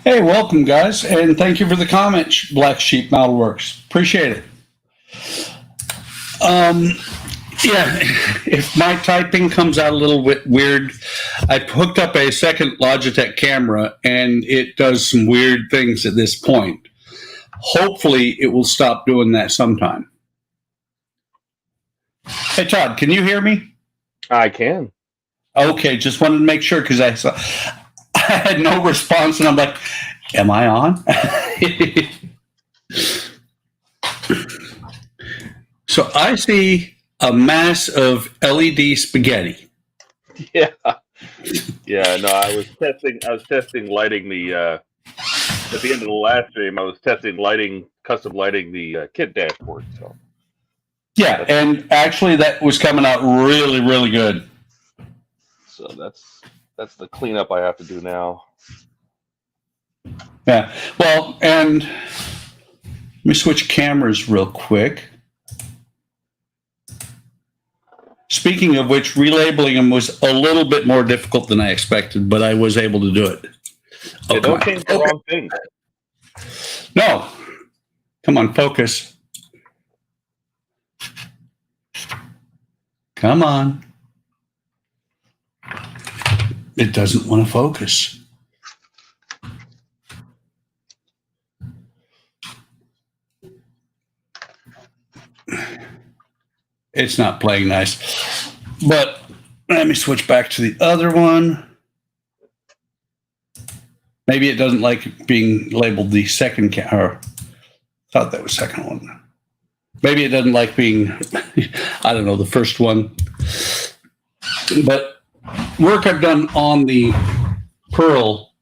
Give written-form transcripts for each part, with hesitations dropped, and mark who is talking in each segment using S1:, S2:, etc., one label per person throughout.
S1: Hey, welcome, guys, and thank you for the comment, Black Sheep Model Works. Appreciate it. Yeah, if my typing comes out a little bit weird, I hooked up a second Logitech camera, and it does some weird things at this point. Hopefully, it will stop doing that sometime. Hey, Todd, can you hear me?
S2: I can.
S1: Okay, just wanted to make sure because I had no response, and I'm like, am I on? So I see a mass of LED spaghetti.
S2: Yeah. Yeah, no, I was testing lighting the at the end of the last stream, I was testing custom lighting the kit dashboard, so.
S1: Yeah, and actually that was coming out really, really good.
S2: So that's the cleanup I have to do now.
S1: Yeah. Well, and let me switch cameras real quick. Speaking of which, relabeling them was a little bit more difficult than I expected, but I was able to do it.
S2: Oh, don't change the wrong thing.
S1: No. Come on, focus. Come on. It doesn't want to focus. It's not playing nice. But let me switch back to the other one. Maybe it doesn't like being labeled the second camera. Thought that was second one. Maybe it doesn't like being, I don't know, the first one. But work I've done on the Pearl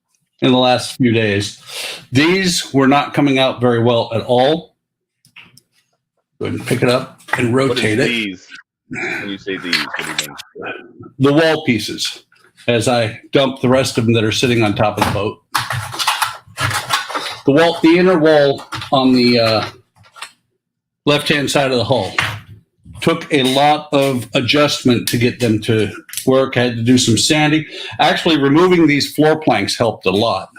S1: in the last few days, these were not coming out very well at all. Go ahead and pick it up and rotate it.
S2: These? When you say these, what do you mean?
S1: The wall pieces, as I dump the rest of them that are sitting on top of the boat. The inner wall on the left-hand side of the hull took a lot of adjustment to get them to work. I had to do some sanding. Actually, removing these floor planks helped a lot.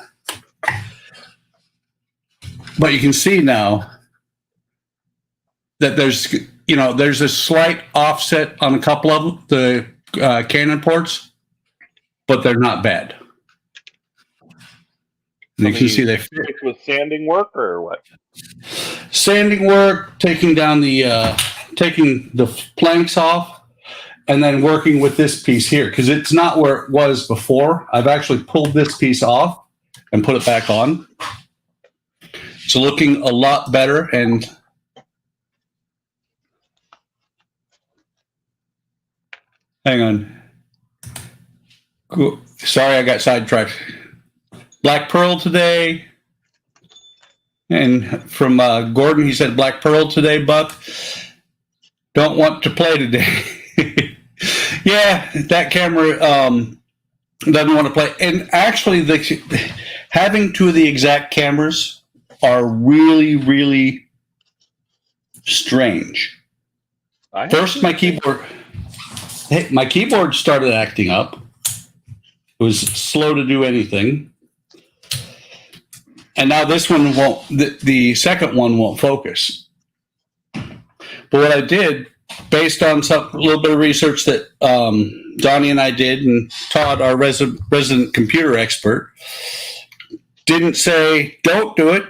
S1: But you can see now that there's a slight offset on a couple of them, the cannon ports, but they're not bad. And you can see they fit.
S2: With sanding work or what?
S1: Sanding work, taking down taking the planks off, and then working with this piece here because it's not where it was before. I've actually pulled this piece off and put it back on. It's looking a lot better. And hang on. Cool. Sorry, I got sidetracked. Black Pearl today. And from Gordon, he said, Black Pearl today, Buck. Don't want to play today. Yeah, that camera doesn't want to play. And actually, having two of the exact cameras are really, really strange. First, my keyboard started acting up. It was slow to do anything. And now this one won't, the second one won't focus. But what I did, based on a little bit of research that Donnie and I did, and Todd, our resident computer expert, didn't say, don't do it.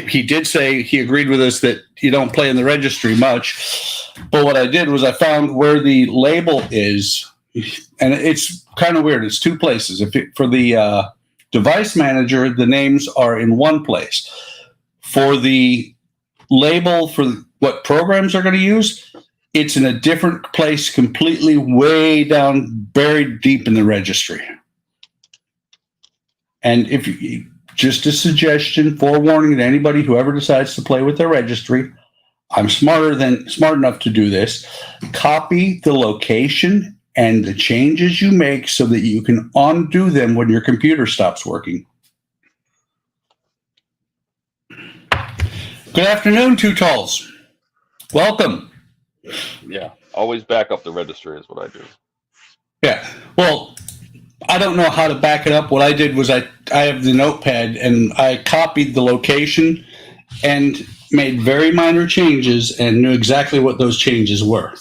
S1: He did say he agreed with us that you don't play in the registry much. But what I did was I found where the label is, and it's kind of weird. It's two places. For the device manager, the names are in one place. For the label for what programs are going to use, it's in a different place, completely way down, buried deep in the registry. And just a suggestion, forewarning to anybody who ever decides to play with their registry, I'm smart enough to do this. Copy the location and the changes you make so that you can undo them when your computer stops working. Good afternoon, Two Talls. Welcome.
S2: Yeah, always back up the registry is what I do.
S1: Yeah, well, I don't know how to back it up. What I did was I have the notepad and I copied the location and made very minor changes and knew exactly what those changes were,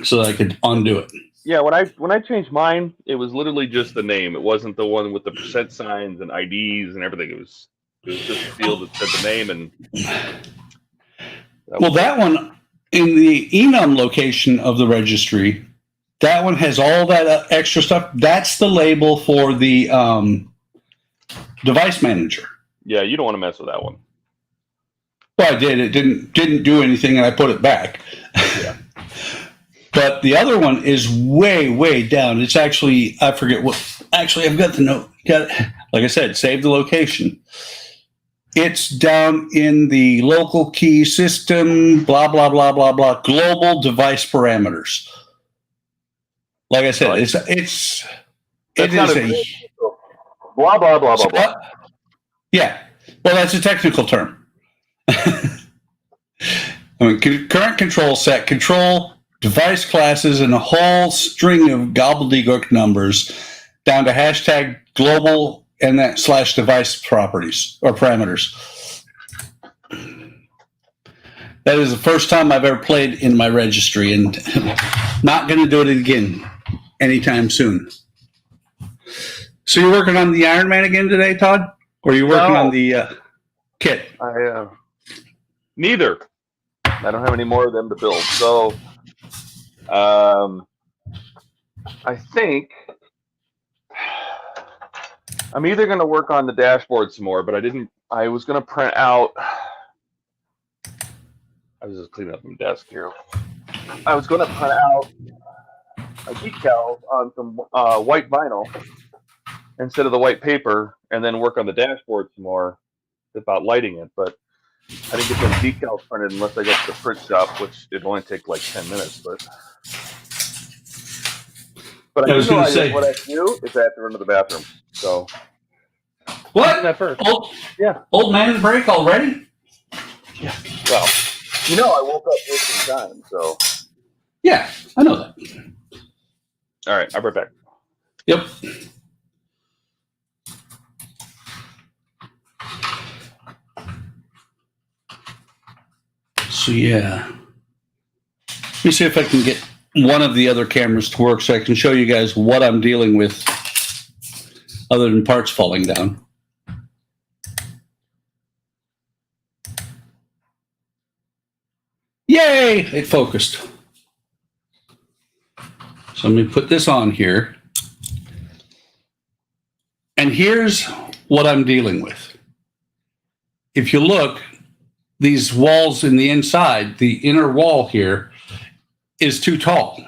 S1: so that I could undo it.
S2: Yeah, when I changed mine, it was literally just the name. It wasn't the one with the percent signs and IDs and everything. It was just a field that said the name and.
S1: That one in the enum location of the registry, that one has all that extra stuff. That's the label for the device manager.
S2: Yeah, you don't want to mess with that one.
S1: Well, I did. It didn't do anything, and I put it back.
S2: Yeah.
S1: But the other one is way down. It's actually, I forget what. Actually, I've got the note. Like I said, save the location. It's down in the local key system, blah, blah, blah, blah, blah, global device parameters. Like I said, it is a
S2: blah, blah, blah, blah, blah.
S1: Yeah. Well, that's a technical term. I mean, current control set, control device classes, and a whole string of gobbledygook numbers down to hashtag global and that / device properties or parameters. That is the first time I've ever played in my registry, and not going to do it again anytime soon. So you're working on the Iron Man again today, Todd? Or are you working on the kit?
S2: Neither. I don't have any more of them to build. So I think I'm either going to work on the dashboard some more, but I was going to print out. I was just cleaning up my desk here. I was going to print out a decal on some white vinyl instead of the white paper, and then work on the dashboard some more about lighting it. But I didn't get those decals printed unless I got to the print shop, which it'd only take like 10 minutes. But I was going to say, what I do is I have to run to the bathroom. So
S1: what?
S2: That first.
S1: Old man's break already?
S2: Yeah. Well, I woke up just in time, so.
S1: Yeah, I know that.
S2: All right, I'll be right back.
S1: Yep. So yeah, let me see if I can get one of the other cameras to work so I can show you guys what I'm dealing with other than parts falling down. Yay, it focused. So let me put this on here. And here's what I'm dealing with. If you look, these walls in the inside, the inner wall here is too tall.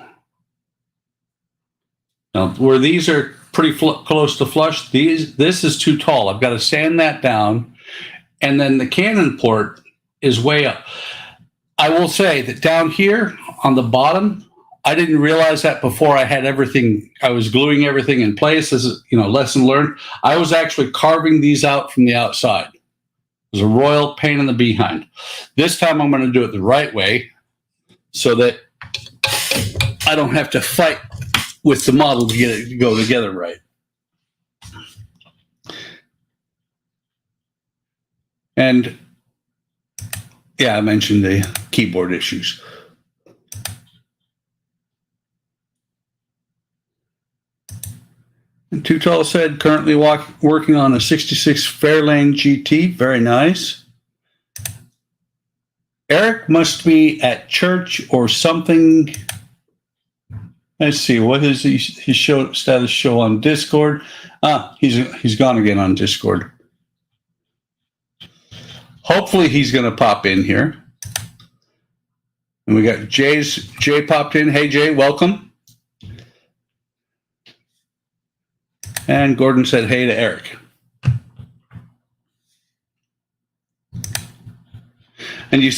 S1: Now, where these are pretty close to flush, this is too tall. I've got to sand that down. And then the Canon port is way up. I will say that down here on the bottom, I didn't realize that before I had everything. I was gluing everything in place. As lesson learned. I was actually carving these out from the outside. It was a royal pain in the behind. This time I'm going to do it the right way so that I don't have to fight with the model to get it to go together right. And yeah, I mentioned the keyboard issues. And Too Tall said, currently working on a 66 Fairlane GT. Very nice. Eric must be at church or something. Let's see, what is his status show on Discord? He's gone again on Discord. Hopefully he's going to pop in here. And we got Jay popped in. Hey, Jay, welcome. And Gordon said, hey to Eric. And you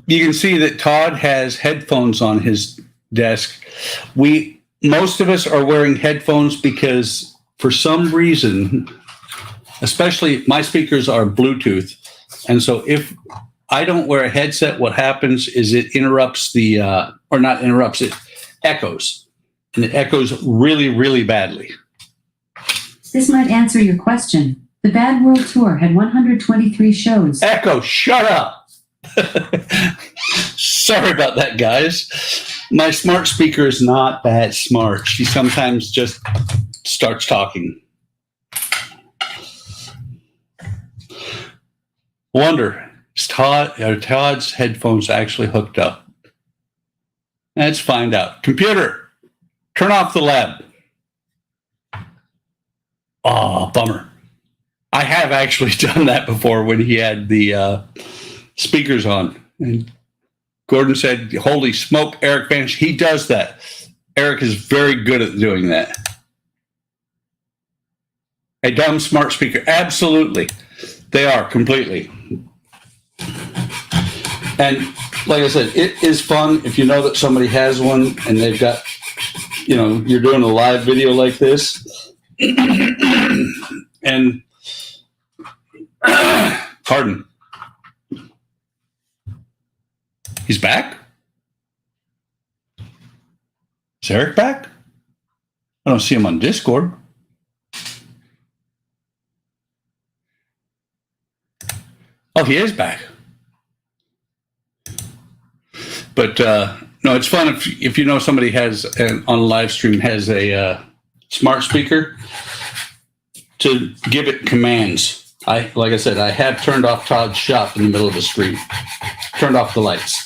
S1: can see that Todd has headphones on his desk. Most of us are wearing headphones because for some reason, especially my speakers are Bluetooth. And so if I don't wear a headset, what happens is it interrupts it echoes. and it echoes really, really badly.
S3: This might answer your question. The Bad World Tour had 123 shows.
S1: Echo, shut up. Sorry about that, guys. My smart speaker is not that smart. She sometimes just starts talking. Wonder, are Todd's headphones actually hooked up? Let's find out. Computer, turn off the lab. Oh, bummer. I have actually done that before when he had the speakers on. And Gordon said, holy smoke, Eric vanished. He does that. Eric is very good at doing that. A dumb smart speaker. Absolutely. They are completely. And like I said, it is fun if you know that somebody has one and they've got, you know, you're doing a live video like this. And pardon. He's back? Is Eric back? I don't see him on Discord. Oh, he is back. But no, it's fun if you know somebody has on a live stream has a smart speaker to give it commands. Like I said, I have turned off Todd's shop in the middle of the stream. Turned off the lights.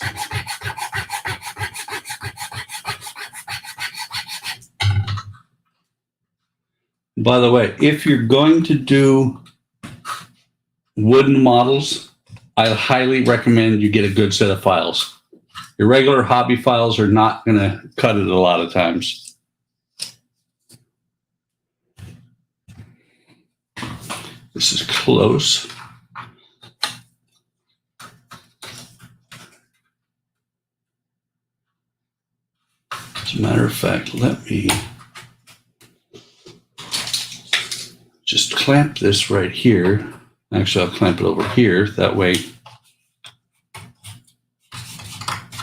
S1: By the way, if you're going to do wooden models, I highly recommend you get a good set of files. Your regular hobby files are not going to cut it a lot of times. This is close. As a matter of fact, let me just clamp this right here. Actually, I'll clamp it over here. That way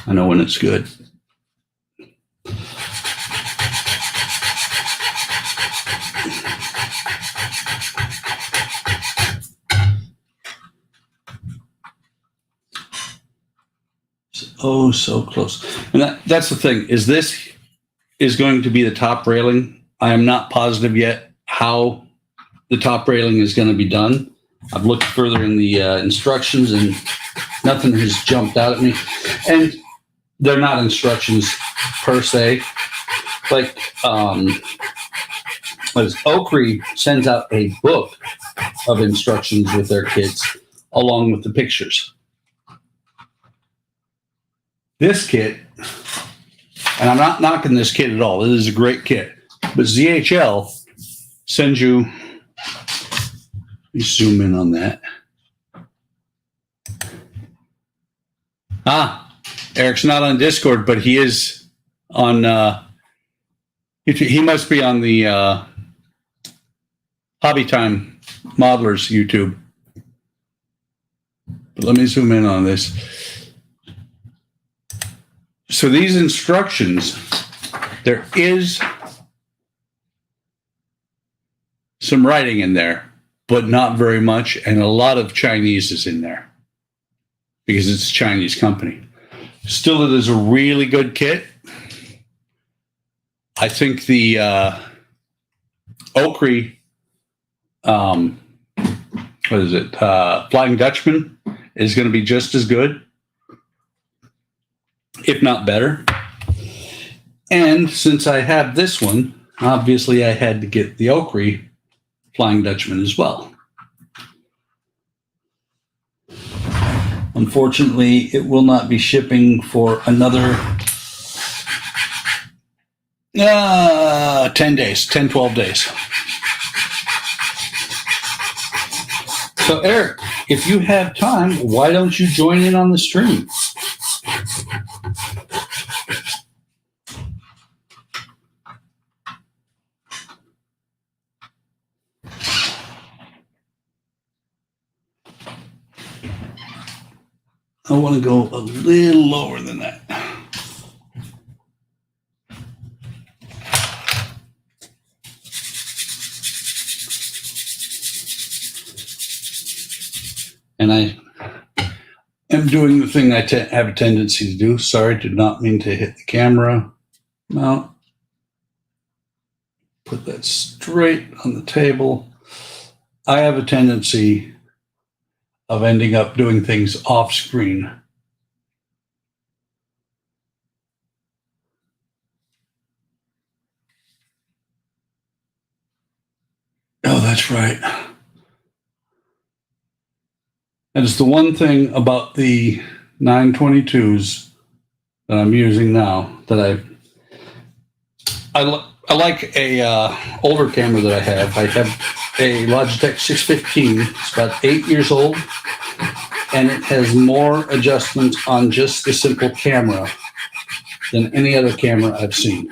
S1: I know when it's good. Oh, so close. And that's the thing, is this is going to be the top railing. I am not positive yet how the top railing is going to be done. I've looked further in the instructions and nothing has jumped out at me. And they're not instructions per se. Like, Oakry sends out a book of instructions with their kits along with the pictures. This kit, and I'm not knocking this kit at all. It is a great kit. But ZHL sends you, let me zoom in on that. Eric's not on Discord, but he is on, he must be on the Hobby Time Modelers YouTube. But let me zoom in on this. So these instructions, there is some writing in there, but not very much, and a lot of Chinese is in there because it's a Chinese company. Still, it is a really good kit. I think the Oakry, what is it, Flying Dutchman is going to be just as good, if not better. And since I have this one, obviously I had to get the Oakry Flying Dutchman as well. Unfortunately, it will not be shipping for another 10 days, 10, 12 days. So Eric, if you have time, why don't you join in on the stream? I want to go a little lower than that. And I am doing the thing I have a tendency to do. Sorry, did not mean to hit the camera. No. Put that straight on the table. I have a tendency of ending up doing things off screen. Oh, that's right. That is the one thing about the 922s that I'm using now that I like a older camera that I have. I have a Logitech 615. It's about 8 years old, and it has more adjustments on just the simple camera than any other camera I've seen.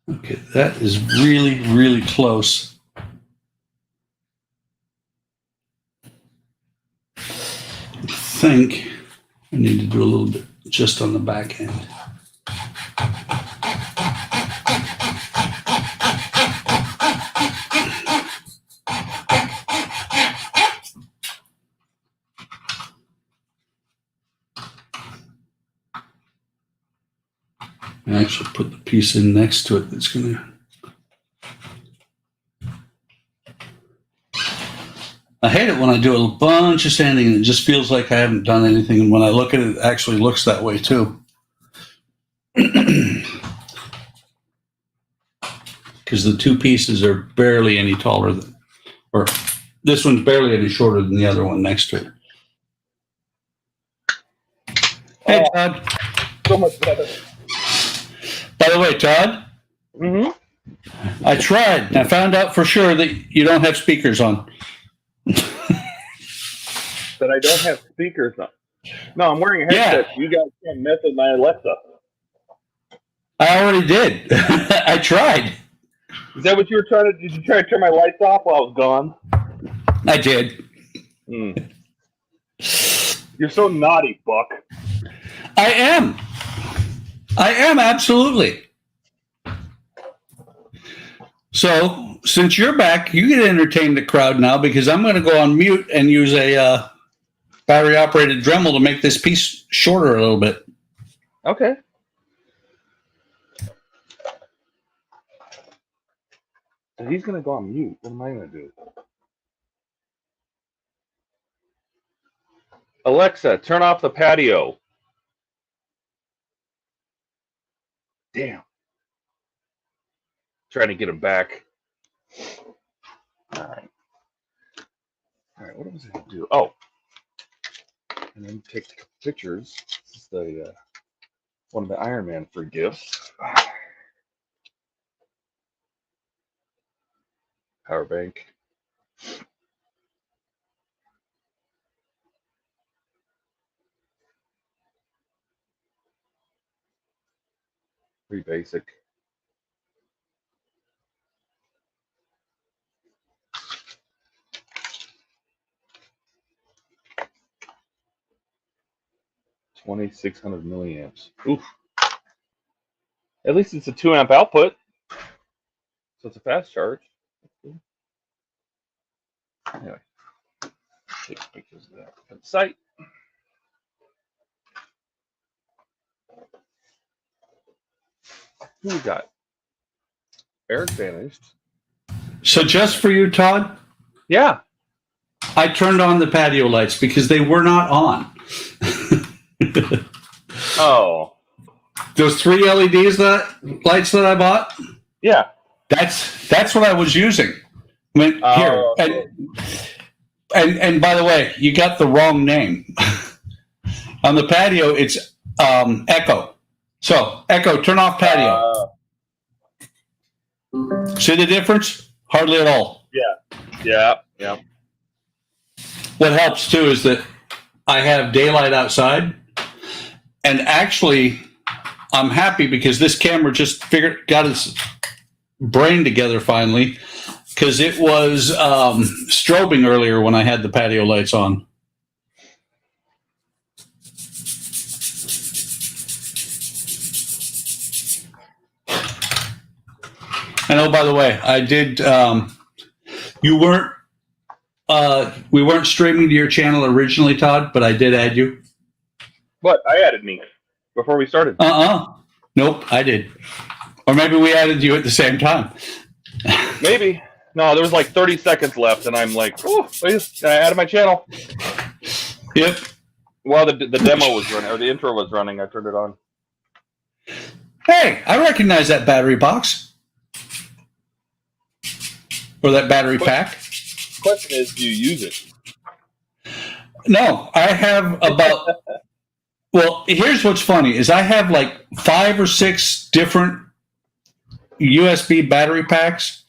S1: Okay, that is really, really close. I think I need to do a little bit just on the back end. And actually put the piece in next to it that's going to... I hate it when I do a bunch of sanding and it just feels like I haven't done anything. And when I look at it, it actually looks that way too. Because the two pieces are barely any taller than, or this one's barely any shorter than the other one next to it. Hey, Todd.
S2: So much better.
S1: By the way, Todd, I tried and I found out for sure that you don't have speakers on.
S2: That I don't have speakers on. No, I'm wearing a headset. Yeah. You guys can't mess with my Alexa.
S1: I already did. I tried.
S2: Is that what you were trying to? Did you try to turn my lights off while I was gone?
S1: I did.
S2: You're so naughty, Buck.
S1: I am. I am, absolutely. So, since you're back, you can entertain the crowd now because I'm going to go on mute and use a battery-operated Dremel to make this piece shorter a little bit.
S2: Okay. So he's going to go on mute. What am I going to do? Alexa, turn off the patio. Damn. Trying to get him back. All right. All right, what was I going to do? Oh. And then take pictures. This is the one of the Iron Man free gifts. Power bank. Pretty basic. $2,600 milliamps. Oof. At least it's a 2 amp output, so it's a fast charge. Anyway, take pictures of that for the site. Who we got? Eric vanished.
S1: So just for you, Todd?
S2: Yeah.
S1: I turned on the patio lights because they were not on.
S2: Oh.
S1: Those 3 LEDs lights that I bought?
S2: Yeah.
S1: That's what I was using. I mean, here. And by the way, you got the wrong name. On the patio, it's Echo. So, Echo, turn off patio. See the difference? Hardly at all.
S2: Yeah.
S1: What helps, too, is that I have daylight outside. And actually, I'm happy because this camera just got its brain together finally. Because it was strobing earlier when I had the patio lights on. And oh, by the way, I did. You weren't. We weren't streaming to your channel originally, Todd, but I did add you.
S2: But I added me before we started.
S1: Nope, I did. Or maybe we added you at the same time.
S2: Maybe. No, there was like 30 seconds left, and I'm like, oh, I added my channel.
S1: Yep.
S2: While the demo was running, or the intro was running, I turned it on.
S1: Hey, I recognize that battery box. Or that battery pack.
S2: Question is, do you use it?
S1: No, I have about... Well, here's what's funny, is I have like 5 or 6 different USB battery packs.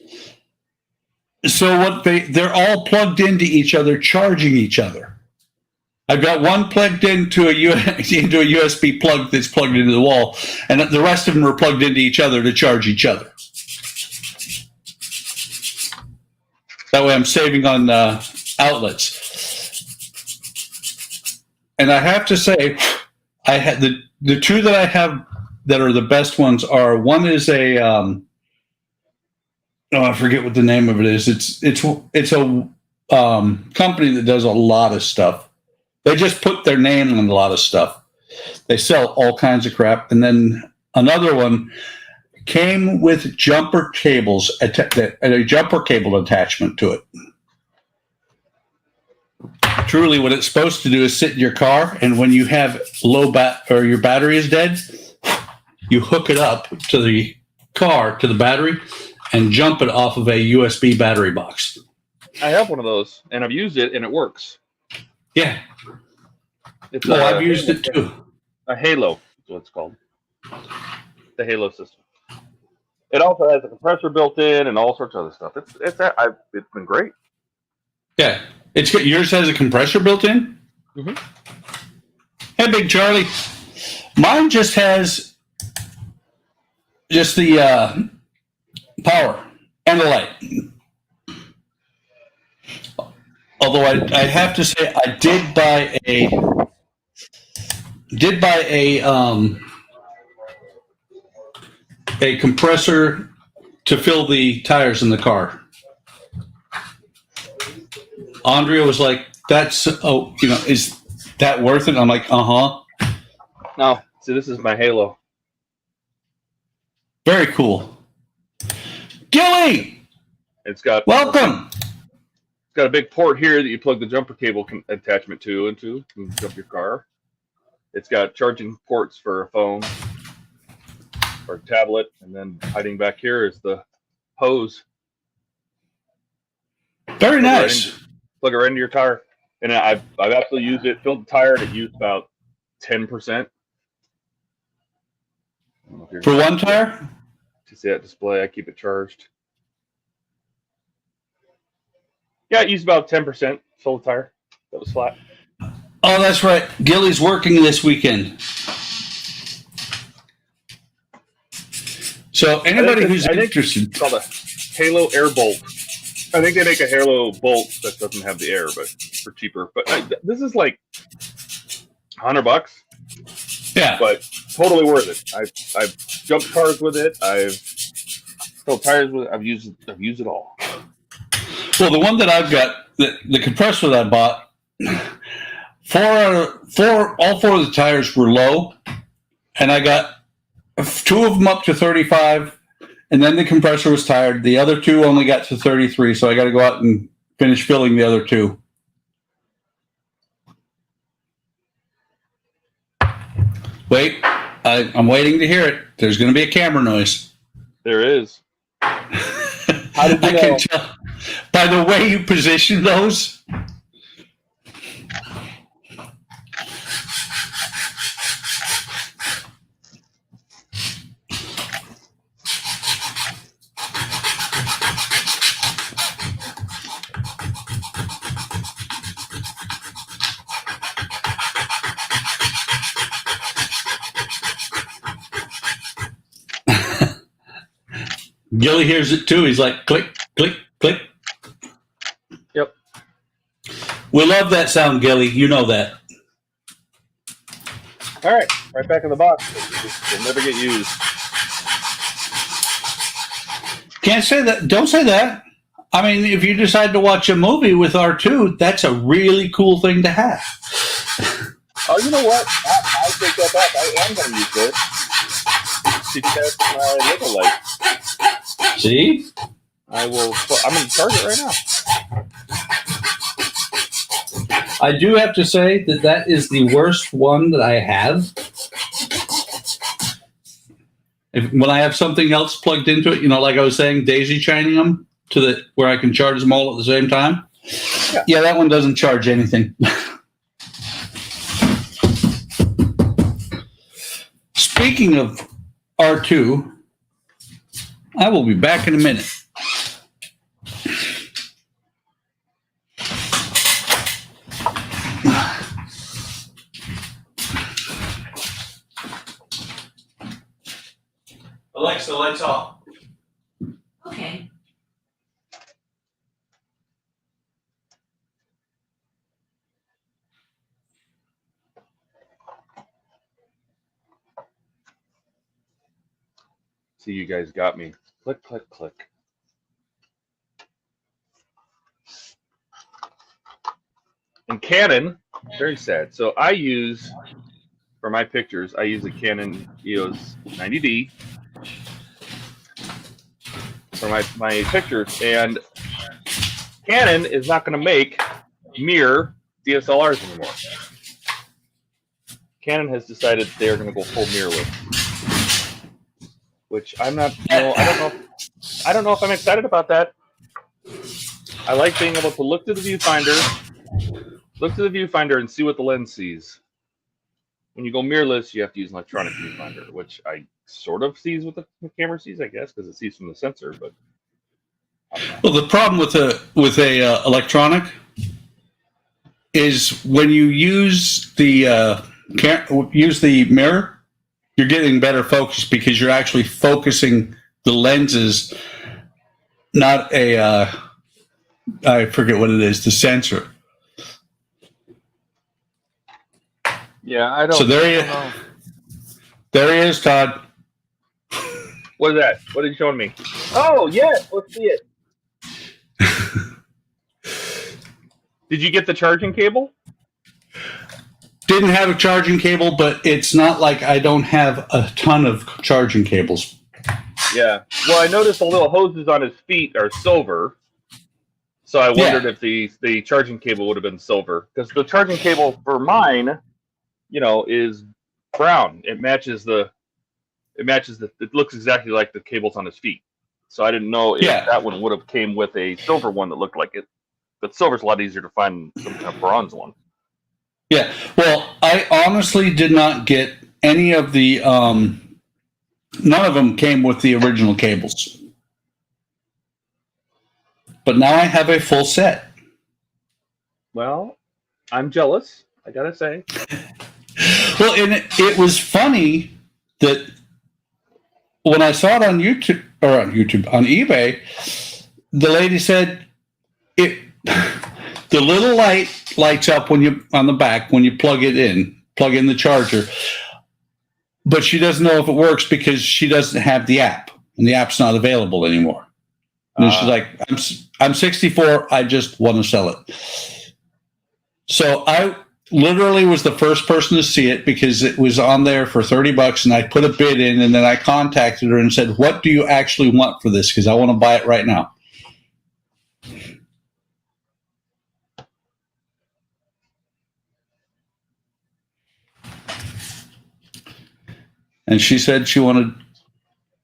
S1: So what they're all plugged into each other, charging each other. I've got one plugged into a USB plug that's plugged into the wall, and the rest of them are plugged into each other to charge each other. That way I'm saving on outlets. And I have to say, I had the two that I have that are the best ones are, one is a I forget what the name of it is. It's a company that does a lot of stuff. They just put their name on a lot of stuff. They sell all kinds of crap. And then another one came with jumper cables, a jumper cable attachment to it. Truly, what it's supposed to do is sit in your car, and when you have or your battery is dead, you hook it up to the car, to the battery, and jump it off of a USB battery box.
S2: I have one of those, and I've used it, and it works.
S1: Yeah. I've used it too.
S2: A Halo is what it's called. The Halo system. It also has a compressor built in and all sorts of other stuff. It's been great.
S1: Yeah. Yours has a compressor built in?
S2: Mm-hmm.
S1: Hey, Big Charlie. Mine just has the power and the light. Although I have to say, I did buy a compressor to fill the tires in the car. Andrea was like, is that worth it? I'm like, uh-huh.
S2: No, see, this is my Halo.
S1: Very cool. Gilly! Welcome!
S2: It's got a big port here that you plug the jumper cable attachment into and jump your car. It's got charging ports for a phone or tablet, and then hiding back here is the hose.
S1: Very nice.
S2: Plug it right into your tire, and I've absolutely used it. Filled the tire, and it used about 10%.
S1: For one tire?
S2: To see that display, I keep it charged. Yeah, it used about 10%. Fill the tire. That was flat.
S1: Oh, that's right. Gilly's working this weekend. So anybody who's interested,
S2: it's called a Halo Air Bolt. I think they make a Halo Bolt that doesn't have the air, but for cheaper. But this is like $100.
S1: Yeah,
S2: but totally worth it. I've jumped cars with it. I've filled tires with it. I've used it all.
S1: Well, the one that I've got, the compressor that I bought, all four of the tires were low, and I got 2 of them up to 35, and then the compressor was tired. The other 2 only got to 33, so I got to go out and finish filling the other 2. Wait, I'm waiting to hear it. There's going to be a camera noise.
S2: There is.
S1: How did you know? Can tell by the way you position those. Gilly hears it too. He's like, click, click, click.
S2: Yep.
S1: We love that sound, Gilly. You know that.
S2: All right. Right back in the box. It'll never get used.
S1: Can't say that. Don't say that. I mean, if you decide to watch a movie with R2, that's a really cool thing to have.
S2: Oh, you know what? I take that back. I am going to use this to test my lookalike.
S1: See?
S2: I'm going to charge it right now.
S1: I do have to say that that is the worst one that I have. When I have something else plugged into it, like I was saying, daisy chaining them to where I can charge them all at the same time. Yeah, that one doesn't charge anything. Speaking of R2, I will be back in a minute. Alexa, lights off.
S3: Okay.
S2: See, you guys got me. Click, click, click. And Canon, very sad. So I use, for my pictures, I use a Canon EOS 90D for my pictures. And Canon is not going to make mirror DSLRs anymore. Canon has decided they are going to go full mirrorless. Which I'm not, I don't know if I'm excited about that. I like being able to look to the viewfinder and see what the lens sees. When you go mirrorless, you have to use an electronic viewfinder, which I sort of sees what the camera sees, I guess, because it sees from the sensor. But
S1: well, the problem with a electronic is when you use the mirror, you're getting better focus because you're actually focusing the lenses, not I forget what it is, the sensor.
S2: yeah, I don't.
S1: So there he is, Todd.
S2: What is that? What are you showing me? Oh, yes, let's see it. Did you get the charging cable?
S1: Didn't have a charging cable, but it's not like I don't have a ton of charging cables.
S2: Yeah. Well, I noticed the little hoses on his feet are silver. So I wondered if the charging cable would have been silver. Because the charging cable for mine, is brown. It looks exactly like the cables on his feet. So I didn't know if that one would have came with a silver one that looked like it. But silver's a lot easier to find than some kind of bronze one.
S1: Yeah, well, I honestly did not get any of the, none of them came with the original cables. But now I have a full set.
S2: Well, I'm jealous, I gotta say.
S1: Well, and it was funny that when I saw it on eBay, the lady said the little light lights up on the back when you plug in the charger, but she doesn't know if it works because she doesn't have the app, and the app's not available anymore. And she's like, I'm 64, I just want to sell it. So I literally was the first person to see it because it was on there for $30, and I put a bid in, and then I contacted her and said, what do you actually want for this? Because I want to buy it right now. And she said she wanted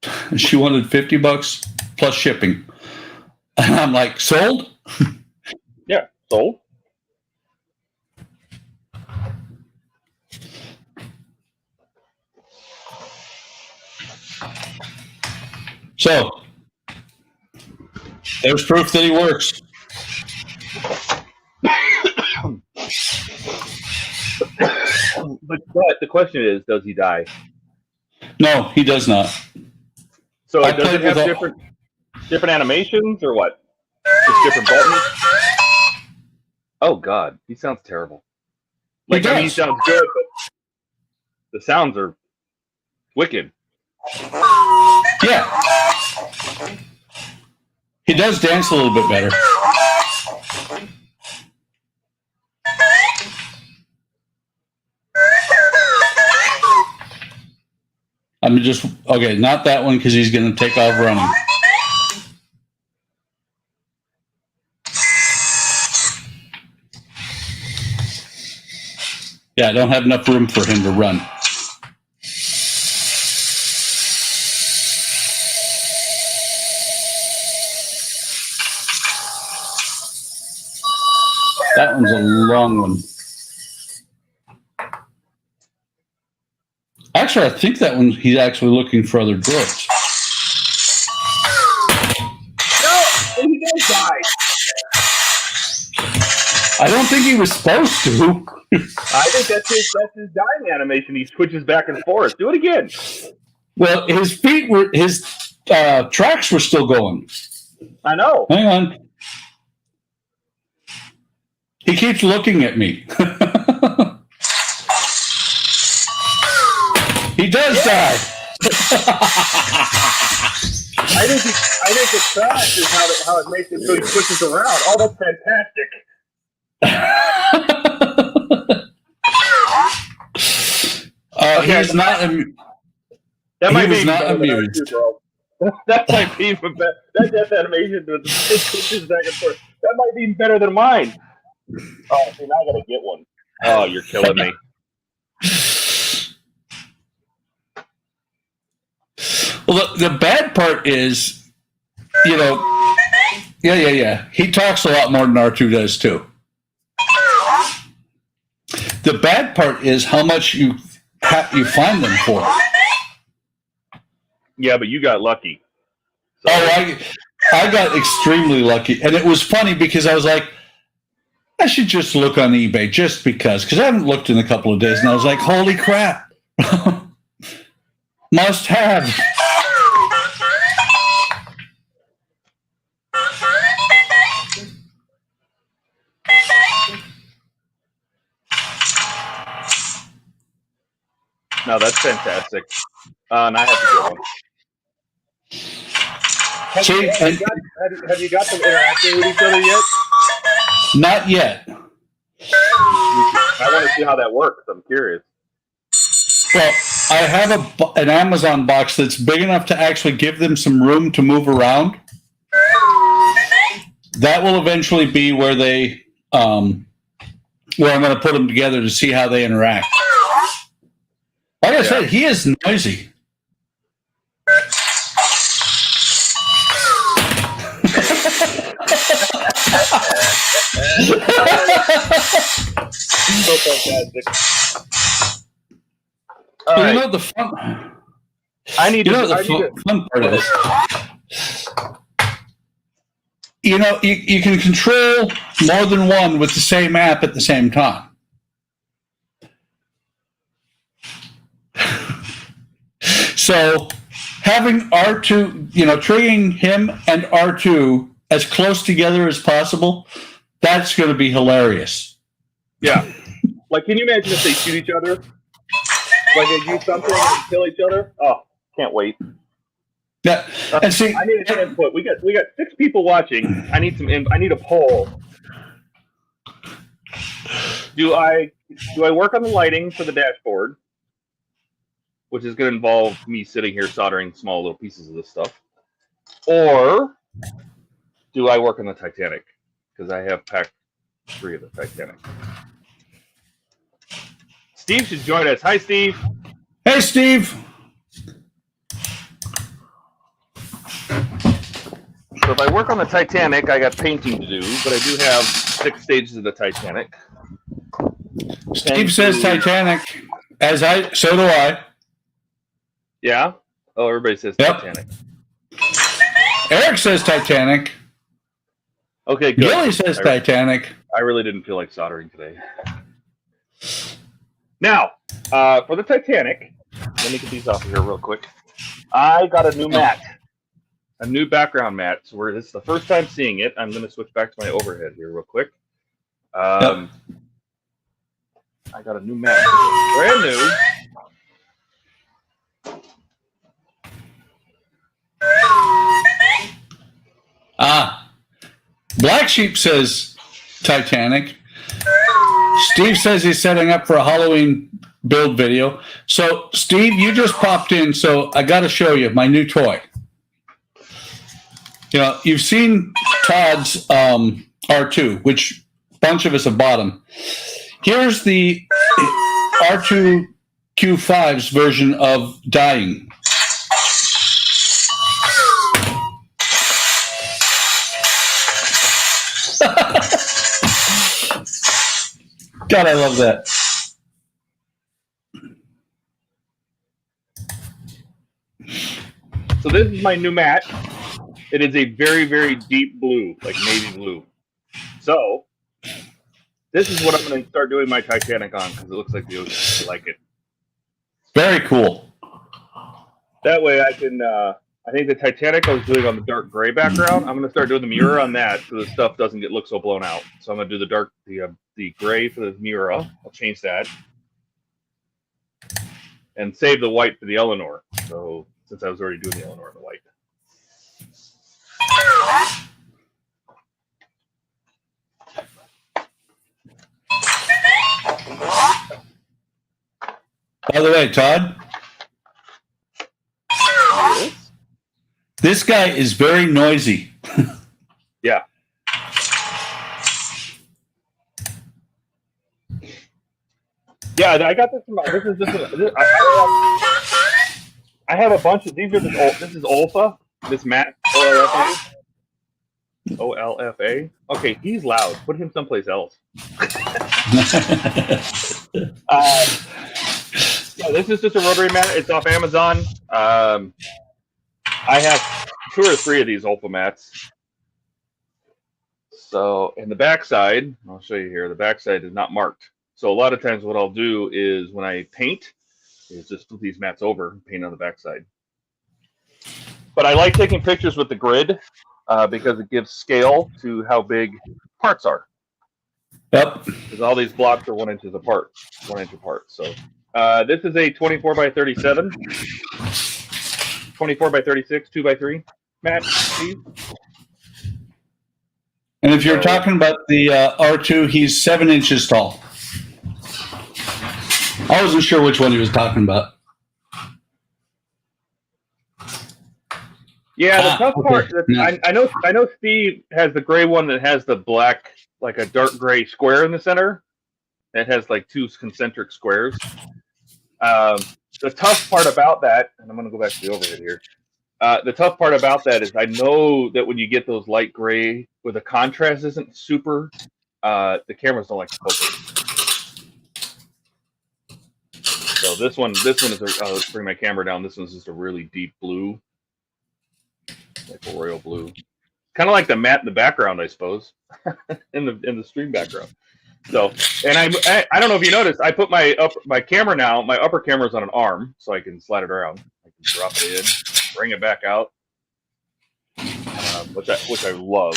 S1: $50 plus shipping. And I'm like, sold?
S2: Yeah, sold.
S1: So there's proof that he works.
S2: But the question is, does he die?
S1: No, he does not.
S2: So does it have different animations or what? Just different buttons? Oh God, he sounds terrible. He sounds good, but the sounds are wicked.
S1: Yeah. He does dance a little bit better. I'm just, okay, not that one because he's going to take off running. Yeah, I don't have enough room for him to run. That one's a long one. Actually, I think that one, he's actually looking for other droids.
S2: No, he does die.
S1: I don't think he was supposed to.
S2: I think that's his dying animation. He switches back and forth. Do it again.
S1: Well, his feet were, his tracks were still going.
S2: I know.
S1: Hang on. He keeps looking at me. He does die.
S2: I think the track is how it makes it so he switches around. Oh, that's fantastic.
S1: He's not.
S2: That might be
S1: not amused.
S2: That might be even better. That death animation with the switches back and forth. That might be better than mine. Oh, see, now I gotta get one. Oh, you're killing me.
S1: Well, the bad part is, yeah. He talks a lot more than R2 does too. The bad part is how much you find them for.
S2: Yeah, but you got lucky.
S1: So. Oh, I got extremely lucky, and it was funny because I was like, I should just look on eBay just because I haven't looked in a couple of days, and I was like, holy crap, must have.
S2: No, that's fantastic. And I have to get one. Have you got them interacting with each other yet?
S1: Not yet.
S2: I want to see how that works. I'm curious.
S1: Well, I have an Amazon box that's big enough to actually give them some room to move around. That will eventually be where they, where I'm going to put them together to see how they interact. Like I said, he is noisy.
S2: So fantastic.
S1: You know the fun. Fun part of this. You can control more than one with the same app at the same time. So having R2, triggering him and R2 as close together as possible, that's going to be hilarious.
S2: Yeah. Like, can you imagine if they shoot each other? Like they do something and kill each other? Oh, can't wait.
S1: Yeah. And see,
S2: I need some input. We got 6 people watching. I need I need a poll. Do I work on the lighting for the dashboard? Which is going to involve me sitting here soldering small little pieces of this stuff. Or do I work on the Titanic? Because I have pack 3 of the Titanic. Steve should join us. Hi, Steve.
S1: Hey, Steve.
S2: So if I work on the Titanic, I got painting to do, but I do have 6 stages of the Titanic.
S1: Steve says Titanic, so do I.
S2: Yeah? Oh, everybody says Titanic.
S1: Eric says Titanic.
S2: Okay, good.
S1: Gilly says Titanic.
S2: I really didn't feel like soldering today. Now, for the Titanic, let me get these off of here real quick. I got a new mat. A new background mat. So this is the first time seeing it. I'm going to switch back to my overhead here real quick. I got a new mat. Brand new.
S1: Black Sheep says Titanic. Steve says he's setting up for a Halloween build video. So, Steve, you just popped in, so I got to show you my new toy. You know, you've seen Todd's R2, which a bunch of us have bought him. Here's the R2Q5's version of dying. God, I love that.
S2: So this is my new mat. It is a very, very deep blue, like navy blue. So this is what I'm going to start doing my Titanic on because it looks like the ocean. I like it.
S1: Very cool.
S2: That way I can, I think the Titanic I was doing on the dark gray background. I'm going to start doing the mirror on that so the stuff doesn't look so blown out. So I'm going to do the gray for the mirror. I'll change that. And save the white for the Eleanor. So since I was already doing the Eleanor in the white.
S1: By the way, Todd, this guy is very noisy.
S2: Yeah. Yeah, I got this from. I have a bunch of these. This is Olfa. This Matt OLFA. OLFA. Okay, he's loud. Put him someplace else. Yeah, this is just a rotary mat. It's off Amazon. I have 2 or 3 of these Olfa mats. So, in the backside, I'll show you here. The backside is not marked. So a lot of times what I'll do is when I paint, is just put these mats over and paint on the backside. But I like taking pictures with the grid because it gives scale to how big parts are.
S1: Yep.
S2: Because all these blocks are 1 inch apart, 1 inch apart. So this is a 24 by 37, 24 by 36, 2 by 3 mat, Steve.
S1: And if you're talking about the R2, he's 7 inches tall. I wasn't sure which one he was talking about.
S2: Yeah, the tough part.
S1: Yeah.
S2: I know Steve has the gray one that has the black, like a dark gray square in the center. It has like 2 concentric squares. The tough part about that, and I'm going to go back to the overhead here. The tough part about that is I know that when you get those light gray where the contrast isn't super, the cameras don't like to focus. So this one is, let's bring my camera down. This one's just a really deep blue, like a royal blue. Kind of like the mat in the background, I suppose, in the stream background. So, and I don't know if you noticed, I put my camera now, my upper camera's on an arm, so I can slide it around. I can drop it in, bring it back out, which I love.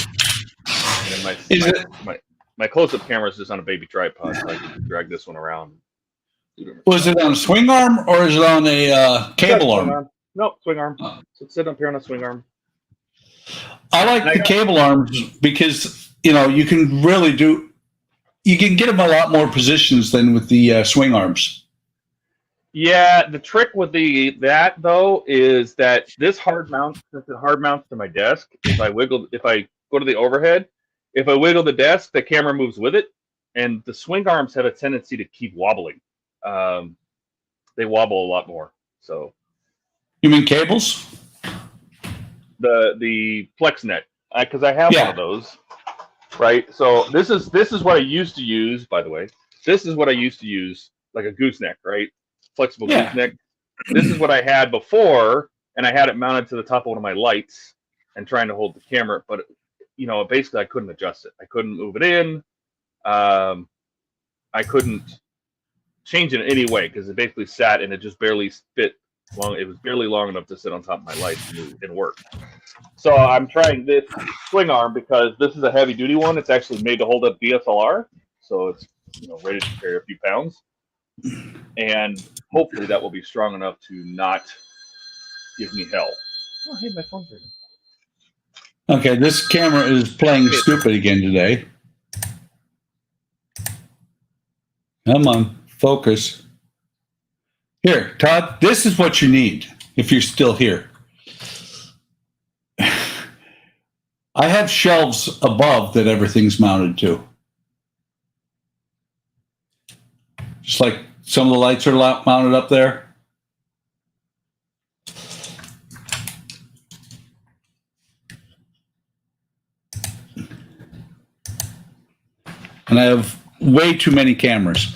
S2: And then my close-up camera is just on a baby tripod, so I can drag this one around.
S1: Was it on a swing arm or is it on a cable arm?
S2: No, swing arm. So sit up here on a swing arm.
S1: I like the cable arms because, you know, you can really you can get them a lot more positions than with the swing arms.
S2: Yeah, the trick with that though is that this hard mounts to my desk. If I go to the overhead, if I wiggle the desk, the camera moves with it, and the swing arms have a tendency to keep wobbling. They wobble a lot more. So,
S1: you mean cables?
S2: The FlexNet, because I have one of those. Right. So this is what I used to use. By the way, this is what I used to use, like a gooseneck, right? Flexible gooseneck. This is what I had before, and I had it mounted to the top of one of my lights and trying to hold the camera. But you know, basically, I couldn't adjust it. I couldn't move it in. I couldn't change it in any way because it basically sat and it just barely fit long. It was barely long enough to sit on top of my lights and work. So I'm trying this swing arm because this is a heavy duty one. It's actually made to hold up DSLR, so it's ready to carry a few pounds, and hopefully that will be strong enough to not give me hell. Oh, hey, my phone's ringing.
S1: Okay, this camera is playing stupid again today. Come on, focus. Here, Todd, this is what you need if you're still here. I have shelves above that everything's mounted to. Just like some of the lights are mounted up there. And I have way too many cameras.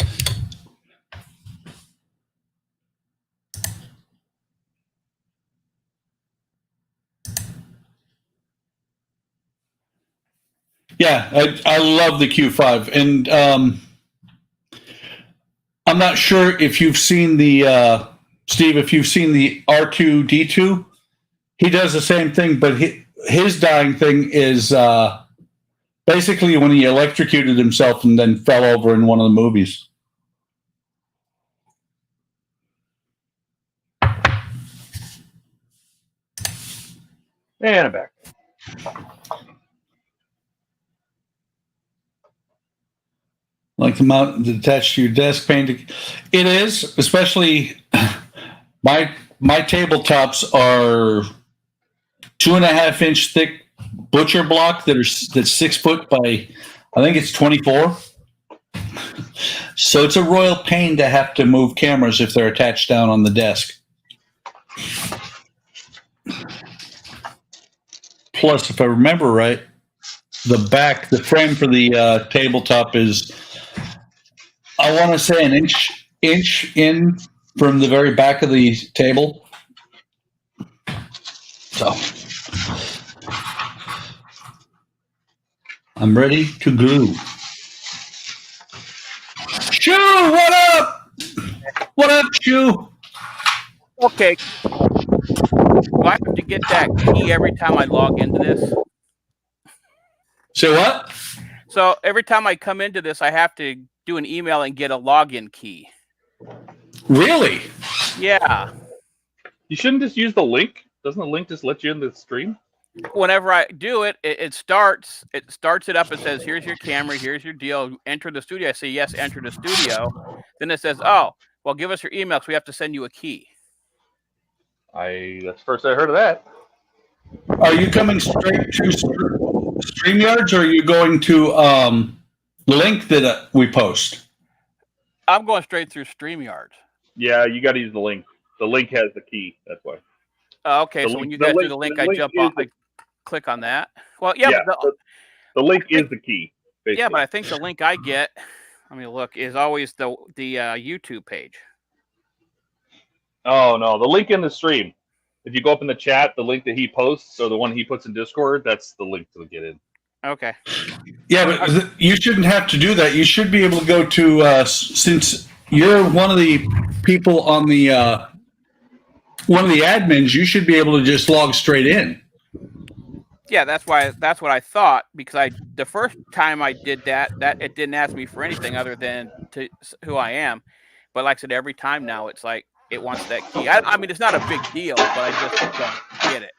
S1: Yeah, I love the Q5. And I'm not sure if you've seen the, Steve, if you've seen the R2-D2. He does the same thing, but his dying thing is basically when he electrocuted himself and then fell over in one of the movies.
S2: And I'm back.
S1: Like the mount attached to your desk painting. It is, especially my tabletops are 2.5 inch thick butcher block that's 6 foot by, I think it's 24. So it's a royal pain to have to move cameras if they're attached down on the desk. Plus, if I remember right, the frame for the tabletop is, I want to say, an inch in from the very back of the table. So I'm ready to glue. Schu, what up? What up, Schu?
S4: Okay. Do I have to get that key every time I log into this?
S1: Say what?
S4: So every time I come into this, I have to do an email and get a login key.
S1: Really?
S4: Yeah.
S2: You shouldn't just use the link. Doesn't the link just let you in the stream?
S4: Whenever I do it, it starts it up and says, here's your camera, here's your deal, enter the studio. I say, yes, enter the studio. Then it says, oh, well, give us your email because we have to send you a key.
S2: That's the first I heard of that.
S1: Are you coming straight to StreamYards, or are you going to the link that we post?
S4: I'm going straight through StreamYard.
S2: Yeah, you got to use the link. The link has the key. That's why.
S4: Okay, so when you guys do the link, I jump on, I click on that. Well, yeah, but
S2: the link is the key. Basically.
S4: Yeah, but I think the link I get, let me look, is always the YouTube page.
S2: Oh no, the link in the stream. If you go up in the chat, the link that he posts, or the one he puts in Discord, that's the link to get in.
S4: Okay.
S1: Yeah, but you shouldn't have to do that. You should be able to go to since you're one of the people on the one of the admins. You should be able to just log straight in.
S4: Yeah, that's what I thought, because the first time I did that it didn't ask me for anything other than who I am. But like I said, every time now it's like it wants that key. I mean, it's not a big deal, but I just don't get it.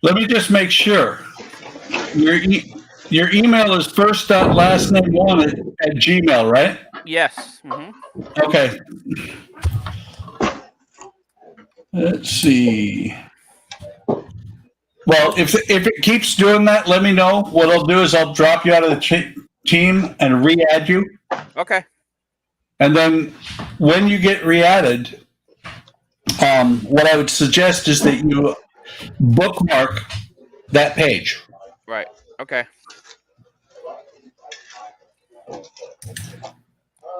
S1: Let me just make sure. Your email is first.lastname1 at Gmail, right?
S4: Yes. Mm-hmm.
S1: Okay. Let's see. Well, if it keeps doing that, let me know. What I'll do is I'll drop you out of the team and re-add you.
S4: Okay.
S1: And then when you get re-added, what I would suggest is that you bookmark that page.
S4: Right. Okay.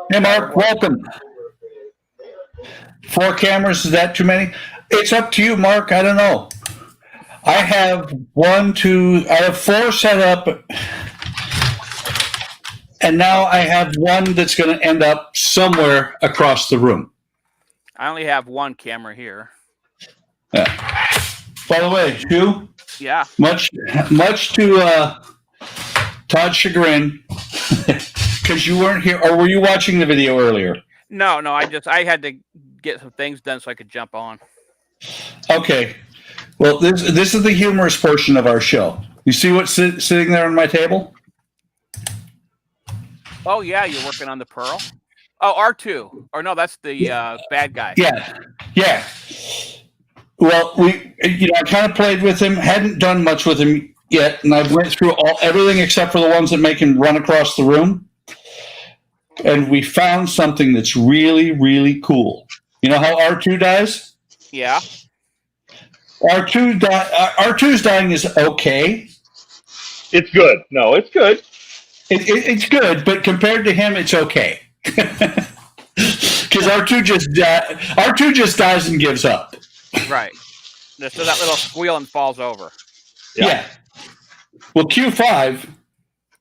S1: Hey, Mark, welcome. 4 cameras, is that too many? It's up to you, Mark. I don't know. I have 4 set up, and now I have one that's going to end up somewhere across the room.
S4: I only have 1 camera here.
S1: Yeah. By the way, Schu,
S4: Yeah.
S1: much to Todd's chagrin, because you weren't here, or were you watching the video earlier?
S4: No, I had to get some things done so I could jump on.
S1: Okay. Well, this is the humorous portion of our show. You see what's sitting there on my table?
S4: Oh yeah, you're working on the Pearl. Oh, R2. Or no, that's the bad guy.
S1: Yeah. Yeah. Well, I kind of played with him, hadn't done much with him yet, and I went through everything except for the ones that make him run across the room. And we found something that's really, really cool. You know how R2 dies?
S4: Yeah.
S1: R2's dying is okay.
S2: It's good. No, it's good.
S1: It's good, but compared to him, it's okay. Because R2 just dies and gives up.
S4: Right. Just does that little squeal and falls over.
S1: Yeah. Well, Q5,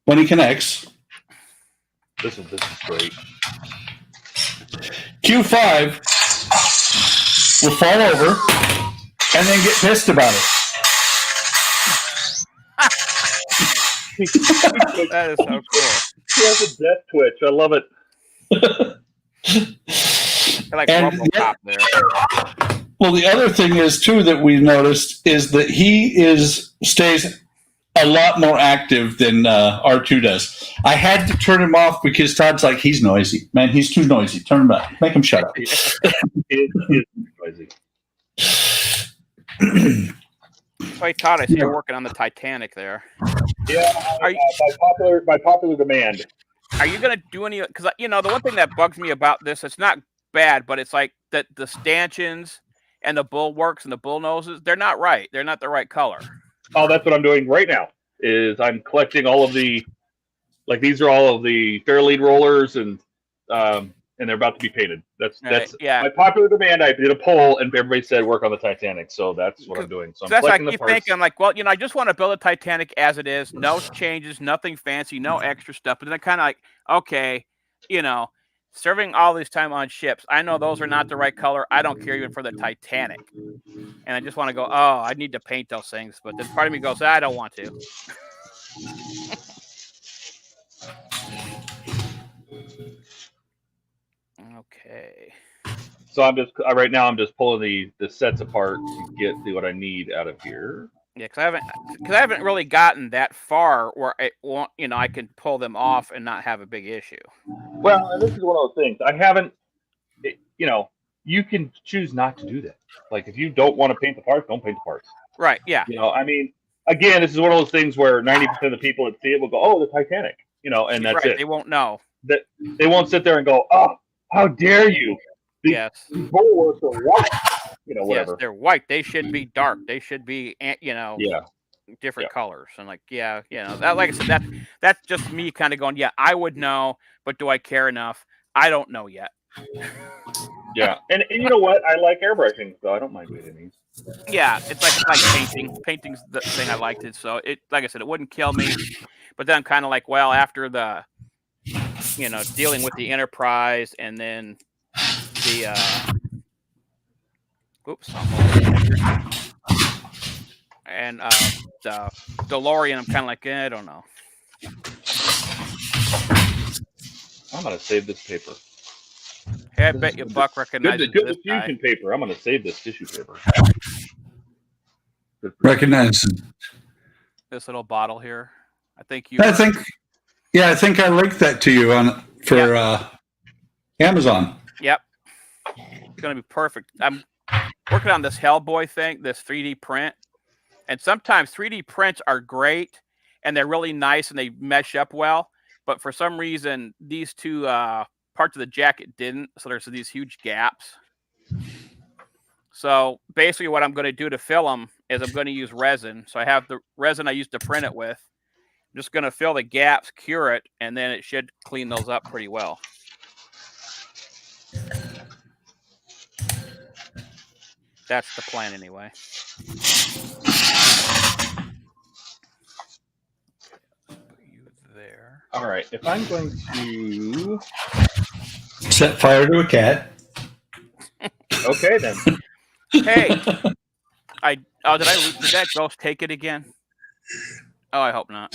S1: when he connects,
S2: This is great.
S1: Q5 will fall over and then get pissed about it.
S4: That is so cool.
S2: He has a death twitch. I love it.
S4: I like RoboCop there.
S1: Well, the other thing is too that we noticed is that he stays a lot more active than R2 does. I had to turn him off because Todd's like, he's noisy. Man, he's too noisy. Turn him back. Make him shut up.
S2: It is noisy.
S4: Hey Todd, I see you're working on the Titanic there.
S2: Yeah, by popular demand.
S4: Are you gonna do any? Because the one thing that bugs me about this, it's not bad, but it's like that the stanchions and the bulwarks and the bull noses, they're not right. They're not the right color.
S2: Oh, that's what I'm doing right now. Is I'm collecting all of the, these are all of the Fairlead rollers, and they're about to be painted. That's
S4: yeah.
S2: My popular demand. I did a poll, and everybody said work on the Titanic, so that's what I'm doing. So I'm
S4: that's
S2: collecting
S4: like
S2: the
S4: you
S2: parts.
S4: think I'm like, well, I just want to build a Titanic as it is, no changes, nothing fancy, no extra stuff. But then I kind of like, okay, serving all this time on ships, I know those are not the right color. I don't care even for the Titanic. And I just want to go, oh, I need to paint those things. But then part of me goes, I don't want to. Okay.
S2: So right now I'm just pulling the sets apart to get what I need out of here.
S4: Yeah, because I haven't really gotten that far where it won't, I can pull them off and not have a big issue.
S2: Well, and this is one of those things. I haven't, you can choose not to do that. Like, if you don't want to paint the parts, don't paint the parts.
S4: Right, yeah.
S2: I mean, again, this is one of those things where 90% of the people that see it will go, oh, the Titanic, and that's it.
S4: They won't know.
S2: That they won't sit there and go, oh, how dare you?
S4: Yes.
S2: Bulwarks are white. Whatever.
S4: Yes, they're white. They should be dark. They should be, different colors. And like I said, that's just me kind of going, yeah, I would know, but do I care enough? I don't know yet.
S2: Yeah, and you know what? I like airbrushing, so I don't mind painting these.
S4: Yeah, it's like painting. Painting's the thing I liked it. So like I said, it wouldn't kill me. But then I'm kind of like, well, after the, dealing with the Enterprise and then the, and the DeLorean, I'm kind of like, I don't know.
S2: I'm gonna save this paper.
S4: Hey, I bet you Buck recognizes
S2: good
S4: this
S2: diffusion
S4: guy.
S2: paper. I'm gonna save this tissue paper.
S1: Recognize
S4: This little bottle here. I think
S1: I think I linked that to you for Amazon.
S4: Yep. It's gonna be perfect. I'm working on this Hellboy thing, this 3D print. And sometimes 3D prints are great and they're really nice and they mesh up well. But for some reason, these two parts of the jacket didn't. So there's these huge gaps. So basically what I'm going to do to fill them is I'm going to use resin. So I have the resin I used to print it with. I'm just going to fill the gaps, cure it, and then it should clean those up pretty well. That's the plan anyway. Put you there.
S2: All right, if I'm going to
S1: set fire to a cat.
S2: Okay then.
S4: Hey, did that ghost take it again? Oh, I hope not.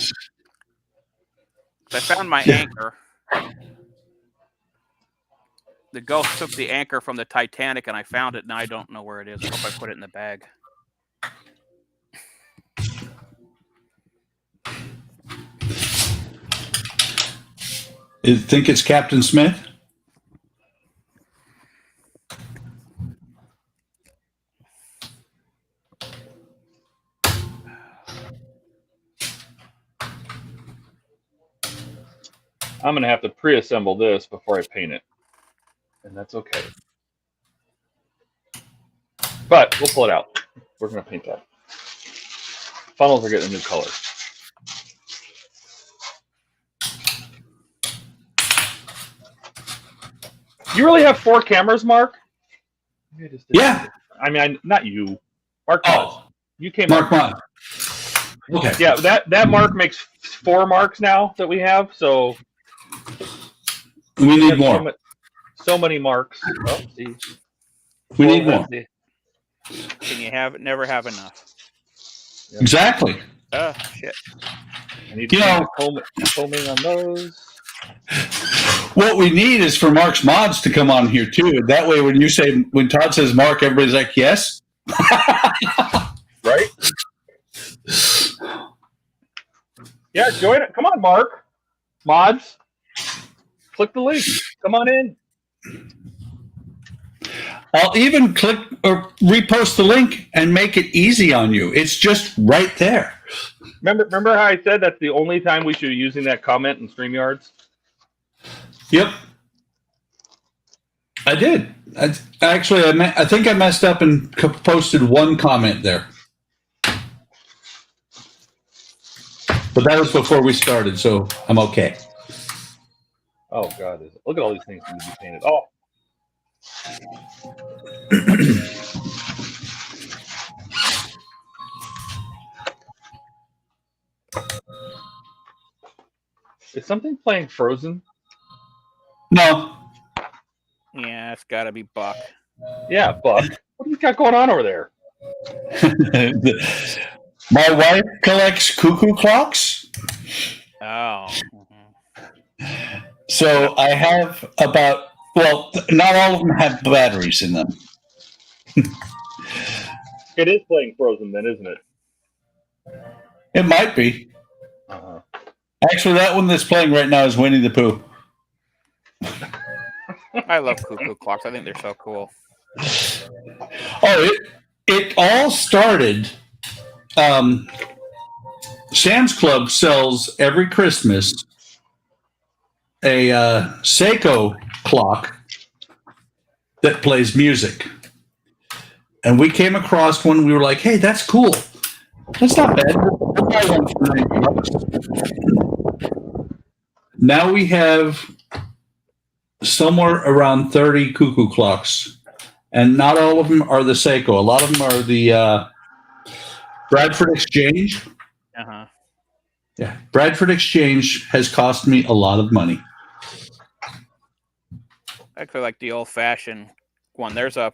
S4: I found my anchor. The ghost took the anchor from the Titanic, and I found it, and I don't know where it is. I hope I put it in the bag.
S1: You think it's Captain Smith?
S2: I'm going to have to pre-assemble this before I paint it. And that's okay. But we'll pull it out. We're going to paint that. Funnels are getting a new color. You really have 4 cameras, Mark?
S1: Yeah.
S2: I mean, not you. Mark does.
S1: Oh,
S2: You came
S1: Mark
S2: up.
S1: Mott. Okay.
S2: Yeah, that Mark makes 4 marks now that we have, so
S1: We need
S2: have
S1: more.
S2: So many marks. Oh, see.
S1: We need more.
S4: Can you never have enough?
S2: Yeah.
S1: Exactly.
S4: Oh, shit.
S2: I need
S1: You know,
S2: combing on those.
S1: what we need is for Mark's mods to come on here too. That way, when Todd says Mark, everybody's like, yes.
S2: Right? Yeah, join it. Come on, Mark. Mods. Click the link. Come on in.
S1: I'll even click or repost the link and make it easy on you. It's just right there.
S2: Remember how I said that's the only time we should be using that comment in StreamYards?
S1: Yep. I did. I think I messed up and posted one comment there. But that was before we started, so I'm okay.
S2: Oh, God. Look at all these things that need to be painted. Oh. Is something playing Frozen?
S1: No.
S4: Yeah, it's got to be Buck.
S2: Yeah, Buck. What do you got going on over there?
S1: My wife collects cuckoo clocks.
S4: Oh.
S1: So I have not all of them have batteries in them.
S2: It is playing Frozen then, isn't it?
S1: It might be.
S2: Uh-huh.
S1: Actually, that one that's playing right now is Winnie the Pooh.
S4: I love cuckoo clocks. I think they're so cool.
S1: Oh, it all started. Sam's Club sells every Christmas a Seiko clock that plays music. And we came across one. We were like, hey, that's cool. That's not bad. We'll buy one for $90. Now we have somewhere around 30 cuckoo clocks. And not all of them are the Seiko. A lot of them are the Bradford Exchange.
S4: Uh-huh.
S1: Yeah. Bradford Exchange has cost me a lot of money.
S4: Actually, like the old-fashioned one. There's a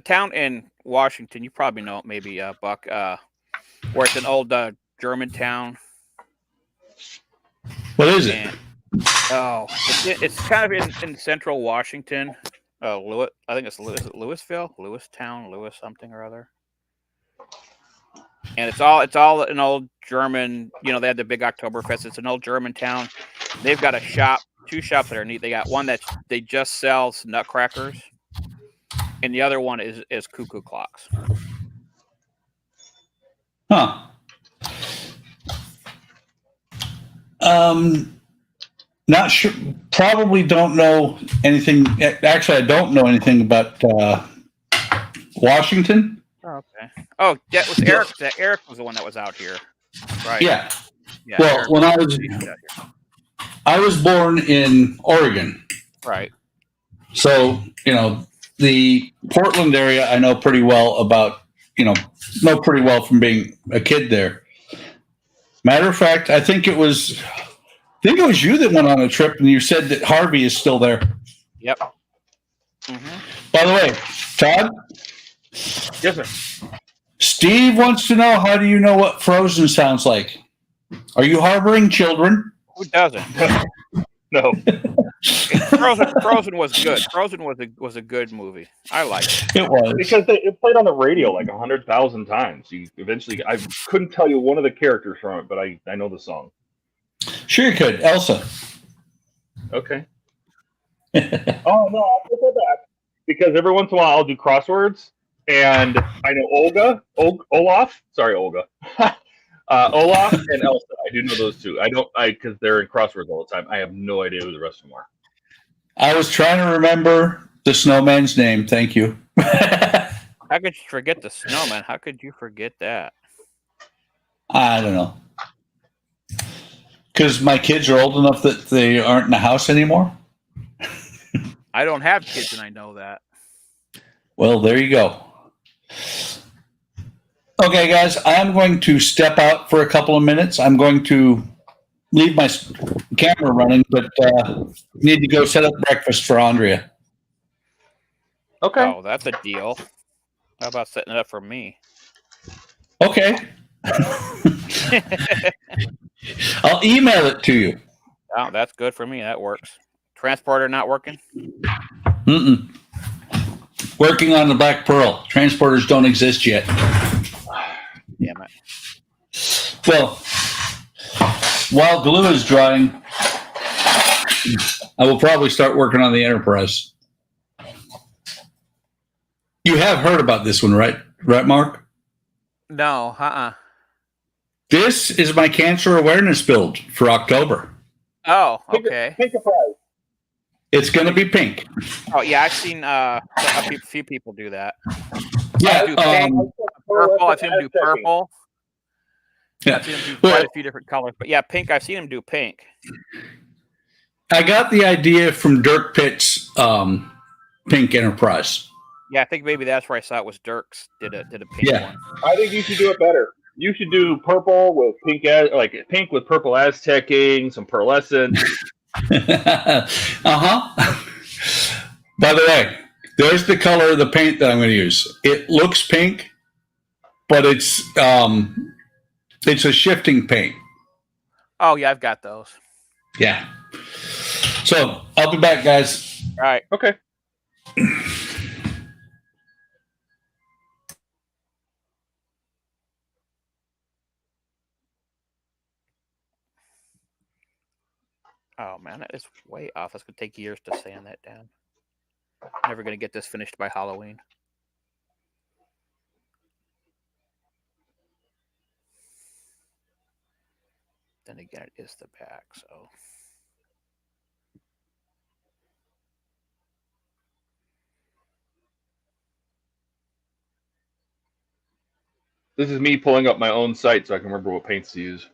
S4: town in Washington. You probably know it, maybe, Buck, where it's an old German town.
S1: What is it?
S4: And, it's kind of in central Washington. Lewis, I think it's Louisville, Lewistown, Lewis something or other. And it's all an old German. You know, they had the big Oktoberfest. It's an old German town. They've got two shops that are neat. They got one that they just sells nutcrackers, and the other one is cuckoo clocks.
S1: Huh. Not sure. Probably don't know anything. Actually, I don't know anything about Washington.
S4: Oh, okay. Oh, that was Eric. Eric was the one that was out here. Right.
S1: Yeah.
S4: Yeah.
S1: Well,
S4: Eric
S1: when I was born in Oregon.
S4: Right.
S1: So, the Portland area I know pretty well about, know pretty well from being a kid there. Matter of fact, I think it was you that went on a trip and you said that Harvey is still there.
S4: Yep. Mm-hmm.
S1: By the way, Todd?
S2: Yes, sir.
S1: Steve wants to know, how do you know what Frozen sounds like? Are you harboring children?
S4: Who doesn't?
S2: No.
S4: Frozen was good. Frozen was a good movie. I liked it.
S1: It was.
S2: Because it played on the radio like 100,000 times. You eventually, I couldn't tell you one of the characters from it, but I know the song.
S1: Sure you could. Elsa.
S2: Okay. Oh no, I'll take that back. Because every once in a while I'll do crosswords, and I know Olaf. Sorry, Olga. Olaf and Elsa. I do know those two. Because they're in crosswords all the time. I have no idea who the rest of them are.
S1: I was trying to remember the snowman's name. Thank you.
S4: How could you forget the snowman? How could you forget that?
S1: I don't know. Because my kids are old enough that they aren't in the house anymore.
S4: I don't have kids, and I know that.
S1: Well, there you go. Okay, guys, I'm going to step out for a couple of minutes. I'm going to leave my camera running, but need to go set up breakfast for Andrea.
S2: Okay.
S4: Oh, that's a deal. How about setting it up for me?
S1: Okay. I'll email it to you.
S4: Oh, that's good for me. That works. Transporter not working?
S1: Mm-mm. Working on the Black Pearl. Transporters don't exist yet.
S4: Damn it.
S1: Well, while glue is drying, I will probably start working on the Enterprise. You have heard about this one, right? Right, Mark?
S4: No,
S1: This is my cancer awareness build for October.
S4: Oh, okay.
S2: Pick a prize.
S1: It's going to be pink.
S4: Oh, yeah, I've seen a few people do that.
S1: Yeah.
S4: Do pink, purple. I've seen them do purple.
S1: Yeah.
S4: I've seen them do quite a few different colors. But yeah, pink, I've seen them do pink.
S1: I got the idea from Dirk Pitt's Pink Enterprise.
S4: Yeah, I think maybe that's where I saw it was Dirk's did a pink
S1: Yeah.
S4: one.
S2: I think you should do it better. You should do purple with pink, pink with purple Aztecing, some pearlescent.
S1: By the way, there's the color of the paint that I'm going to use. It looks pink, but it's a shifting paint.
S4: Oh yeah, I've got those.
S1: Yeah. So I'll be back, guys.
S4: All right.
S2: Okay.
S4: Oh man, that is way off. That's gonna take years to sand that down. Never gonna get this finished by Halloween. Then again, it is the back, so.
S2: This is me pulling up my own site so I can remember what paints to use.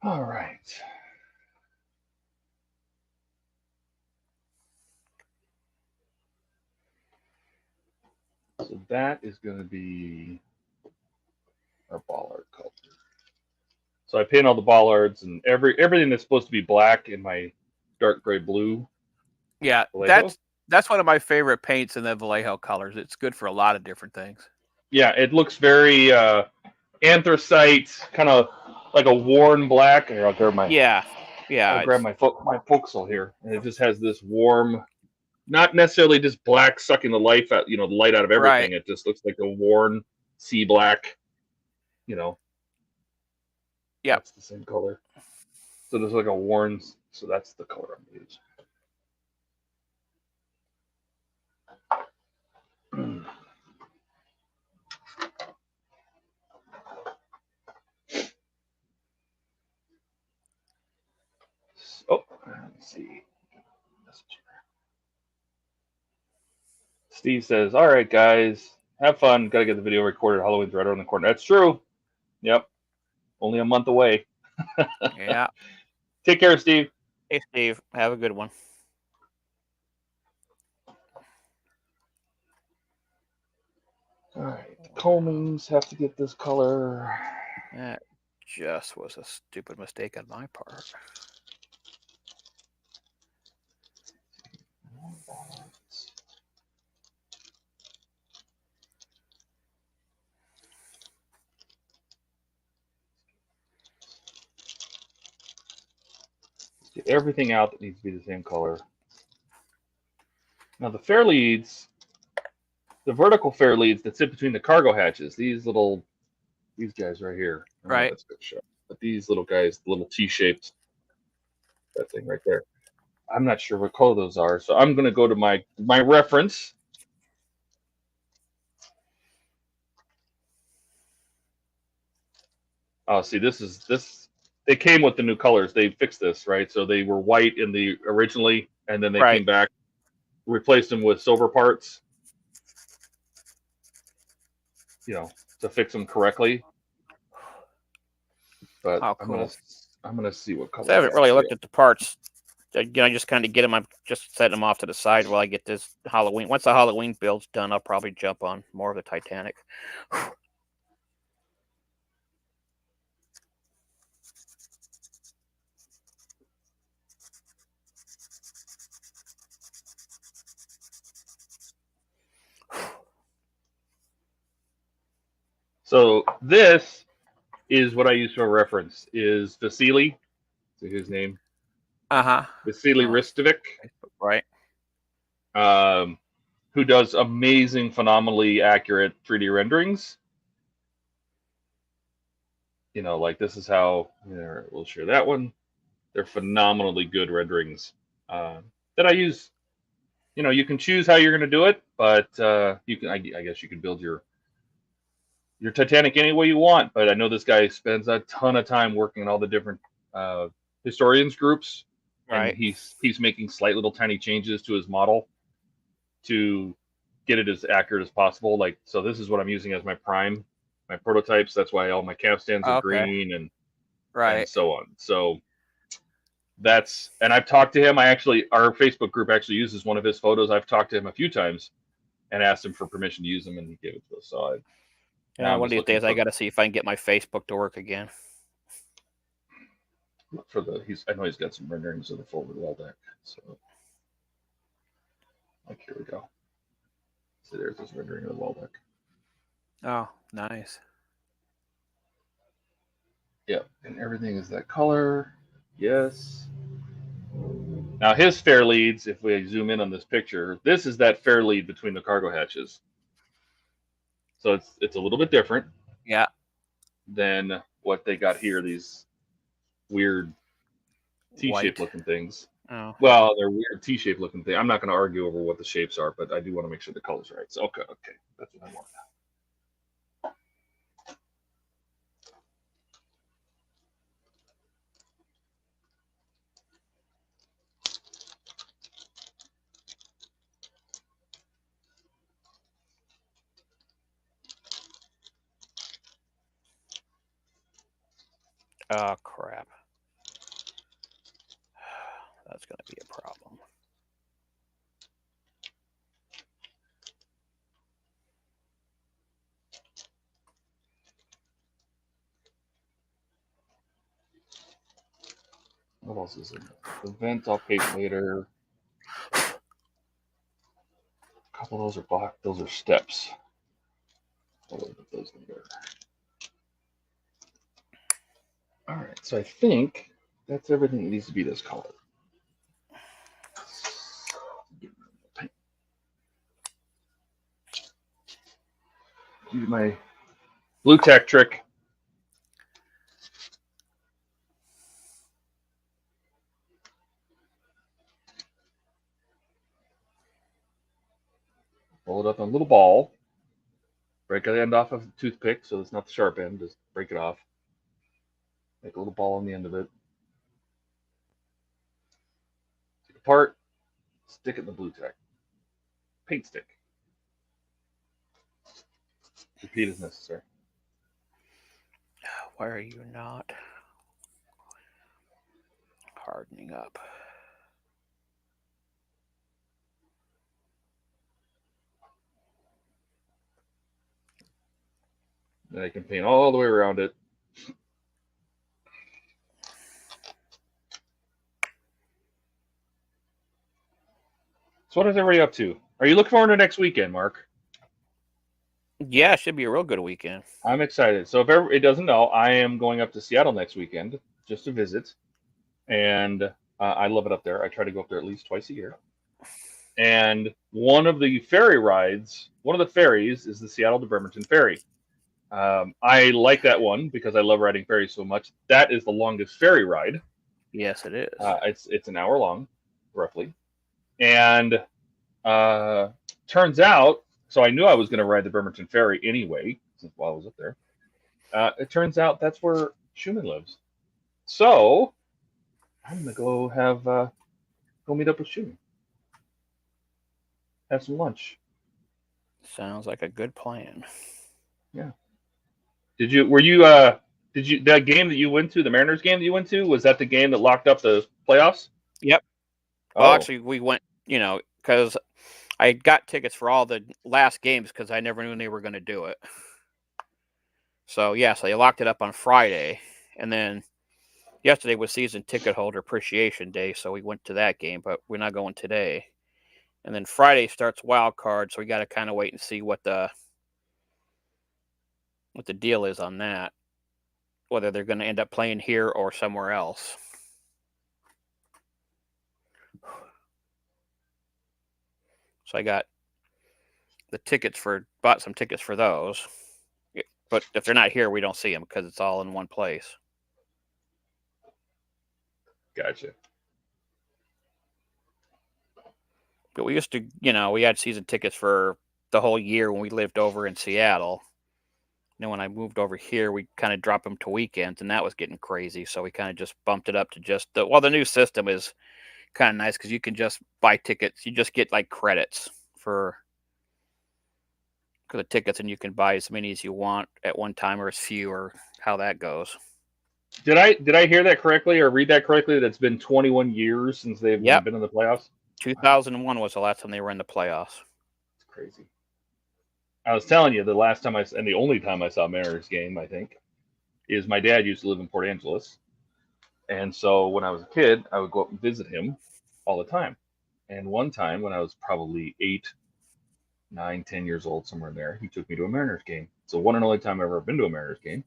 S2: All right. So that is going to be our bollard color. So I paint all the bollards and everything that's supposed to be black in my dark gray blue.
S4: Yeah,
S2: Vallejo?
S4: that's one of my favorite paints in the Vallejo colors. It's good for a lot of different things.
S2: Yeah, it looks very anthracite, kind of like a worn black. Here, I'll grab my I'll grab my focal here, and it just has this warm, not necessarily just black sucking the life out, the light out of everything.
S4: Right.
S2: It just looks like a worn sea black. you know,
S4: Yep.
S2: that's the same color. So there's like a worn, so that's the color I'm using. Oh, let's see. Steve says, "All right, guys, have fun. Got to get the video recorded. Halloween's right around the corner." That's true. Yep. Only a month away.
S4: Yeah.
S2: Take care, Steve.
S4: Hey, Steve. Have a good one.
S2: All right. The Coleman's have to get this color.
S4: That just was a stupid mistake on my part.
S2: Get everything out that needs to be the same color. Now the fair leads, the vertical fair leads that sit between the cargo hatches, these guys right here. I don't know if
S4: Right.
S2: that's a good shot. But these little guys, the little T-shaped, that thing right there. I'm not sure what color those are, so I'm going to go to my reference. Oh, see, this. They came with the new colors. They fixed this, right? So they were white in the originally, and then they
S4: Right.
S2: came back, replaced them with silver parts, you know, to fix them correctly. But
S4: Oh, cool.
S2: I'm gonna see what color.
S4: So I haven't really looked at the parts. Again, I just kind of get them. I'm just setting them off to the side while I get this Halloween. Once the Halloween build's done, I'll probably jump on more of the Titanic.
S2: So this is what I use for a reference. Is Vasily, see his name? Vasily Ristovic.
S4: Right.
S2: Who does amazing, phenomenally accurate 3D renderings. You know, like this is how, we'll share that one. They're phenomenally good renderings that I use. You know, you can choose how you're going to do it, but you can, I guess you can build your Titanic any way you want. But I know this guy spends a ton of time working on all the different historians groups.
S4: Right.
S2: And he's making slight little tiny changes to his model to get it as accurate as possible. Like, so this is what I'm using as my prime, my prototypes. That's why all my capstans are green and so on. So that's, and I've talked to him. Our Facebook group actually uses one of his photos. I've talked to him a few times and asked him for permission to use them, and he gave it to us. So
S4: one of these days I got to see if I can get my Facebook to work again.
S2: I know he's got some renderings of the forward wall deck. So, like, here we go. So there's this rendering of the wall deck.
S4: Oh, nice.
S2: Yep, and everything is that color. Yes. Now his fair leads, if we zoom in on this picture, this is that fair lead between the cargo hatches. So it's a little bit different.
S4: Yeah.
S2: Than what they got here. These weird T-shaped looking things.
S4: Oh.
S2: Well, they're weird T-shaped looking things. I'm not going to argue over what the shapes are, but I do want to make sure the color's right. So okay, that's what I want.
S4: Oh, crap. That's going to be a problem.
S2: What else is in there? The vent I'll paint later. A couple of those are black. Those are steps. I'll put those in there. All right, so I think that's everything that needs to be this color. Do my blue tack trick. roll it up in a little ball. Break the end off of a toothpick, so it's not the sharp end. Just break it off. Make a little ball on the end of it. Take it apart. Stick it in the blue tack. Paint stick. Repeat as necessary.
S4: Why are you not hardening up?
S2: Then I can paint all the way around it. So what is everybody up to? Are you looking forward to next weekend, Mark?
S4: Yeah, it should be a real good weekend.
S2: I'm excited. So if everybody doesn't know, I am going up to Seattle next weekend just to visit. And I love it up there. I try to go up there at least twice a year. And one of the ferry rides, one of the ferries is the Seattle to Bremerton ferry. I like that one because I love riding ferries so much. That is the longest ferry ride.
S4: Yes, it is.
S2: It's an hour long, roughly. And turns out, so I knew I was going to ride the Bremerton ferry anyway, while I was up there. It turns out that's where SCHUHMAN lives. So I'm going to go meet up with SCHUHMAN. Have some lunch.
S4: Sounds like a good plan.
S2: Yeah. That game that you went to, the Mariners game that you went to, was that the game that locked up the playoffs?
S4: Yep. Well, actually, we went, because I got tickets for all the last games because I never knew they were going to do it. So, yeah, so they locked it up on Friday. And then yesterday was season ticket holder appreciation day, so we went to that game, but we're not going today. And then Friday starts wild card, so we got to kind of wait and see what the deal is on that, whether they're going to end up playing here or somewhere else. So I got the tickets bought some tickets for those. But if they're not here, we don't see them because it's all in one place.
S2: Gotcha.
S4: But we used to, we had season tickets for the whole year when we lived over in Seattle. And then when I moved over here, we kind of dropped them to weekends, and that was getting crazy. So we kind of just bumped it up to just the new system is kind of nice because you can just buy tickets. You just get like credits for the tickets, and you can buy as many as you want at one time or as few, or how that goes.
S2: Did I hear that correctly or read that correctly? That it's been 21 years since they've been in the playoffs?
S4: 2001 was the last time they were in the playoffs.
S2: It's crazy. I was telling you, the last time and the only time I saw a Mariners game, I think, is my dad used to live in Port Angeles. And so when I was a kid, I would go up and visit him all the time. And one time when I was probably 8, 9, 10 years old, somewhere in there, he took me to a Mariners game. It's the one and only time I've ever been to a Mariners game.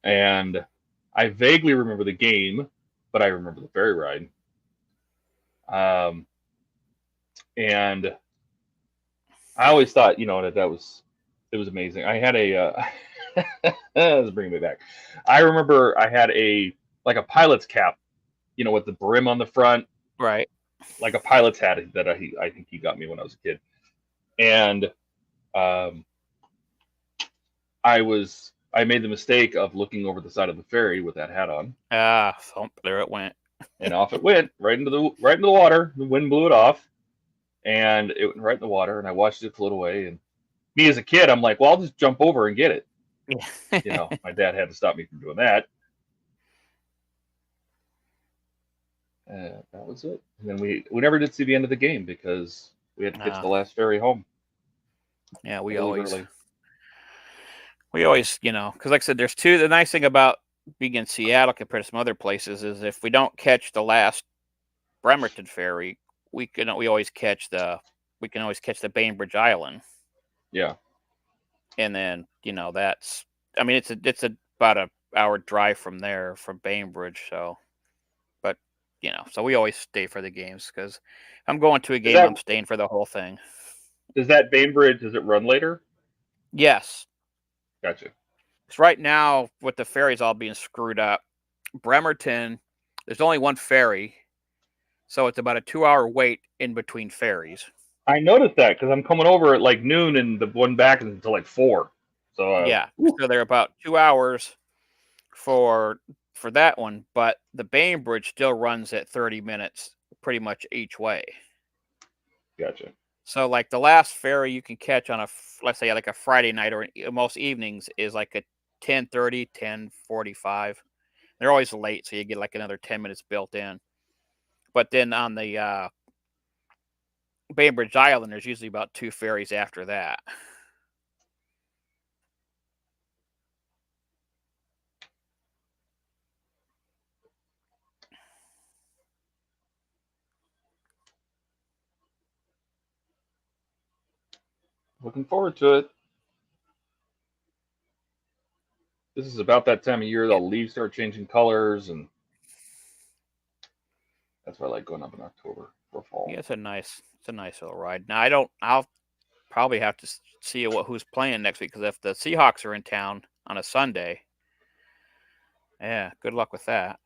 S2: And I vaguely remember the game, but I remember the ferry ride. And I always thought, it was amazing. I had let's bring me back. I remember I had a pilot's cap, with the brim on the front,
S4: right?
S2: Like a pilot's hat that I think he got me when I was a kid. And I made the mistake of looking over the side of the ferry with that hat on.
S4: Thump, there it went.
S2: And off it went, right into the water. The wind blew it off, and it went right in the water. And I watched it float away. And me as a kid, I'm like, well, I'll just jump over and get it.
S4: Yeah.
S2: My dad had to stop me from doing that. That was it. And then we never did see the end of the game because we had to get to the last ferry home.
S4: Yeah, we always, because like I said, there's the nice thing about being in Seattle compared to some other places is if we don't catch the last Bremerton ferry, we can always catch the Bainbridge Island.
S2: Yeah.
S4: And then, it's about an hour drive from there, from Bainbridge. So, but, so we always stay for the games because I'm going to a game, I'm staying for the whole thing.
S2: Does that Bainbridge, does it run later?
S4: Yes.
S2: Gotcha.
S4: Because right now, with the ferries all being screwed up, Bremerton, there's only one ferry. So it's about a 2-hour wait in between ferries.
S2: I noticed that because I'm coming over at like noon and the one back is until like 4. So
S4: Yeah, so they're about 2 hours for that one, but the Bainbridge still runs at 30 minutes pretty much each way.
S2: gotcha.
S4: So like the last ferry you can catch on let's say like a Friday night or most evenings is like a 10:30, 10:45. They're always late, so you get like another 10 minutes built in. But then on the Bainbridge Island, there's usually about 2 ferries after that.
S2: Looking forward to it. This is about that time of year the leaves start changing colors, and that's why I like going up in October for fall.
S4: Yeah, it's a nice little ride. Now I'll probably have to see who's playing next week, because if the Seahawks are in town on a Sunday, yeah, good luck with that.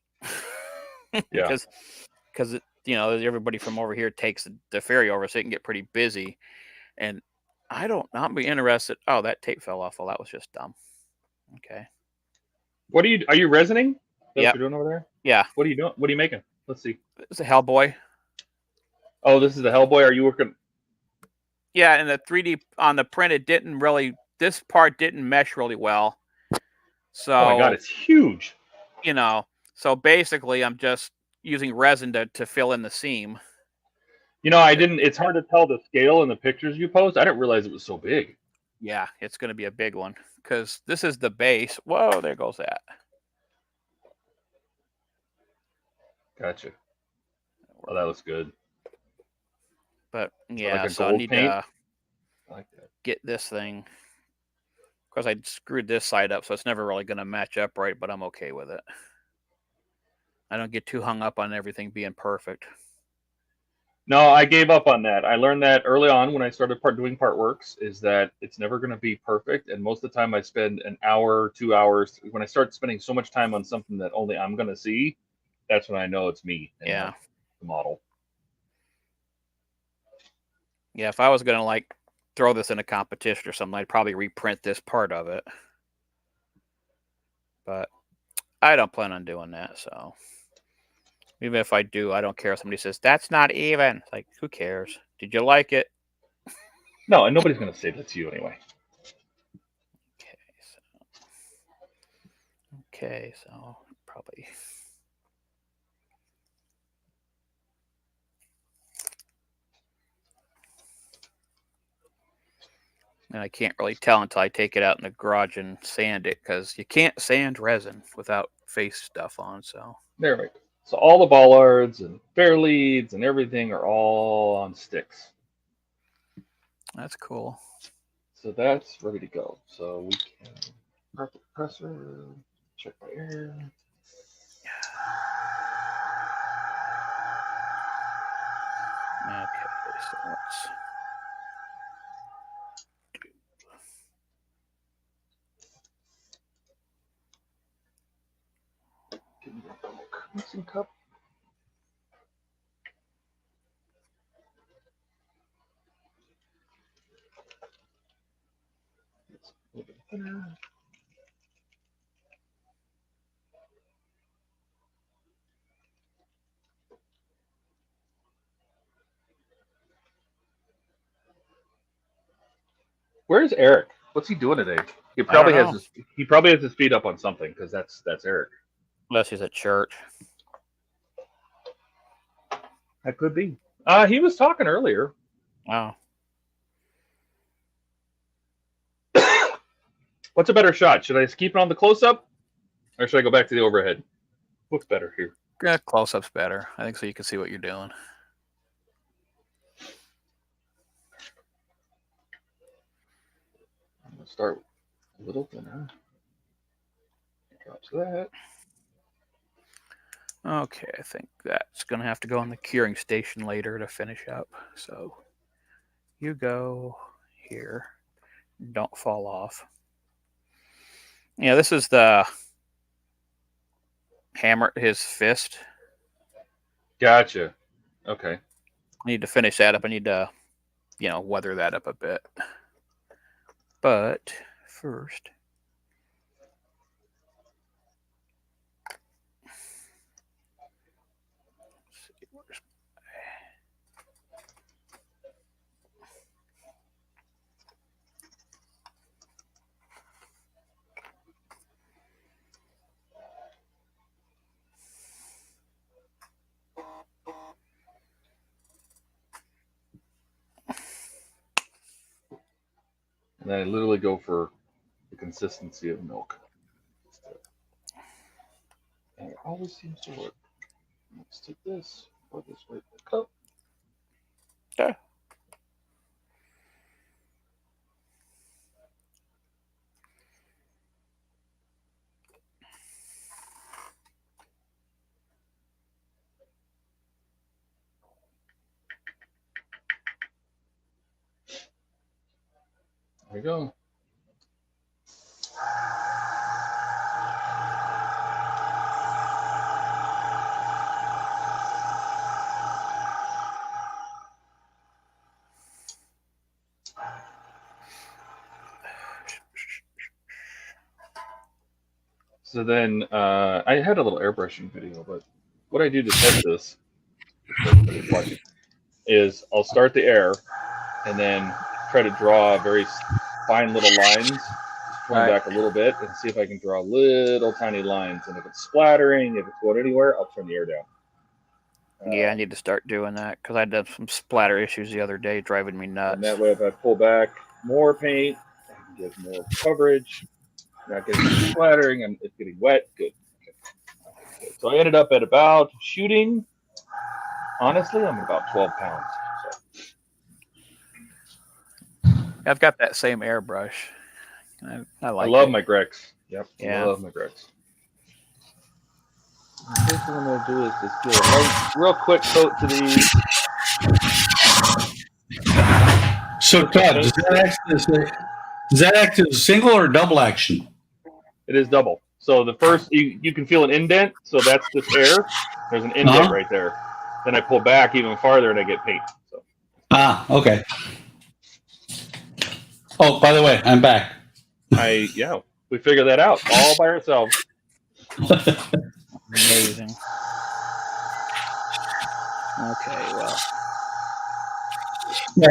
S2: Yeah.
S4: Because everybody from over here takes the ferry over, so it can get pretty busy. And I'll be interested. Oh, that tape fell off. Well, that was just dumb. Okay.
S2: Are you resining? That's
S4: Yep.
S2: what you're doing over there?
S4: Yeah.
S2: What are you doing? What are you making? Let's see.
S4: It's a Hellboy.
S2: Oh, this is the Hellboy. Are you working?
S4: Yeah, and the 3D on the print, this part didn't mesh really well. So,
S2: oh my God, it's huge.
S4: So basically I'm just using resin to fill in the seam.
S2: It's hard to tell the scale in the pictures you post. I didn't realize it was so big.
S4: Yeah, it's going to be a big one, because this is the base. Whoa, there goes that.
S2: Gotcha. Oh, that looks good.
S4: But
S2: So
S4: yeah,
S2: like a
S4: so I
S2: gold
S4: need
S2: paint?
S4: to
S2: I like that.
S4: get this thing. Of course, I screwed this side up, so it's never really going to match up right, but I'm okay with it. I don't get too hung up on everything being perfect.
S2: No, I gave up on that. I learned that early on when I started doing part works, is that it's never going to be perfect. And most of the time I spend an hour, 2 hours. When I start spending so much time on something that only I'm going to see, that's when I know it's me and
S4: Yeah.
S2: not the model.
S4: Yeah, if I was going to like throw this in a competition or something, I'd probably reprint this part of it. But I don't plan on doing that, so even if I do, I don't care if somebody says, that's not even. It's like, who cares? Did you like it?
S2: No, and nobody's going to say that to you anyway.
S4: Okay, so probably. And I can't really tell until I take it out in the garage and sand it, because you can't sand resin without face stuff on. So
S2: There we go. So all the bollards and fair leads and everything are all on sticks.
S4: that's cool.
S2: So that's ready to go. So we can prep the compressor, check my air.
S4: Okay, so let's.
S2: Give me a double mixing cup. It's a little bit thinner. Where's Eric? What's he doing today? He probably
S4: I don't
S2: has his feet up on something, because that's Eric.
S4: Unless he's at church.
S2: That could be. He was talking earlier.
S4: Oh.
S2: What's a better shot? Should I keep it on the close up, or should I go back to the overhead? What's better here?
S4: Yeah, close-up's better. I think so you can see what you're doing.
S2: I'm going to start a little thinner. Drop to that.
S4: Okay, I think that's going to have to go on the curing station later to finish up. So you go here. Don't fall off. Yeah, this is the hammer, his fist.
S2: Gotcha. Okay.
S4: I need to finish that up. I need to you know, weather that up a bit. But first, let's see, where's
S2: And I literally go for the consistency of milk. And it always seems to work. Let's take this, put this right in the cup.
S4: okay.
S2: There you go. So then I had a little airbrushing video, but what I do to test this is I'll start the air and then try to draw very fine little lines, just pulling back a little bit and see if I can draw little tiny lines. And if it's splattering, if it's going anywhere, I'll turn the air down.
S4: Yeah, I need to start doing that because I had some splatter issues the other day driving me nuts.
S2: And that way, if I pull back more paint, I can get more coverage. Not getting splattering, and it's getting wet. Good. Okay. So I ended up at about shooting. Honestly, I'm at about 12 pounds. So.
S4: I've got that same airbrush. I like.
S2: I love
S4: it.
S2: my Grex. Yep.
S4: Yeah.
S2: I love my Grex. First thing I'm going to do is just do a real quick coat to these.
S1: So, Todd, does that act as a single or double action?
S2: It is double. So the first, you can feel an indent. So that's just air. There's an indent right there. Then I pull back even farther and I get paint. So.
S1: Okay. Oh, by the way, I'm back.
S2: Yeah, we figured that out all by ourselves.
S4: Amazing. Okay, well.
S1: Yeah,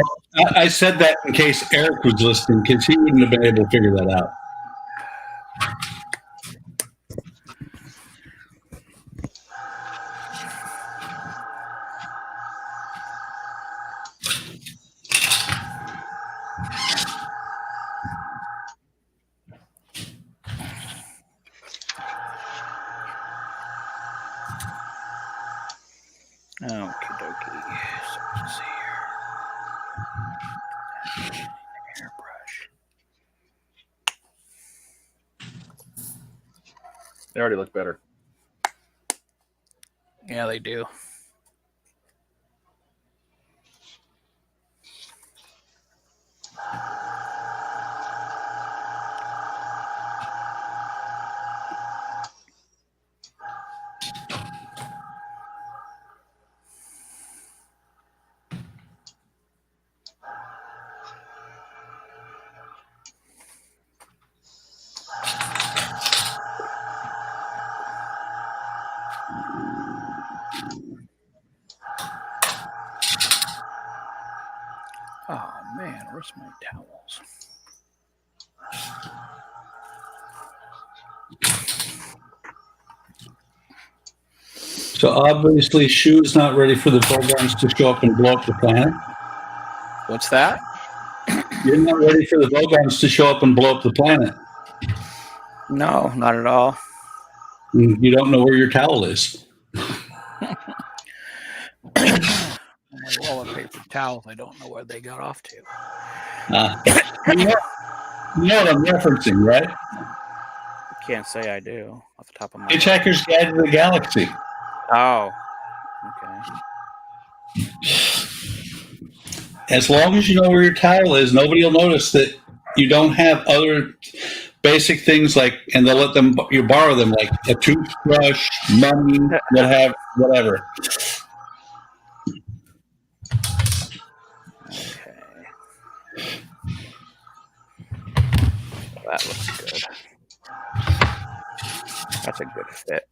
S1: I said that in case Eric was listening, because he wouldn't have been able to figure that out.
S4: Okie dokie. So let's see here. Airbrush.
S2: They already look better.
S4: Yeah, they do. Oh man, where's my towels?
S1: So obviously, SCHUH's not ready for the programs to show up and blow up the planet.
S4: What's that?
S1: You're not ready for the programs to show up and blow up the planet.
S4: No, not at all.
S1: You don't know where your towel is.
S4: My roll of paper towels, I don't know where they got off to.
S1: You know what I'm referencing, right?
S4: I can't say I do off the top of my head.
S1: Hitchhiker's Guide to the Galaxy.
S4: Oh, okay.
S1: As long as you know where your towel is, nobody will notice that you don't have other basic things like, and they'll let you borrow them, like a toothbrush, money, whatever.
S4: Okay. that looks good. That's a good fit.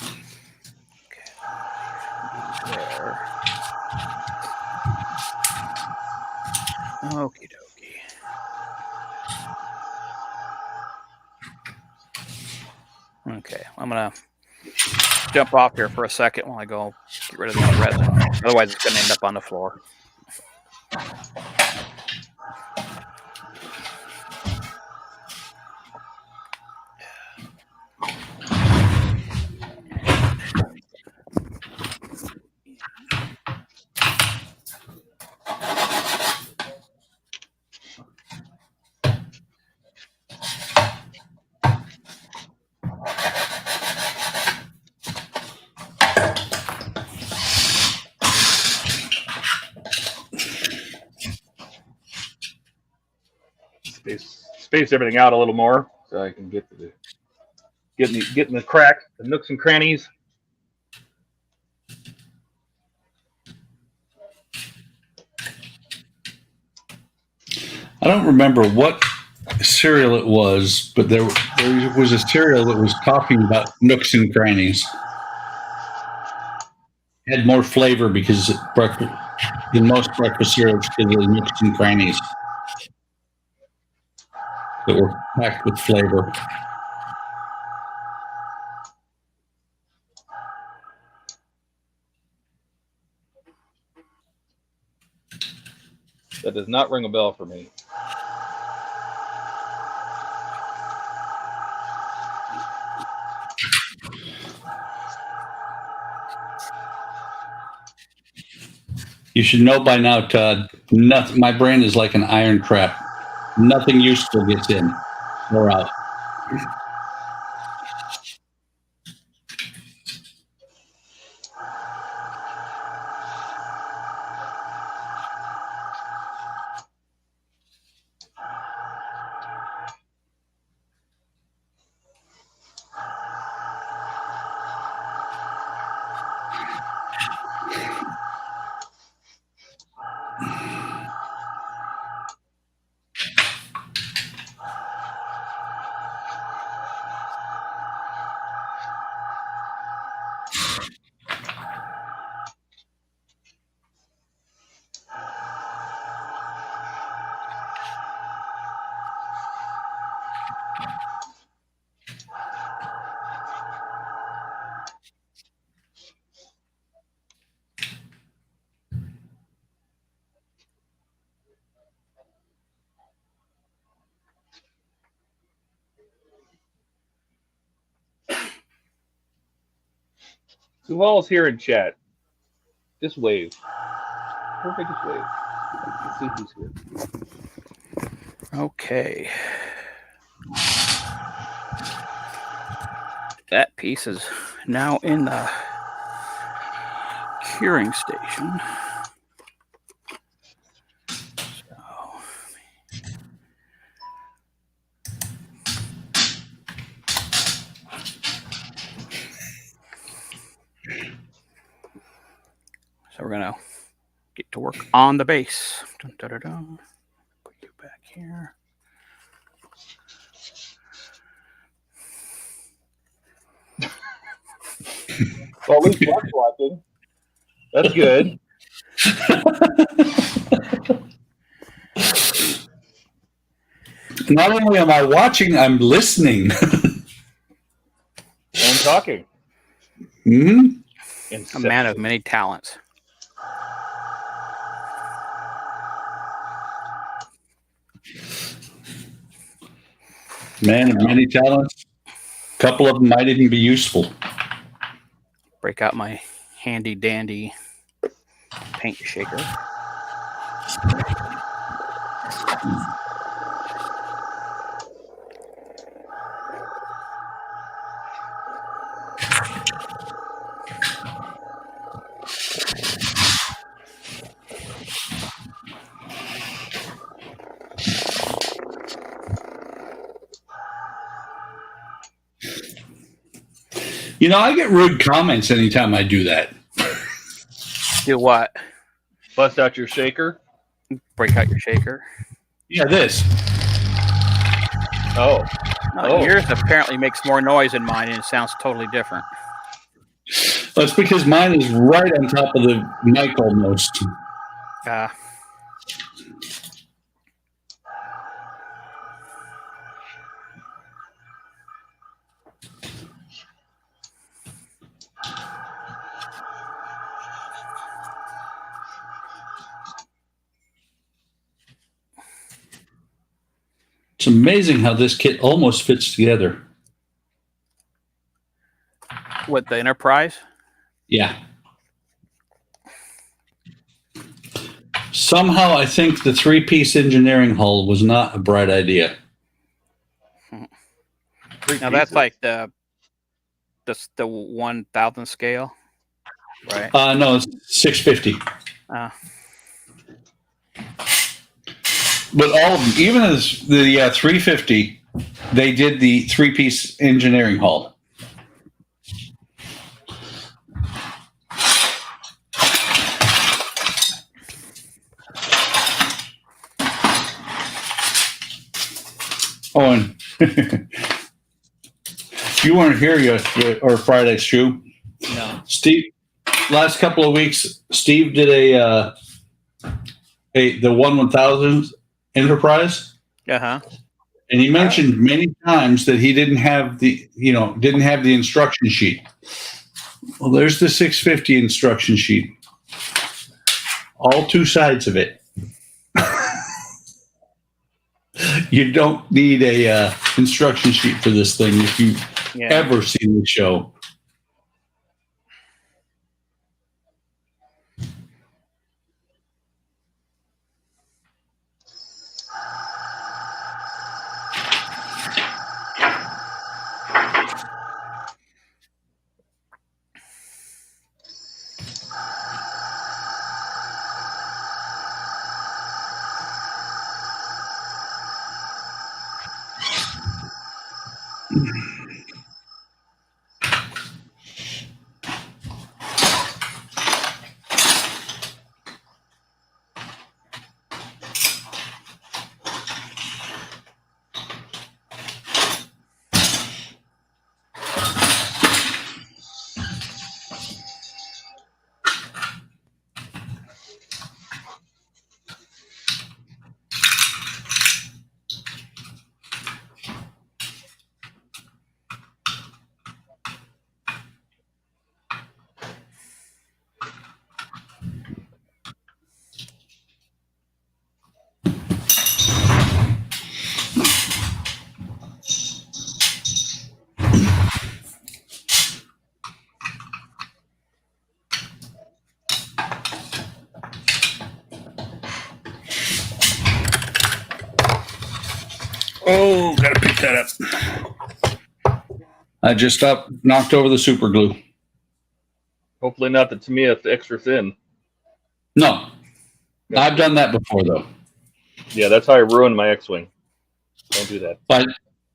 S4: Okay. There. Okie dokie. Okay, I'm gonna jump off here for a second while I go get rid of this resin. Otherwise, it's gonna end up on the floor.
S2: Space everything out a little more so I can get to the getting the cracks, the nooks and crannies.
S1: I don't remember what cereal it was, but there was a cereal that was talking about nooks and crannies. It had more flavor because than most breakfast cereals because of the nooks and crannies that were packed with flavor.
S2: That does not ring a bell for me.
S1: You should know by now, Todd. Nothing. My brain is like an iron trap. Nothing useful gets in or out.
S2: Who all's here in chat? Just wave. Perfect, just wave. Let's see who's here.
S4: Okay. That piece is now in the curing station. So we're gonna get to work on the base. Dun, dun, dun, dun. Put you back here.
S2: Well, at least Buck's watching. That's good.
S1: Not only am I watching, I'm listening.
S2: And talking.
S1: Hmm?
S4: A man of many talents.
S1: Man of many talents. A couple of them might even be useful.
S4: Break out my handy dandy paint shaker.
S1: You know, I get rude comments anytime I do that.
S4: Do what?
S2: Bust out your shaker.
S4: Break out your shaker.
S1: Yeah, this.
S2: Oh. Oh.
S4: Yours apparently makes more noise than mine, and it sounds totally different.
S1: That's because mine is right on top of the mic almost. It's amazing how this kit almost fits together.
S4: What, the Enterprise?
S1: Yeah. Somehow I think the 3-piece engineering hull was not a bright idea.
S4: Now that's like the 1,000 scale, right?
S1: No, it's 650. But all of them, even as the 350, they did the 3-piece engineering hull. Oh, and you weren't here yesterday or Friday, Schu.
S4: No.
S1: Steve, last couple of weeks, Steve did the 1/1000 Enterprise.
S4: Uh-huh.
S1: And he mentioned many times that he didn't have the instruction sheet. Well, there's the 650 instruction sheet. All 2 sides of it. You don't need a instruction sheet for this thing if you've ever seen the show. Oh, gotta pick that up. I just knocked over the super glue.
S2: Hopefully not the Tamiya extra thin.
S1: No. I've done that before, though.
S2: Yeah, that's how I ruined my X-Wing. Don't do that.
S1: But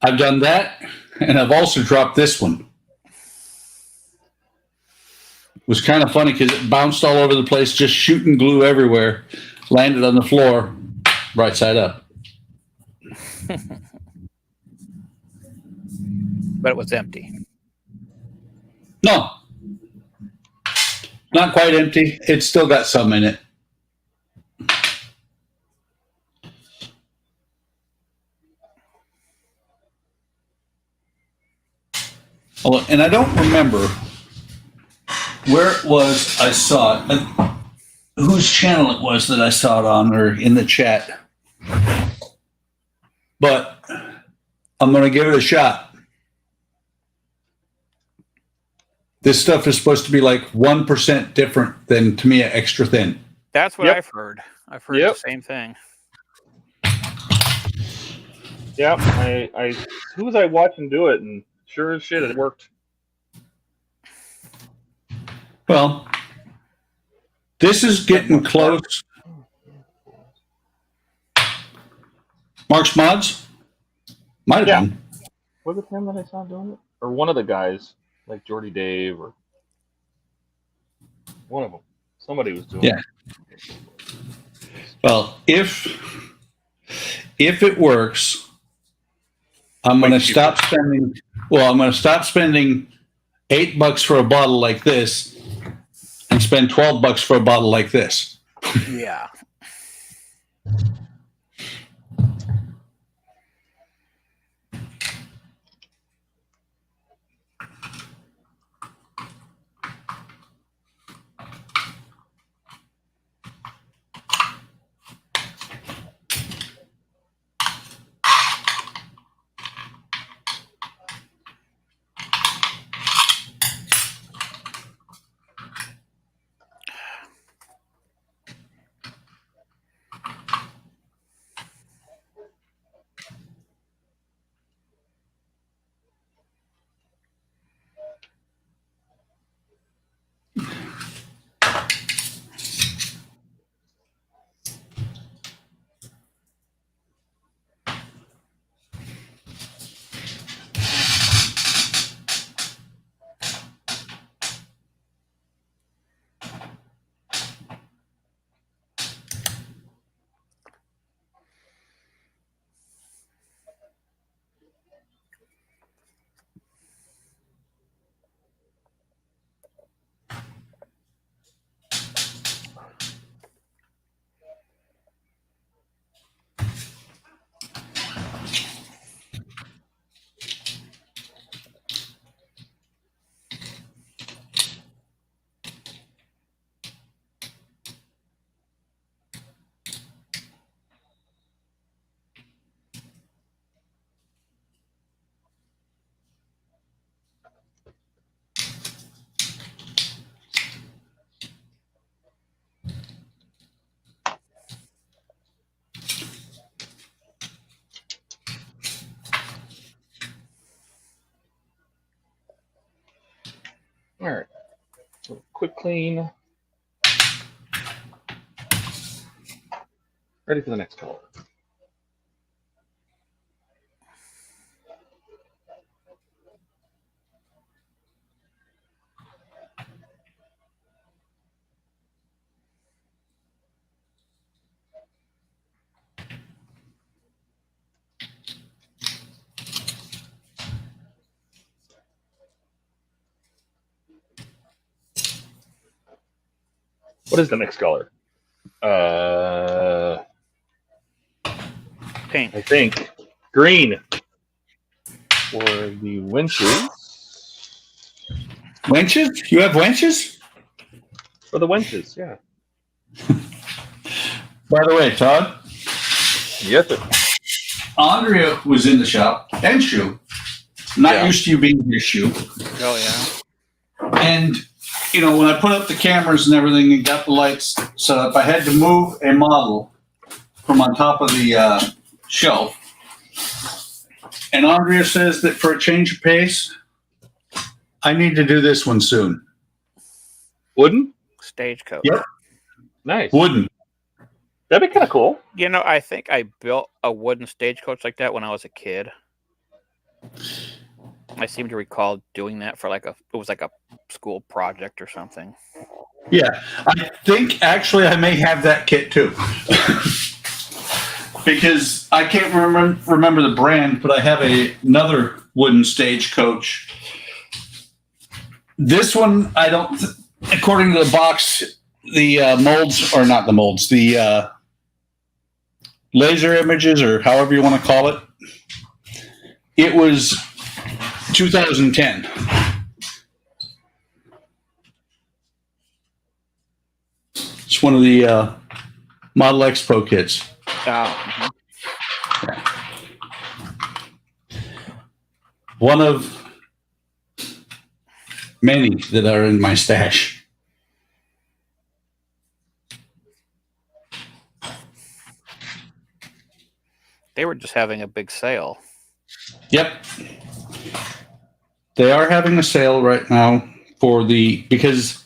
S1: I've done that, and I've also dropped this one. It was kind of funny because it bounced all over the place, just shooting glue everywhere, landed on the floor, right side up.
S4: But it was empty.
S1: No. Not quite empty. It's still got some in it. Oh, and I don't remember where it was I saw it, whose channel it was that I saw it on or in the chat. But I'm going to give it a shot. This stuff is supposed to be like 1% different than Tamiya extra thin.
S4: That's what I've heard. I've heard the same thing.
S2: Yeah, who was I watching do it? And sure as shit, it worked.
S1: Well, this is getting close. Mark's Mods? Might have been.
S2: Was it him that I saw doing it? Or one of the guys, like Jordy Dave, or one of them. Somebody was doing it.
S1: Well, if it works, I'm going to stop spending. Well, I'm going to stop spending $8 for a bottle like this, and spend $12 for a bottle like this.
S4: Yeah.
S2: All right. So quick clean. Ready for the next color. What is the next color?
S4: Pink.
S2: I think green for the winches.
S1: Wenches? You have wenches?
S2: For the winches, yeah.
S1: By the way, Todd,
S2: Yes, sir.
S1: Andrea was in the shop and SCHUH. Not
S2: Yeah.
S1: used to you being his SCHUH.
S4: Oh yeah.
S1: And, you know, when I put up the cameras and everything and got the lights set up, I had to move a model from on top of the shelf. And Andrea says that for a change of pace, I need to do this one soon.
S2: Wooden?
S4: Stagecoach.
S1: Yep.
S2: Nice.
S1: Wooden.
S2: That'd be kind of cool.
S4: You know, I think I built a wooden stagecoach like that when I was a kid. I seem to recall doing that for it was like a school project or something.
S1: Yeah. I think actually I may have that kit too. Because I can't remember the brand, but I have another wooden stagecoach. This one, I don't, according to the box, the molds, or not the molds, the laser images, or however you want to call it, it was 2010. It's one of the Model Expo kits.
S4: Oh,
S1: One of many that are in my stash.
S4: they were just having a big sale.
S1: Yep. They are having a sale right now because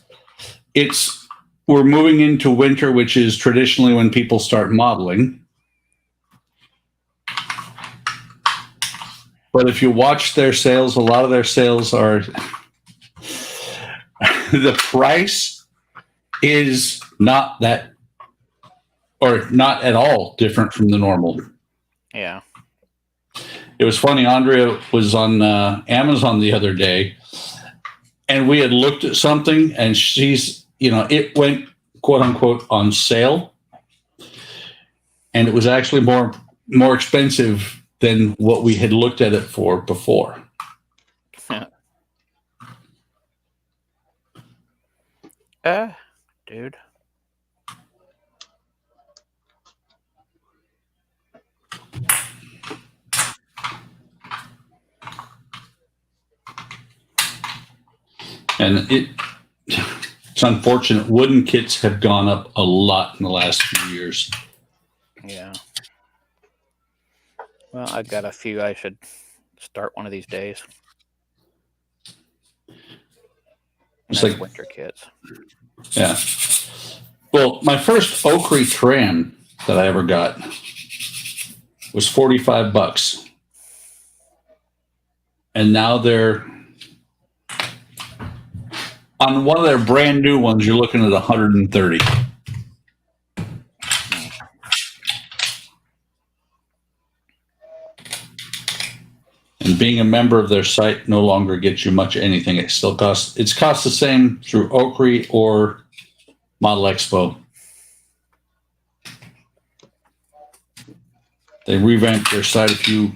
S1: we're moving into winter, which is traditionally when people start modeling. But if you watch their sales, a lot of their sales are the price is not that or not at all different from the normal.
S4: Yeah.
S1: It was funny. Andrea was on Amazon the other day, and we had looked at something, and she's, it went quote unquote on sale, and it was actually more expensive than what we had looked at it for before.
S4: Dude.
S1: And it's unfortunate. Wooden kits have gone up a lot in the last few years.
S4: Yeah. Well, I've got a few I should start one of these days.
S1: It's
S4: Nice
S1: like
S4: winter kits.
S1: Yeah. Well, my first Oakley tram that I ever got was $45. And now they're on one of their brand new ones, you're looking at 130. And being a member of their site no longer gets you much anything. It still costs the same through Oakley or Model Expo. They revamped their site a few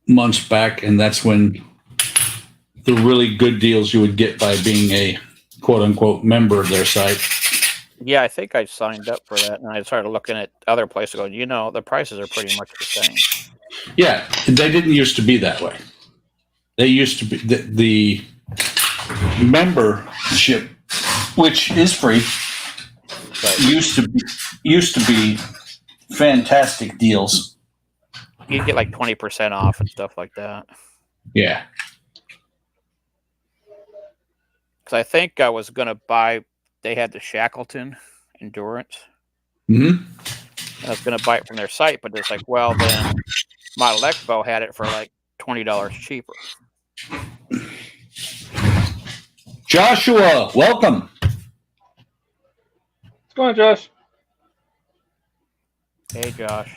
S1: months back, and that's when the really good deals you would get by being a quote-unquote member of their site.
S4: Yeah, I think I signed up for that, and I started looking at other places going, the prices are pretty much the same.
S1: Yeah, they didn't used to be that way. They used to be the membership, which is free, used to be fantastic deals.
S4: You get like 20% off and stuff like that.
S1: Yeah.
S4: Because I think I was going to buy, they had the Shackleton Endurance.
S1: Mm-hmm.
S4: I was going to buy it from their site, but it's like, well, then Model Expo had it for like $20 cheaper.
S1: Joshua, welcome.
S2: What's going on, Josh?
S4: Hey, Josh.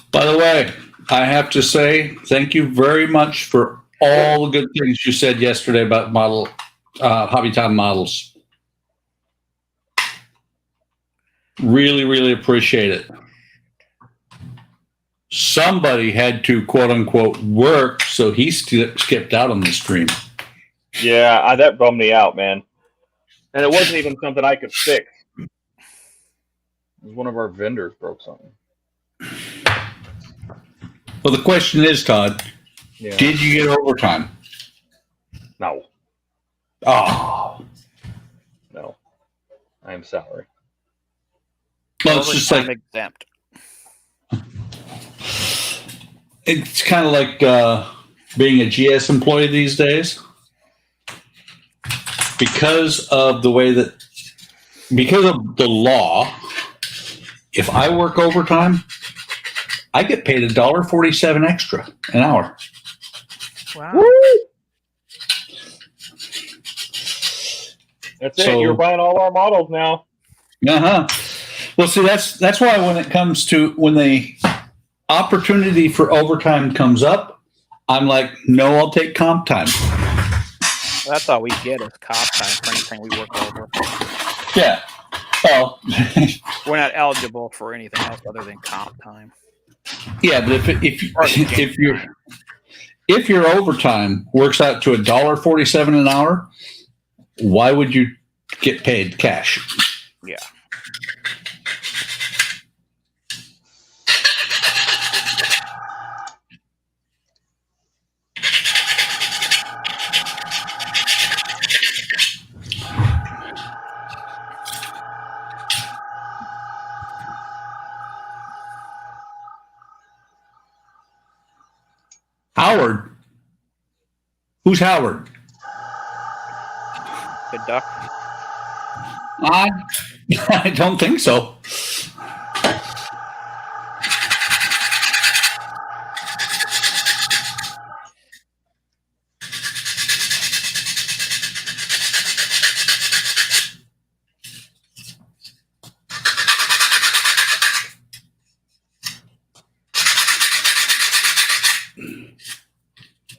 S1: By the way, I have to say thank you very much for all the good things you said yesterday about Hobby Time models. Really, really appreciate it. Somebody had to quote unquote work, so he skipped out on the stream.
S2: Yeah, that bummed me out, man. And it wasn't even something I could fix. It was one of our vendors broke something.
S1: Well, the question is, Todd, did you get overtime?
S2: No.
S1: Oh.
S2: No. I am sorry.
S1: Well, it's just like
S4: exempt.
S1: It's kind of like being a GS employee these days. Because of the law, if I work overtime, I get paid $1.47 extra an hour.
S4: Wow.
S2: Woo! That's it. You're buying all our models now.
S1: Uh-huh. Well, see, that's why when it comes to when the opportunity for overtime comes up, I'm like, no, I'll take comp time.
S4: That's all we get is comp time for anything we work over.
S1: Yeah. Well,
S4: we're not eligible for anything else other than comp time.
S1: Yeah, but if your overtime works out to $1.47 an hour, why would you get paid cash?
S4: Yeah.
S1: Howard? Who's Howard?
S4: The duck?
S1: I don't think so.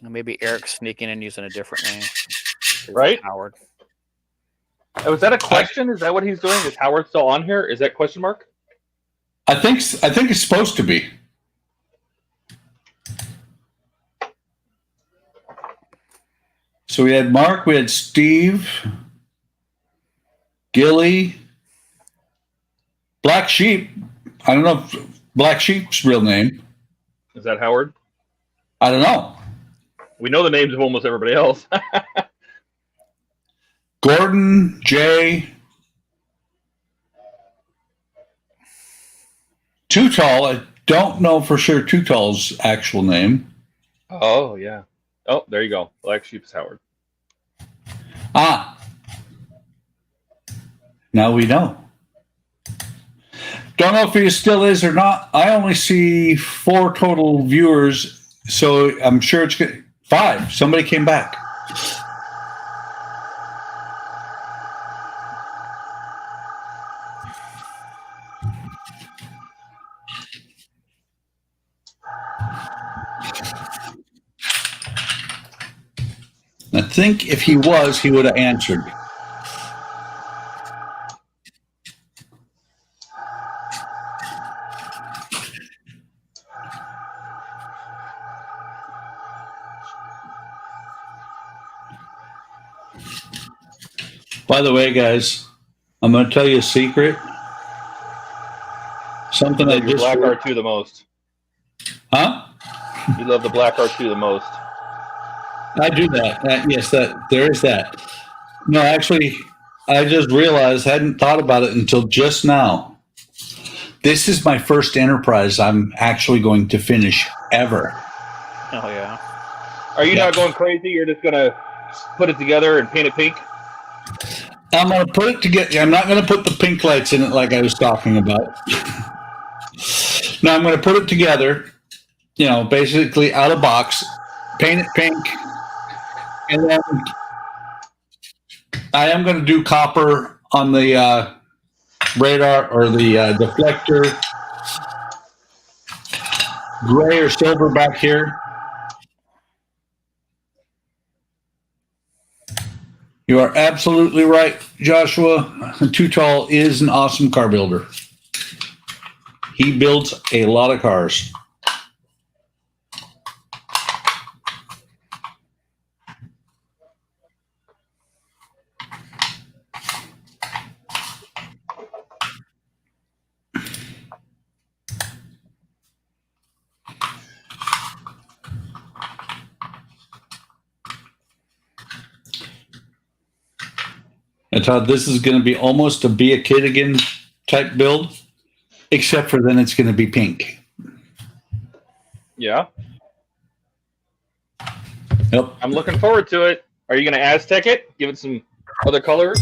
S4: Maybe Eric's sneaking in using a different name.
S2: Right?
S4: Howard.
S2: Was that a question? Is that what he's doing? Is Howard still on here? Is that question mark?
S1: I think it's supposed to be. So we had Mark, we had Steve, Gilly, Black Sheep. I don't know if Black Sheep's real name.
S2: Is that Howard?
S1: I don't know.
S2: We know the names of almost everybody else.
S1: Gordon, Jay, Too Tall. I don't know for sure Too Tall's actual name.
S2: Oh, yeah. Oh, there you go. Black Sheep's Howard.
S1: Ah. Now we know. Don't know if he still is or not. I only see 4 total viewers, so I'm sure it's good. 5. Somebody came back. I think if he was, he would have answered. By the way, guys, I'm going to tell you a secret. Something I
S2: You
S1: just
S2: Black R2 the most.
S1: Huh?
S2: You love the Black R2 the most.
S1: I do that. Yes, there is that. No, actually, I just realized I hadn't thought about it until just now. This is my first enterprise I'm actually going to finish ever.
S4: Oh yeah.
S2: Are you not going crazy? You're just going to put it together and paint it pink?
S1: I'm going to put it together. I'm not going to put the pink lights in it like I was talking about. No, I'm going to put it together, basically out of box, paint it pink, and then I am going to do copper on the radar or the deflector, gray or silver back here. You are absolutely right, Joshua. Too Tall is an awesome car builder. He builds a lot of cars. And Todd, this is going to be almost a Be a Kid Again type build, except for then it's going to be pink.
S2: Yeah.
S1: Yep.
S2: I'm looking forward to it. Are you going to Aztec it? Give it some other colors?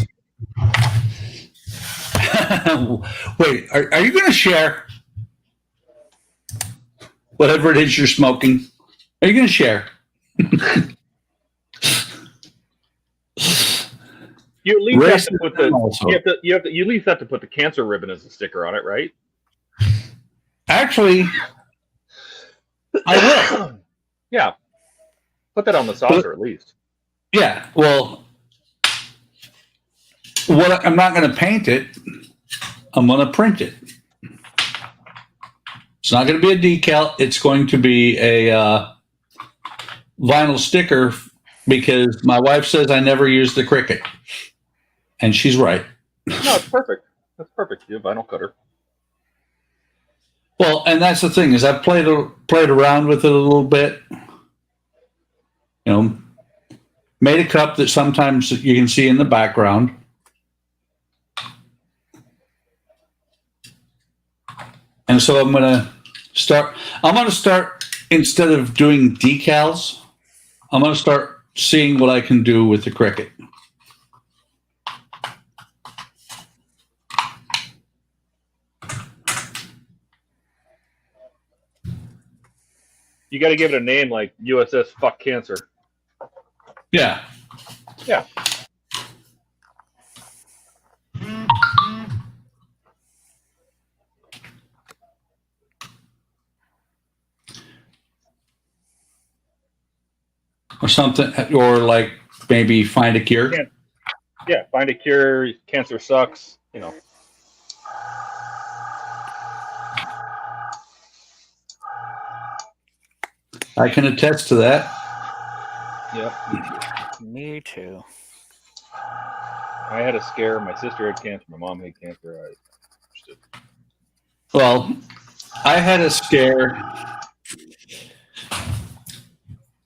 S1: Wait, are you going to share whatever it is you're smoking? Are you going to share?
S2: You at least have to put the
S1: also.
S2: you at least have to put the cancer ribbon as a sticker on it, right?
S1: Actually, I will.
S2: Yeah. Put that on the saucer at least.
S1: Yeah, well, I'm not going to paint it. I'm going to print it. It's not going to be a decal. It's going to be a vinyl sticker because my wife says I never use the Cricut. And she's right.
S2: No, it's perfect. That's perfect. You have vinyl cutter.
S1: Well, and that's the thing is I've played around with it a little bit. Made a cup that sometimes you can see in the background. And so I'm going to start instead of doing decals, I'm going to start seeing what I can do with the Cricut.
S2: You got to give it a name like USS Fuck Cancer.
S1: Yeah.
S2: Yeah.
S1: or something, or like maybe find a cure.
S2: Yeah, find a cure. Cancer sucks. You know.
S1: I can attest to that.
S2: Yep.
S4: Me too.
S2: I had a scare. My sister had cancer. My mom had cancer. I understood.
S1: Well, I had a scare,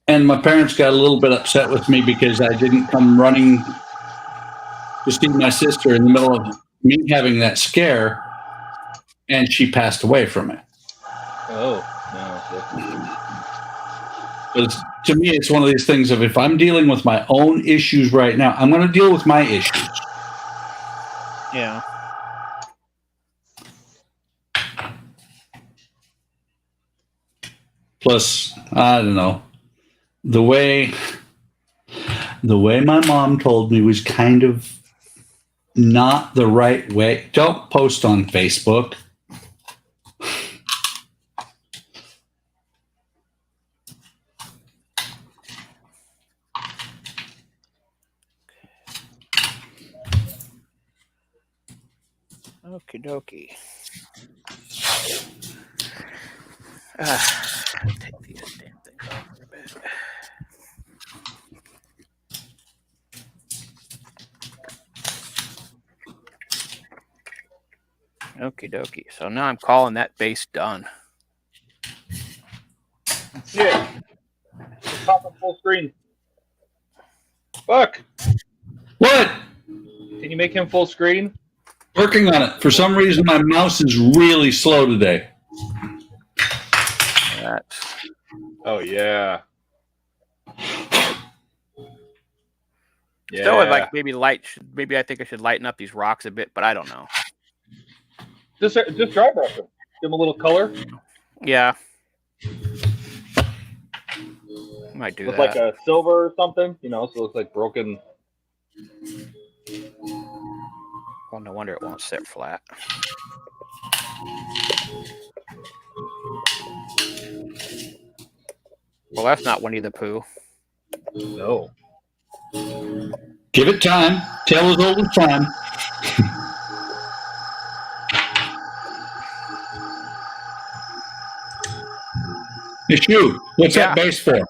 S1: and my parents got a little bit upset with me because I didn't come running to see my sister in the middle of me having that scare, and she passed away from it.
S2: Oh, no.
S1: But to me, it's one of these things of if I'm dealing with my own issues right now, I'm going to deal with my issues.
S4: Yeah.
S1: Plus, I don't know, the way my mom told me was kind of not the right way. Don't post on Facebook.
S4: Okie dokie. Take these damn things off for a bit. Okie dokie. So now I'm calling that base done.
S2: Yeah. Just pop on full screen. Buck,
S1: What?
S2: can you make him full screen?
S1: Working on it. For some reason, my mouse is really slow today.
S4: That's
S2: Oh, yeah. Yeah.
S4: still would like maybe light. Maybe I think I should lighten up these rocks a bit, but I don't know.
S2: Just dry brush him. Give him a little color.
S4: Yeah. Might do
S2: With
S4: that.
S2: like a silver or something, you know, so it looks like broken.
S4: Well, no wonder it won't sit flat. Well, that's not Winnie the Pooh.
S2: No.
S1: Give it time. Tale as old as time. Hey, Shu, what's that base for?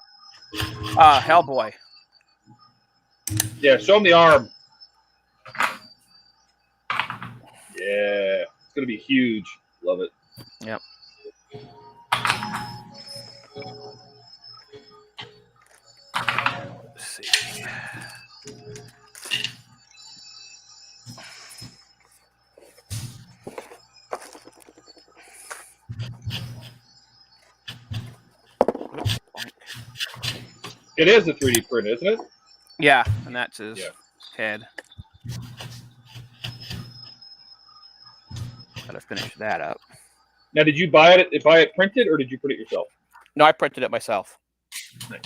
S4: Hellboy.
S2: Yeah, show him the arm. Yeah. It's going to be huge. Love it.
S4: Yep. Let's see.
S2: It is a 3D print, isn't it?
S4: Yeah, and that's his head. Gotta finish that up.
S2: Now, did you buy it printed, or did you print it yourself?
S4: No, I printed it myself.
S2: Nice.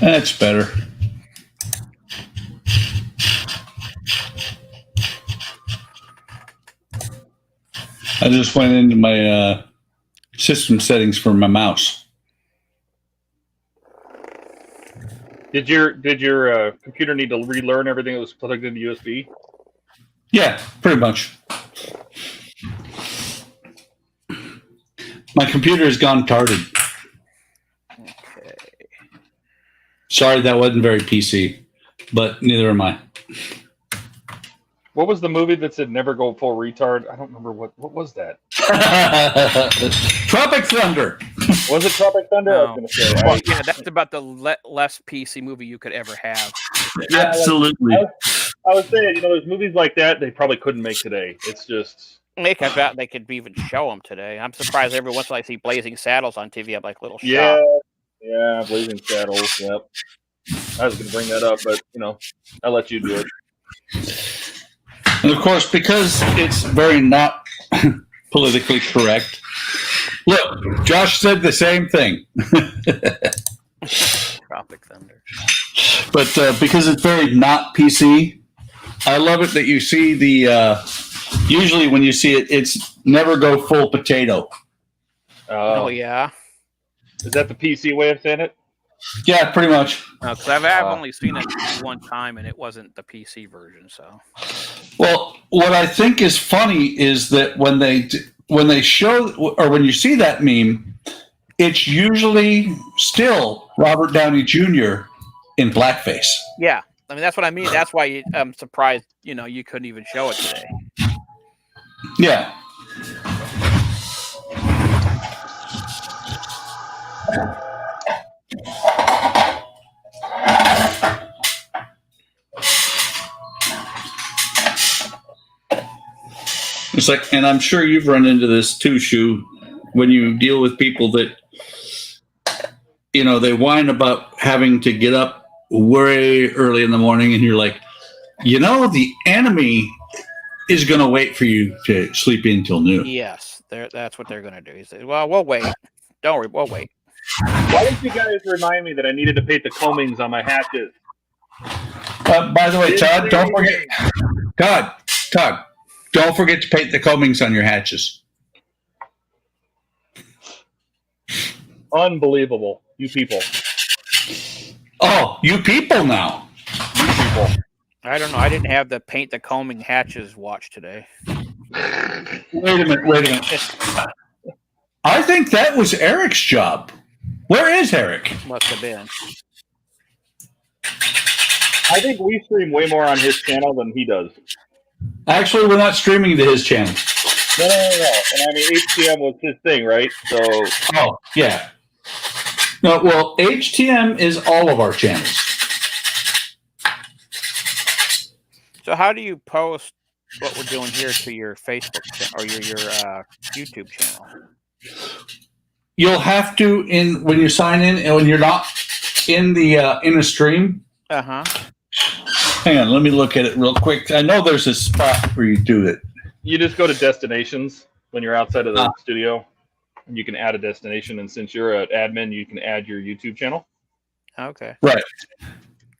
S1: That's better. I just went into my system settings for my mouse.
S2: Did your computer need to relearn everything that was plugged into USB?
S1: Yeah, pretty much. My computer has gone tarded.
S4: Okay.
S1: Sorry, that wasn't very PC, but neither am I.
S2: What was the movie that said "Never Go Full Retard"? I don't remember what was that.
S1: Tropic Thunder.
S2: Was it Tropic Thunder?
S4: No.
S2: I was going to say.
S4: Well, yeah, that's about the less PC movie you could ever have.
S2: Yeah,
S1: Absolutely.
S2: I was saying, there's movies like that they probably couldn't make today. It's just.
S4: I bet they could even show them today. I'm surprised every once in a while I see Blazing Saddles on TV. I'm like, little
S2: Yeah,
S4: shot.
S2: Blazing Saddles. Yep. I was going to bring that up, but I'll let you do it.
S1: And of course, because it's very not politically correct. Look, Josh said the same thing.
S4: Tropic Thunder.
S1: But because it's very not PC, I love it that you see the. Usually, when you see it, it's never go full potato.
S4: Oh yeah.
S2: Is that the PC way of saying it?
S1: Yeah, pretty much.
S4: Because I've only seen it one time, and it wasn't the PC version. So.
S1: Well, what I think is funny is that when they show or when you see that meme, it's usually still Robert Downey Jr. in blackface.
S4: Yeah, I mean that's what I mean. That's why I'm surprised. You couldn't even show it today.
S1: Yeah. It's like, and I'm sure you've run into this too, Shu, when you deal with people that, they whine about having to get up way early in the morning, and you're like, the enemy is going to wait for you to sleep in till noon.
S4: Yes, that's what they're going to do. He said, "Well, we'll wait. Don't worry, we'll wait."
S2: Why didn't you guys remind me that I needed to paint the combings on my hatches?
S1: By the way, Todd, don't forget. Todd, don't forget to paint the combings on your hatches.
S2: Unbelievable, you people.
S1: Oh, you people now.
S2: You people.
S4: I don't know. I didn't have the paint the combing hatches watch today.
S1: Wait a minute. I think that was Eric's job. Where is Eric?
S4: Must have been.
S2: I think we stream way more on his channel than he does.
S1: Actually, we're not streaming to his channel.
S2: No. And I mean, HTM was his thing, right? So.
S1: Oh, yeah. No, well, HTM is all of our channels.
S4: So how do you post what we're doing here to your Facebook or your YouTube channel?
S1: You'll have to when you sign in, and when you're not in a stream.
S4: Uh-huh.
S1: Hang on, let me look at it real quick. I know there's a spot where you do it.
S2: You just go to destinations when you're outside of the studio, and you can add a destination. And since you're an admin, you can add your YouTube channel.
S4: Okay.
S1: Right.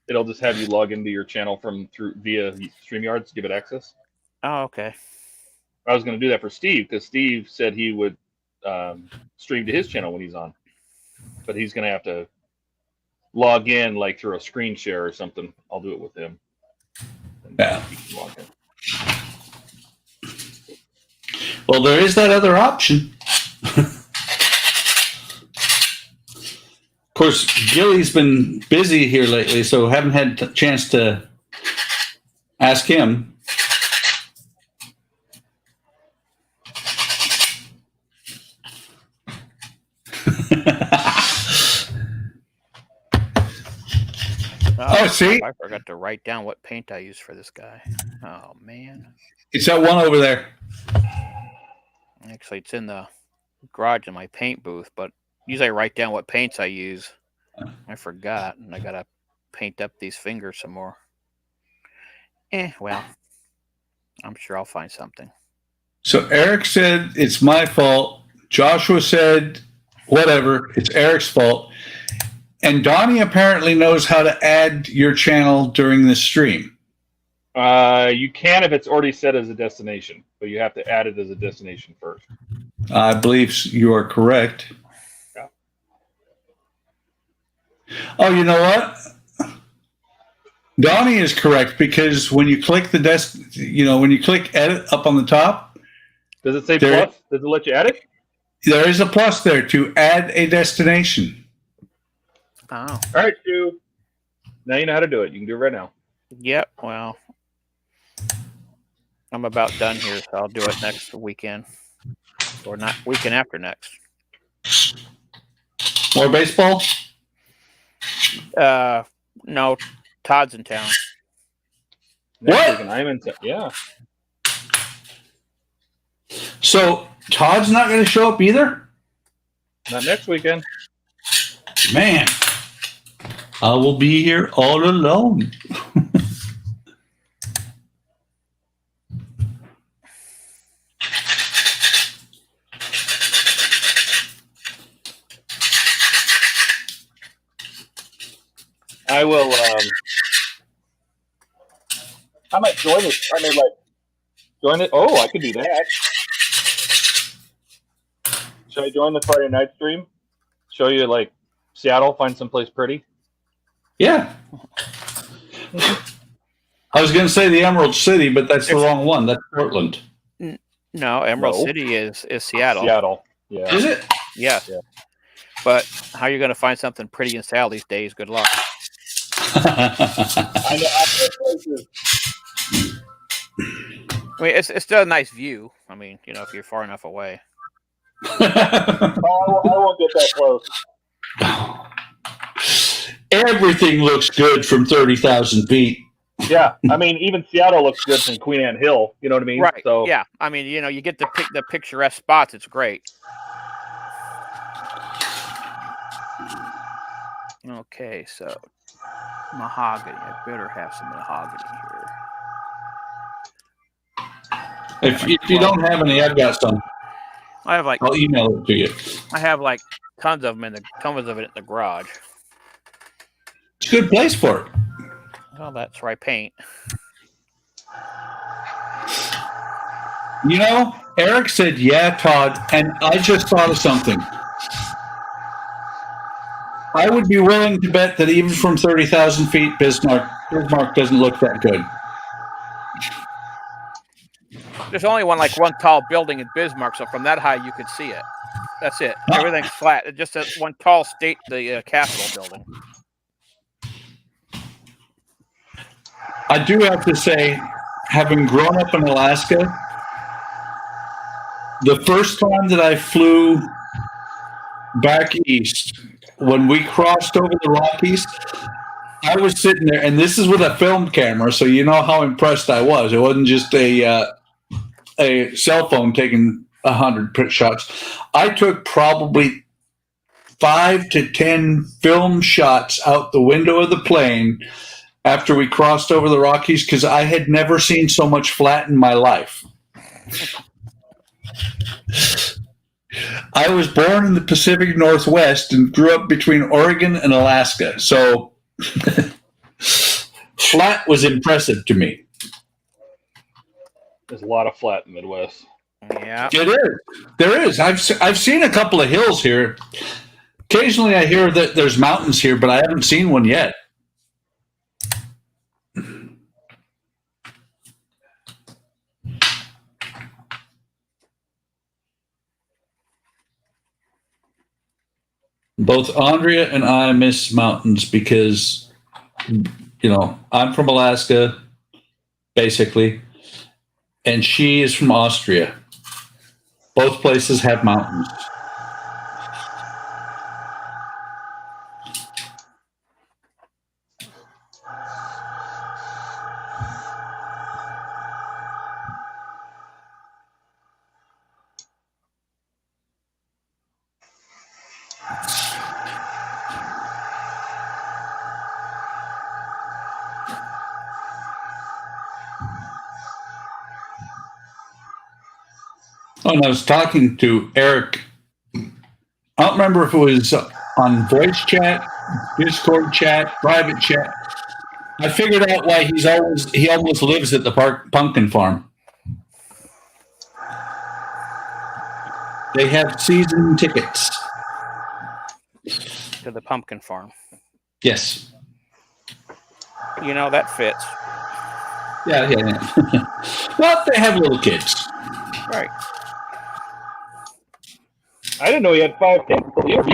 S2: It'll just have you log into your channel via StreamYard to give it access.
S4: Oh, okay.
S2: I was going to do that for Steve because Steve said he would stream to his channel when he's on, but he's going to have to log in like through a screen share or something. I'll do it with him.
S1: Yeah.
S2: He can log in.
S1: Well, there is that other option. Of course, Gilly's been busy here lately, so haven't had a chance to ask him. Oh, see?
S4: I forgot to write down what paint I used for this guy. Oh, man.
S1: It's that one over there.
S4: Actually, it's in the garage in my paint booth, but usually I write down what paints I use. I forgot, and I got to paint up these fingers some more. Well, I'm sure I'll find something.
S1: So Eric said, it's my fault. Joshua said, whatever, it's Eric's fault. And Donnie apparently knows how to add your channel during the stream.
S2: You can if it's already set as a destination, but you have to add it as a destination first.
S1: I believe you are correct.
S2: Yeah.
S1: Oh, you know what? Donnie is correct because when you click the when you click edit up on the top,
S2: Does it say
S1: There-
S2: plus? Does it let you edit?
S1: there is a plus there to add a destination.
S4: Oh,
S2: All right, Stu. Now you know how to do it. You can do it right now.
S4: yep. Well, I'm about done here, so I'll do it next weekend, or not weekend after next.
S1: More baseball?
S4: No, Todd's in town.
S2: Next
S1: What?
S2: weekend, I'm in. Yeah.
S1: So Todd's not going to show up either?
S2: Not next weekend.
S1: Man, I will be here all alone.
S2: I will. I might join it. I may join it. Oh, I could do that. Should I join the Friday night stream? Show you Seattle, find someplace pretty.
S1: Yeah. I was going to say the Emerald City, but that's the wrong one. That's Portland.
S4: No, Emerald
S2: No.
S4: City is Seattle.
S2: Seattle. Yeah.
S1: Is it?
S4: Yes.
S2: Yeah.
S4: But how are you going to find something pretty in Seattle these days? Good luck.
S2: I know places.
S4: I mean, it's still a nice view. I mean, if you're far enough away.
S2: Oh, I won't get that close.
S1: Everything looks good from 30,000 feet.
S2: Yeah, I mean, even Seattle looks good from Queen Anne Hill. You know what I mean?
S4: Right.
S2: So
S4: Yeah. I mean, you get the picturesque spots. It's great. Okay, so mahogany. I better have some mahogany here.
S1: If you don't have any, I've got some.
S4: I have
S1: I'll email it to you.
S4: I have tons of them tons of it in the garage.
S1: It's a good place for it.
S4: Well, that's where I paint.
S1: Eric said, yeah, Todd, and I just thought of something. I would be willing to bet that even from 30,000 feet, Bismarck doesn't look that good.
S4: There's only one tall building in Bismarck, so from that high you could see it. That's it. Everything's flat. It's just that one tall the Capitol building.
S1: I do have to say, having grown up in Alaska, the first time that I flew back east, when we crossed over the Rockies, I was sitting there, and this is with a film camera, so you know how impressed I was. It wasn't just a cell phone taking 100 shots. I took probably 5 to 10 film shots out the window of the plane after we crossed over the Rockies because I had never seen so much flat in my life. I was born in the Pacific Northwest and grew up between Oregon and Alaska, so flat was impressive to me.
S2: there's a lot of flat in the Midwest.
S4: Yeah.
S1: It is. There is. I've seen a couple of hills here. Occasionally I hear that there's mountains here, but I haven't seen one yet. Both Andrea and I miss mountains because, I'm from Alaska, basically, and she is from Austria. Both places have mountains. Oh, and I was talking to Eric. I don't remember if it was on voice chat, Discord chat, private chat. I figured out why he almost lives at the pumpkin farm. They have season tickets.
S4: To the pumpkin farm.
S1: Yes.
S4: You know, that fits.
S1: Yeah. Well, they have little kids.
S4: Right.
S2: I didn't know he had 5 technical years.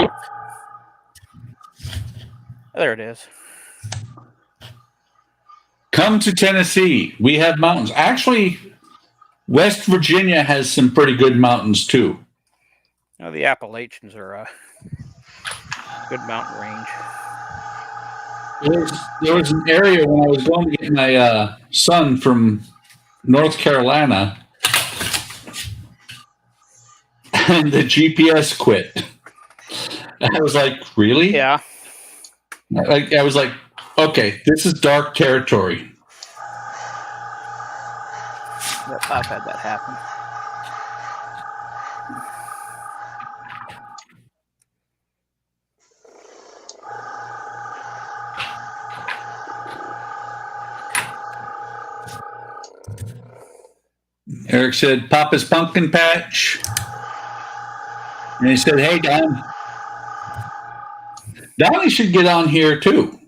S4: There it is.
S1: Come to Tennessee. We have mountains. Actually, West Virginia has some pretty good mountains too.
S4: You know, the Appalachians are a good mountain range.
S1: There was an area when I was going to get my son from North Carolina, and the GPS quit. I was like, really?
S4: Yeah.
S1: I was like, okay, this is dark territory.
S4: Yep, I've had that happen.
S1: Eric said, Papa's Pumpkin Patch. And he said, hey, Don. Donnie should get on here, too.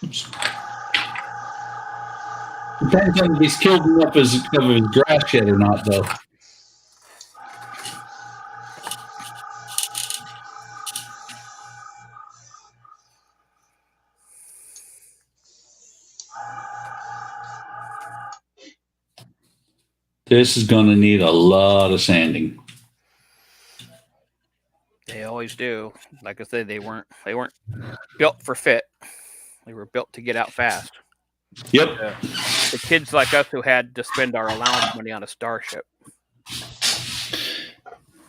S1: Oops. Depends on if he's killed enough of his grass yet or not, though. This is going to need a lot of sanding.
S4: They always do. Like I said, they weren't built for fit. They were built to get out fast.
S1: Yep.
S4: The kids like us who had to spend our allowance money on a Starship.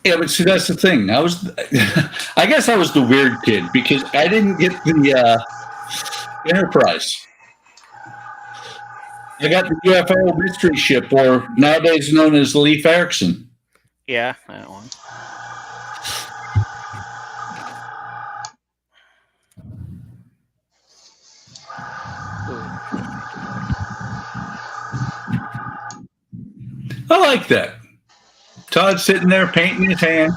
S1: Yeah, but see, that's the thing. I guess I was the weird kid because I didn't get the Enterprise. I got the UFO mystery ship, or nowadays known as the Leif Erikson.
S4: Yeah, that one.
S1: I like that. Todd's sitting there painting his hand.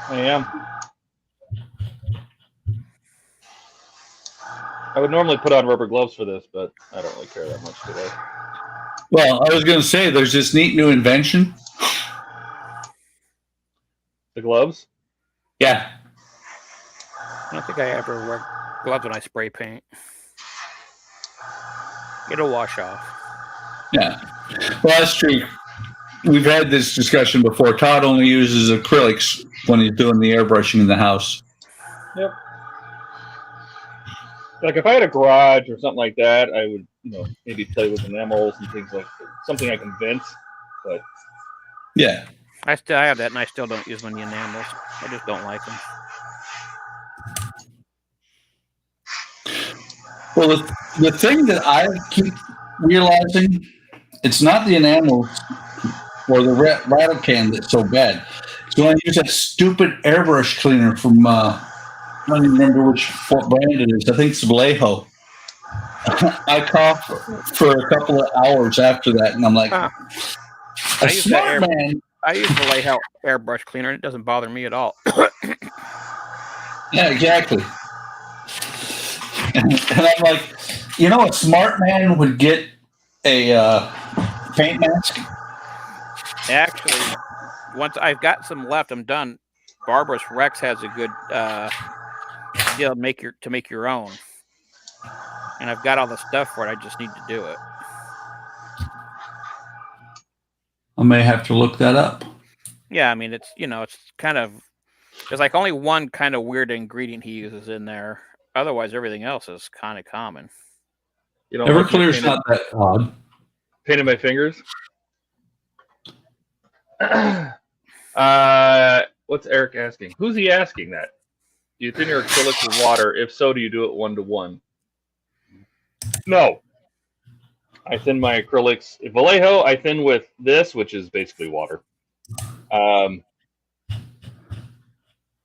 S2: I am. I would normally put on rubber gloves for this, but I don't really care that much today.
S1: Well, I was going to say, there's this neat new invention.
S2: The gloves?
S1: Yeah.
S4: I don't think I ever wear gloves when I spray paint. It'll wash off.
S1: Yeah. Well, that's true. We've had this discussion before. Todd only uses acrylics when he's doing the airbrushing in the house.
S2: Yep. Like if I had a garage or something like that, I would, maybe play with enamels and things like that. Something I can vent, but
S1: yeah,
S4: I have that, and I still don't use many enamels. I just don't like them.
S1: Well, the thing that I keep realizing, it's not the enamels or the rattle can that's so bad. So when I use that stupid airbrush cleaner from, I don't even remember what brand it is. I think it's Vallejo. I cough for a couple of hours after that, and I'm like,
S4: I use Vallejo airbrush cleaner, and it doesn't bother me at all.
S1: Yeah, exactly. And I'm like, a smart man would get a paint mask.
S4: Actually, once I've got some left, I'm done. Barbara's Rex has a good deal to make your own, and I've got all the stuff for it. I just need to do it.
S1: I may have to look that up.
S4: Yeah, I mean it's it's kind of there's like only one kind of weird ingredient he uses in there. Otherwise, everything else is kind of common.
S1: Everclear's not that odd.
S2: Painted my fingers. What's Eric asking? Who's he asking that? Do you thin your acrylics with water? If so, do you do it 1-to-1? No. I thin my acrylics. Vallejo, I thin with this, which is basically water. Oh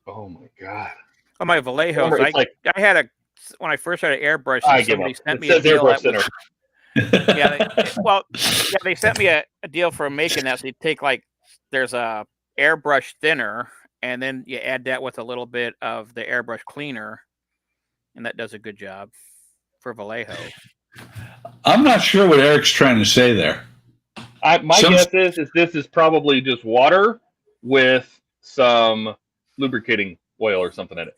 S2: my god.
S4: Oh, my Vallejo. I had when I first started airbrushing, somebody sent me a deal. They sent me a deal for making that. So you take there's a airbrush thinner, and then you add that with a little bit of the airbrush cleaner, and that does a good job for Vallejo.
S1: I'm not sure what Eric's trying to say there.
S2: My guess is this is probably just water with some lubricating oil or something in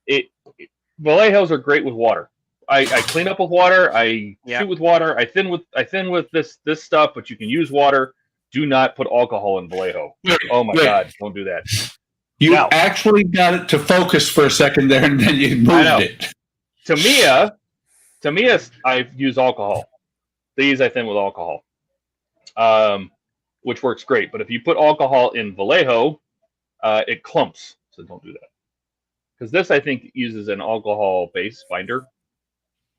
S2: it. Vallejos are great with water. I clean up with water. I shoot with water. I thin with this stuff, but you can use water. Do not put alcohol in Vallejo. Oh my God! Don't do that.
S1: You actually got it to focus for a second there, and then you moved it.
S2: Tamiya, I've used alcohol. These I thin with alcohol, which works great. But if you put alcohol in Vallejo, it clumps. So don't do that. Because this, I think, uses an alcohol-based binder,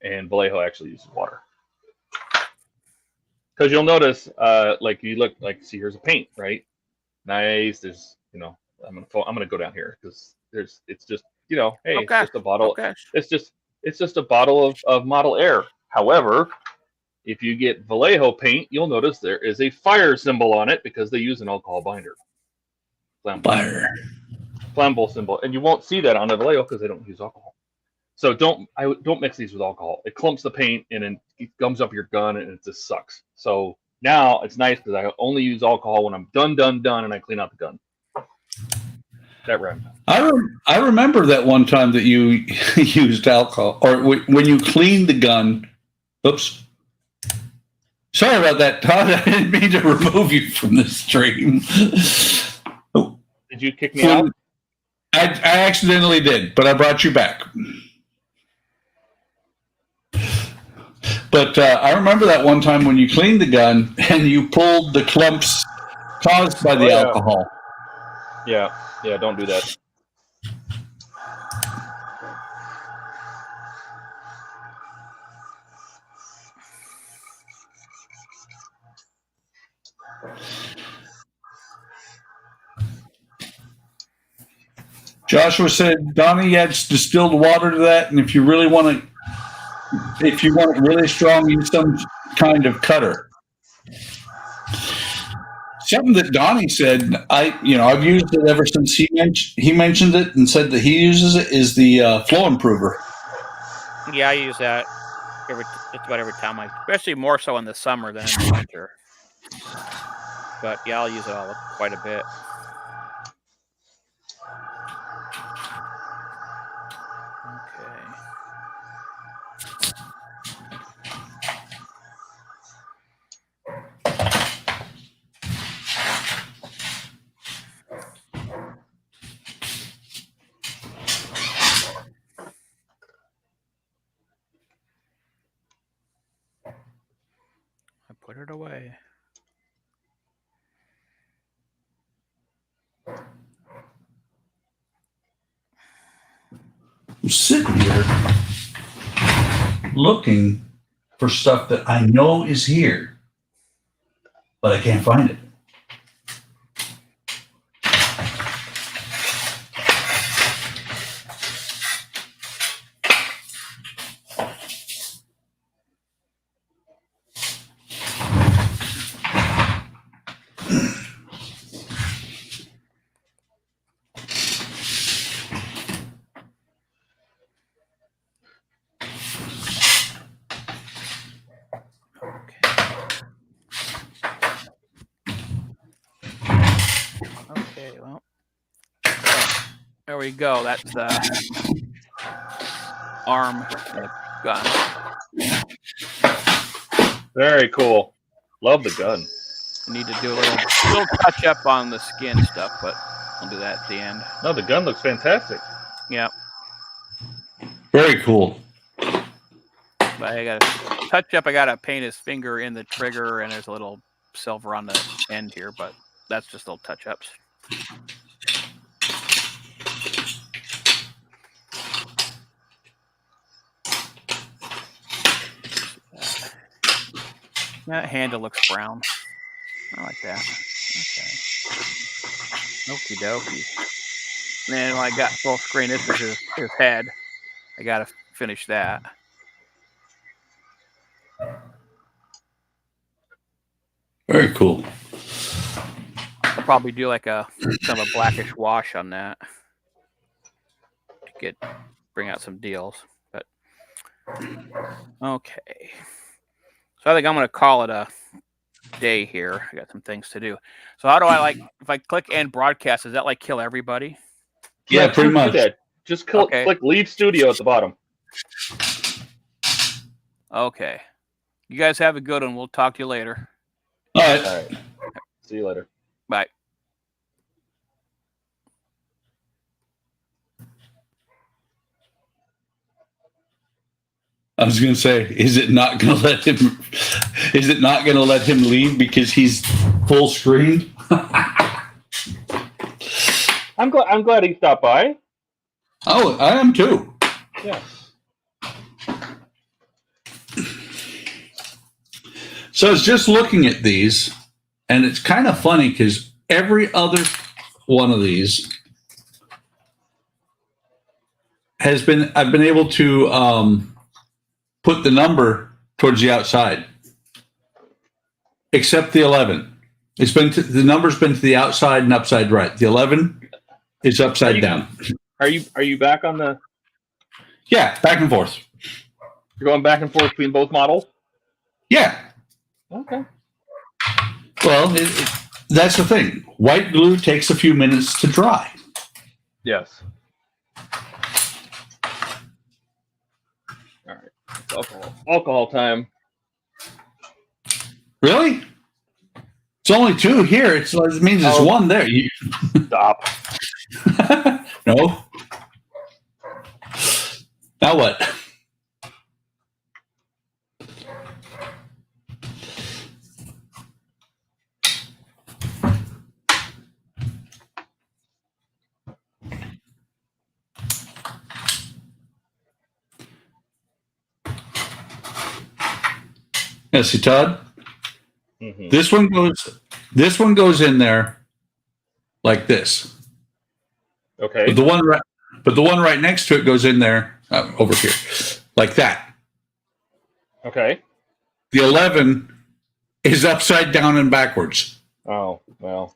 S2: and Vallejo actually uses water. Because you'll notice, like you look, like see, here's a paint, right? Nice. There's, you know, I'm gonna go down here because it's just, you know, hey, it's just a bottle. It's just a bottle of Model Air. However, if you get Vallejo paint, you'll notice there is a fire symbol on it because they use an alcohol binder. Flammable symbol, and you won't see that on a Vallejo because they don't use alcohol. So don't mix these with alcohol. It clumps the paint and then it gums up your gun and it just sucks. So now it's nice because I only use alcohol when I'm done, and I clean out the gun. That rhymed.
S1: I remember that one time that you used alcohol, or when you cleaned the gun. Oops. Sorry about that, Todd. I didn't mean to remove you from the stream.
S2: Did you kick me out?
S1: I accidentally did, but I brought you back. But I remember that one time when you cleaned the gun and you pulled the clumps caused by the alcohol.
S2: Yeah, don't do that.
S1: Joshua said, Donnie adds distilled water to that, and if you want it really strong, use some kind of cutter. Something that Donnie said, I've used it ever since he mentioned it and said that he uses it, is the flow improver.
S4: Yeah, I use that just about every time, especially more so in the summer than in the winter. But yeah, I'll use it all quite a bit. Put it away.
S1: I'm sitting here looking for stuff that I know is here, but I can't find it.
S4: Okay, well, there we go. That's the arm in the gun.
S2: Very cool. Love the gun.
S4: I need to do a little touch up on the skin stuff, but I'll do that at the end.
S2: No, the gun looks fantastic.
S4: Yeah.
S1: Very cool.
S4: But I got to touch up. I got to paint his finger in the trigger, and there's a little silver on the end here, but that's just little touch ups. That handle looks brown. I like that. Okay. Okie dokie. And then when I got full screen, this is his head. I got to finish that.
S1: Very cool.
S4: I'll probably do like kind of a blackish wash on that to bring out some deals. But Okay. So I think I'm going to call it a day here. I got some things to do. So how do I if I click end broadcast, does that kill everybody?
S1: Yeah, pretty
S2: do
S1: much.
S2: that. Just click leave studio at the bottom.
S4: Okay. You guys have a good one. We'll talk to you later.
S1: All right.
S2: All right. See you later.
S4: Bye.
S1: I was going to say, is it not going to let him? Is it not going to let him leave because he's full screen?
S2: I'm glad he stopped by.
S1: Oh, I am too.
S2: Yeah.
S1: So I was just looking at these, and it's kind of funny because every other one of these I've been able to put the number towards the outside, except the 11. It's been the number's been to the outside and upside right. The 11 is upside down.
S2: Are you back on the?
S1: Yeah, back and forth.
S2: You're going back and forth between both models.
S1: Yeah.
S2: Okay.
S1: Well, that's the thing. White glue takes a few minutes to dry.
S2: Yes. All right. Alcohol time.
S1: Really? It's only 2 here. It means there's 1 there.
S2: Stop.
S1: No. Now what? Yeah, see, Todd?
S2: Mm-hmm.
S1: This one goes in there like this.
S2: Okay.
S1: But the one right next to it goes in there over here like that.
S2: Okay.
S1: The 11 is upside down and backwards.
S2: Oh, well.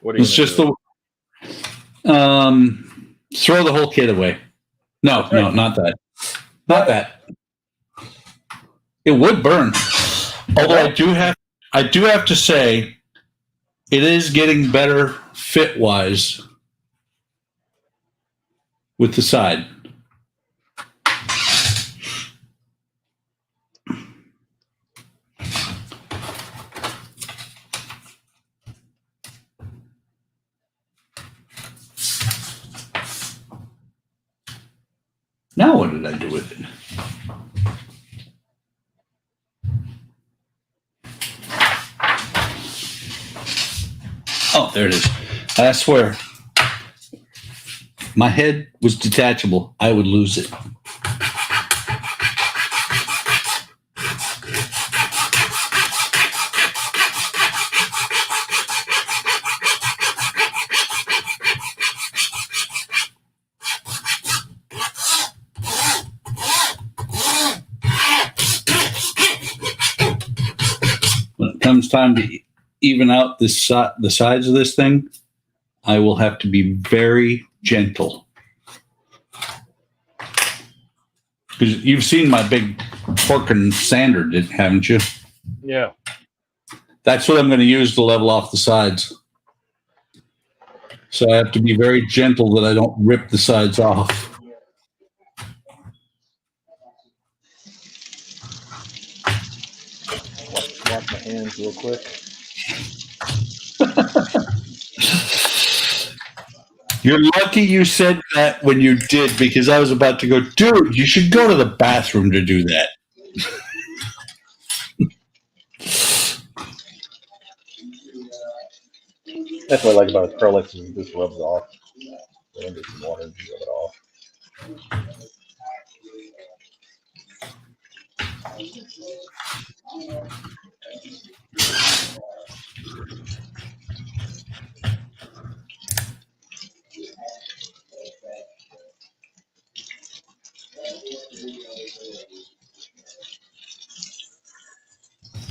S2: What are you
S1: It's just
S2: do?
S1: throw the whole kit away. No, no, not that. Not that. It would burn. Although I do have to say it is getting better fit wise with the side. Now what did I do with it? Oh, there it is. I swear, my head was detachable. I would lose it. When it comes time to even out the sides of this thing, I will have to be very gentle. Because you've seen my big fork and sander, haven't you?
S2: Yeah.
S1: That's what I'm going to use to level off the sides. So I have to be very gentle that I don't rip the sides off.
S2: Wash my hands real quick.
S1: You're lucky you said that when you did, because I was about to go, dude, you should go to the bathroom to do that.
S2: That's what I like about acrylics is it just rubs off. So get some water and rub it off.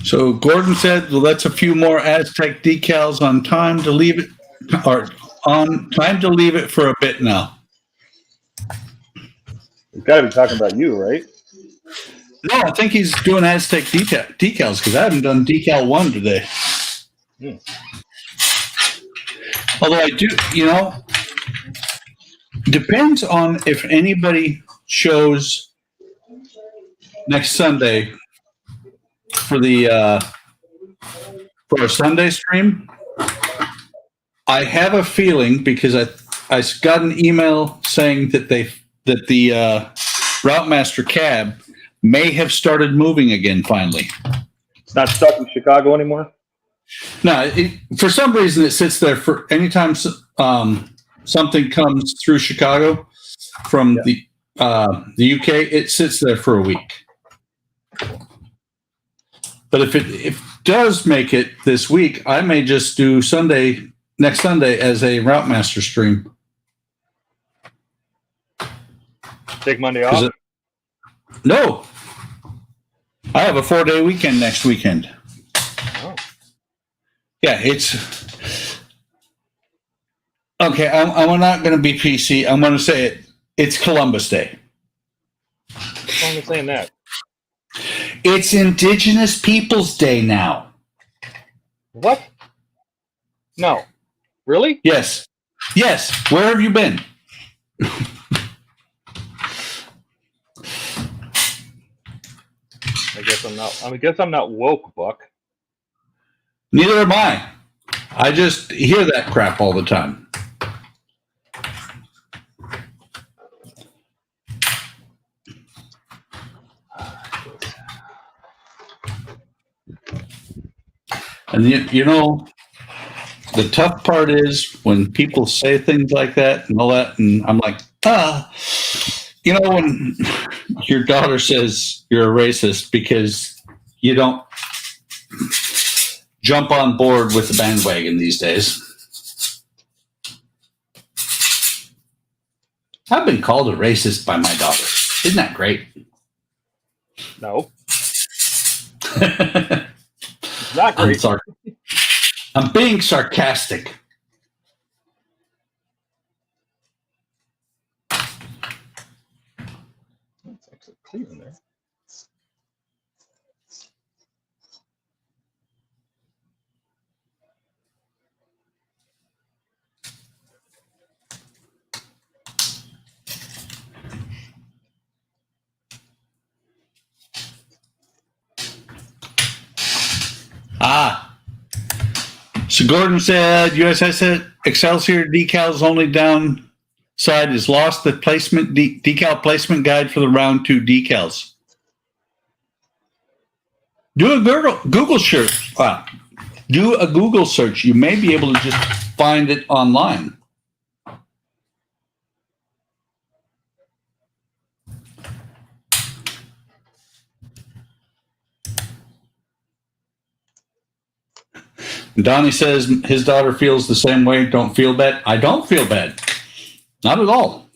S1: So Gordon said, well, that's a few more Aztec decals on time to leave it, or on time to leave it for a bit now.
S2: He's got to be talking about you, right?
S1: No, I think he's doing Aztec decals because I haven't done decal 1 today.
S2: Hmm.
S1: Although I do, depends on if anybody shows next Sunday for for a Sunday stream. I have a feeling because I got an email saying that the Route Master cab may have started moving again finally.
S2: It's not stuck in Chicago anymore?
S1: No, for some reason it sits there for anytime something comes through Chicago from the UK, it sits there for a week. But if it does make it this week, I may just do next Sunday as a Route Master stream.
S2: Take Monday off?
S1: No. I have a 4-day weekend next weekend.
S2: Oh.
S1: Yeah, it's... Okay, I'm not going to be PC. I'm going to say it. It's Columbus Day.
S2: What's wrong with saying that?
S1: It's Indigenous Peoples Day now.
S2: What? No. Really?
S1: Yes. Yes. Where have you been?
S2: I guess I'm not woke, Buck.
S1: Neither am I. I just hear that crap all the time. And the tough part is when people say things like that and all that, and I'm like, when your daughter says you're a racist because you don't jump on board with the bandwagon these days. I've been called a racist by my daughter. Isn't that great?
S2: No. Not great.
S1: I'm being sarcastic.
S2: It's actually clear in there.
S1: So Gordon said, USS Excelsior decals only downside is lost the placement decal placement guide for the round 2 decals. Do a Google search. Do a Google search. You may be able to just find it online. Donnie says his daughter feels the same way. Don't feel bad. I don't feel bad. Not at all.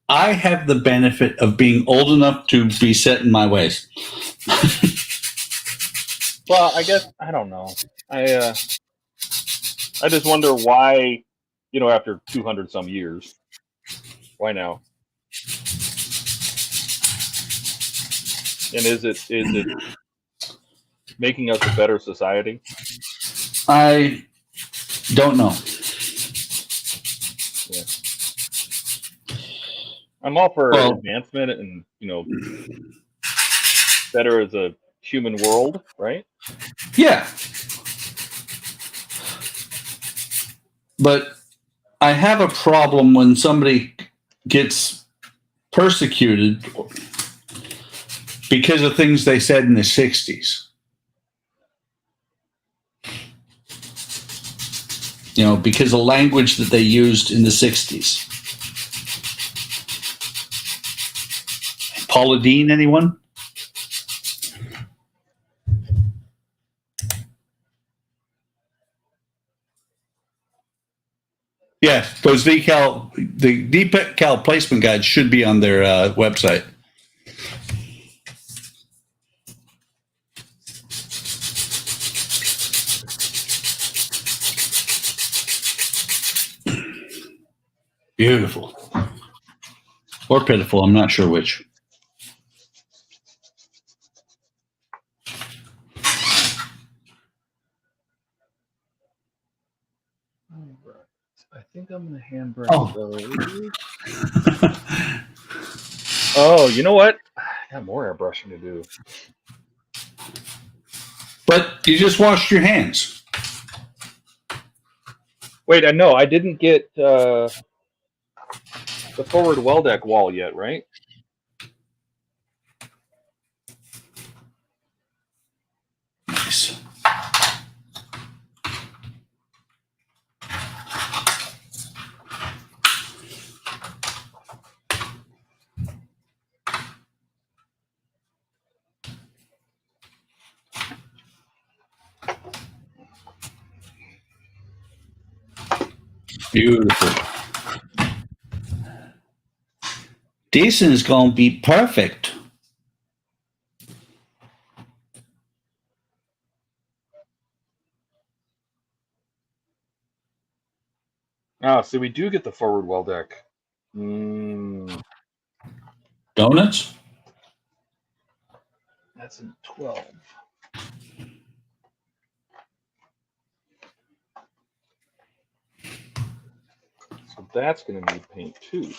S1: I have the benefit of being old enough to be set in my ways.
S2: Well, I guess, I don't know. I just wonder why, after 200 some years, why now? And is it making us a better society?
S1: I don't know.
S2: Yeah. I'm all for advancement and, better as a human world, right?
S1: Yeah. But I have a problem when somebody gets persecuted because of things they said in the 60s. Because of language that they used in the 60s. Paula Deen, anyone? Yeah, those the decal placement guides should be on their website. Beautiful. Or pitiful, I'm not sure which.
S2: I think I'm gonna hand brush
S1: Oh.
S2: those. Oh, you know what? I got more airbrushing to do.
S1: But you just washed your hands.
S2: Wait, I know I didn't get the forward well deck wall yet, right?
S1: Nice. Beautiful. This is going to be perfect.
S2: Ah, so we do get the forward well deck.
S1: Donuts?
S2: That's in 12. So that's going to need paint too.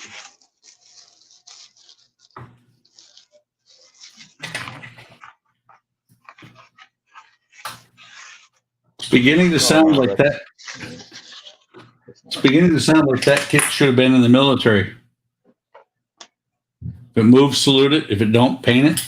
S1: It's beginning to sound like that. It's beginning to sound like that kit should have been in the military. If it moves, salute it. If it don't, paint it.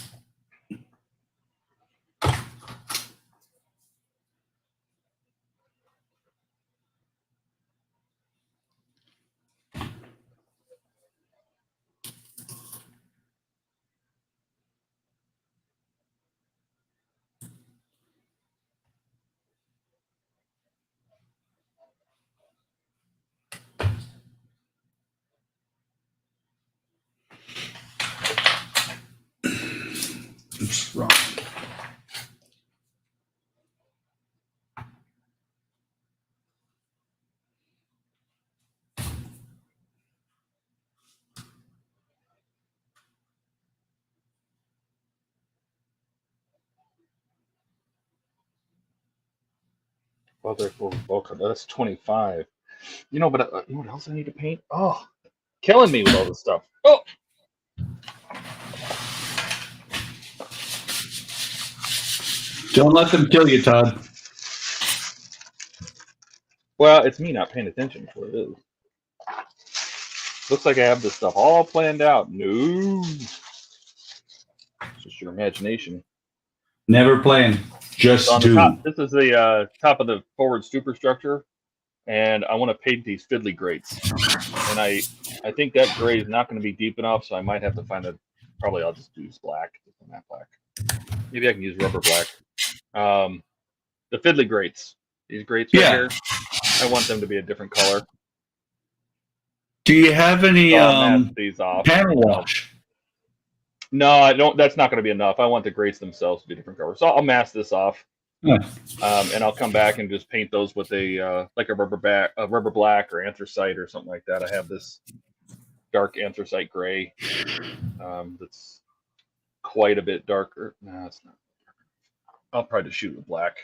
S1: Oops, wrong.
S2: Well, they're full bulk. That's 25. You know, but you know what else I need to paint? Oh, killing me with all this stuff. Oh,
S1: Don't let them kill you, Todd.
S2: well, it's me not paying attention to what it is. Looks like I have this stuff all planned out. No, it's just your imagination.
S1: Never plan. Just
S2: So on the
S1: do.
S2: top, this is the top of the forward superstructure, and I want to paint these fiddly grates. And I think that gray is not going to be deep enough, so I might have to find a. Probably I'll just use black, matte black. Maybe I can use rubber black. The fiddly grates, these grates right here, I want them to be a different color.
S1: Do you have any
S2: So I'll mask these off.
S1: panel wash?
S2: No, I don't. That's not going to be enough. I want the grates themselves to be different colors. So I'll mask this off, and I'll come back and just paint those with a like a rubber black or anthracite or something like that. I have this dark anthracite gray that's quite a bit darker. No, it's not. I'll probably just shoot with black.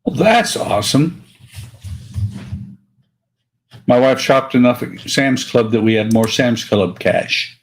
S1: Well, that's awesome. My My wife shopped enough at Sam's Club that we had more Sam's Club cash.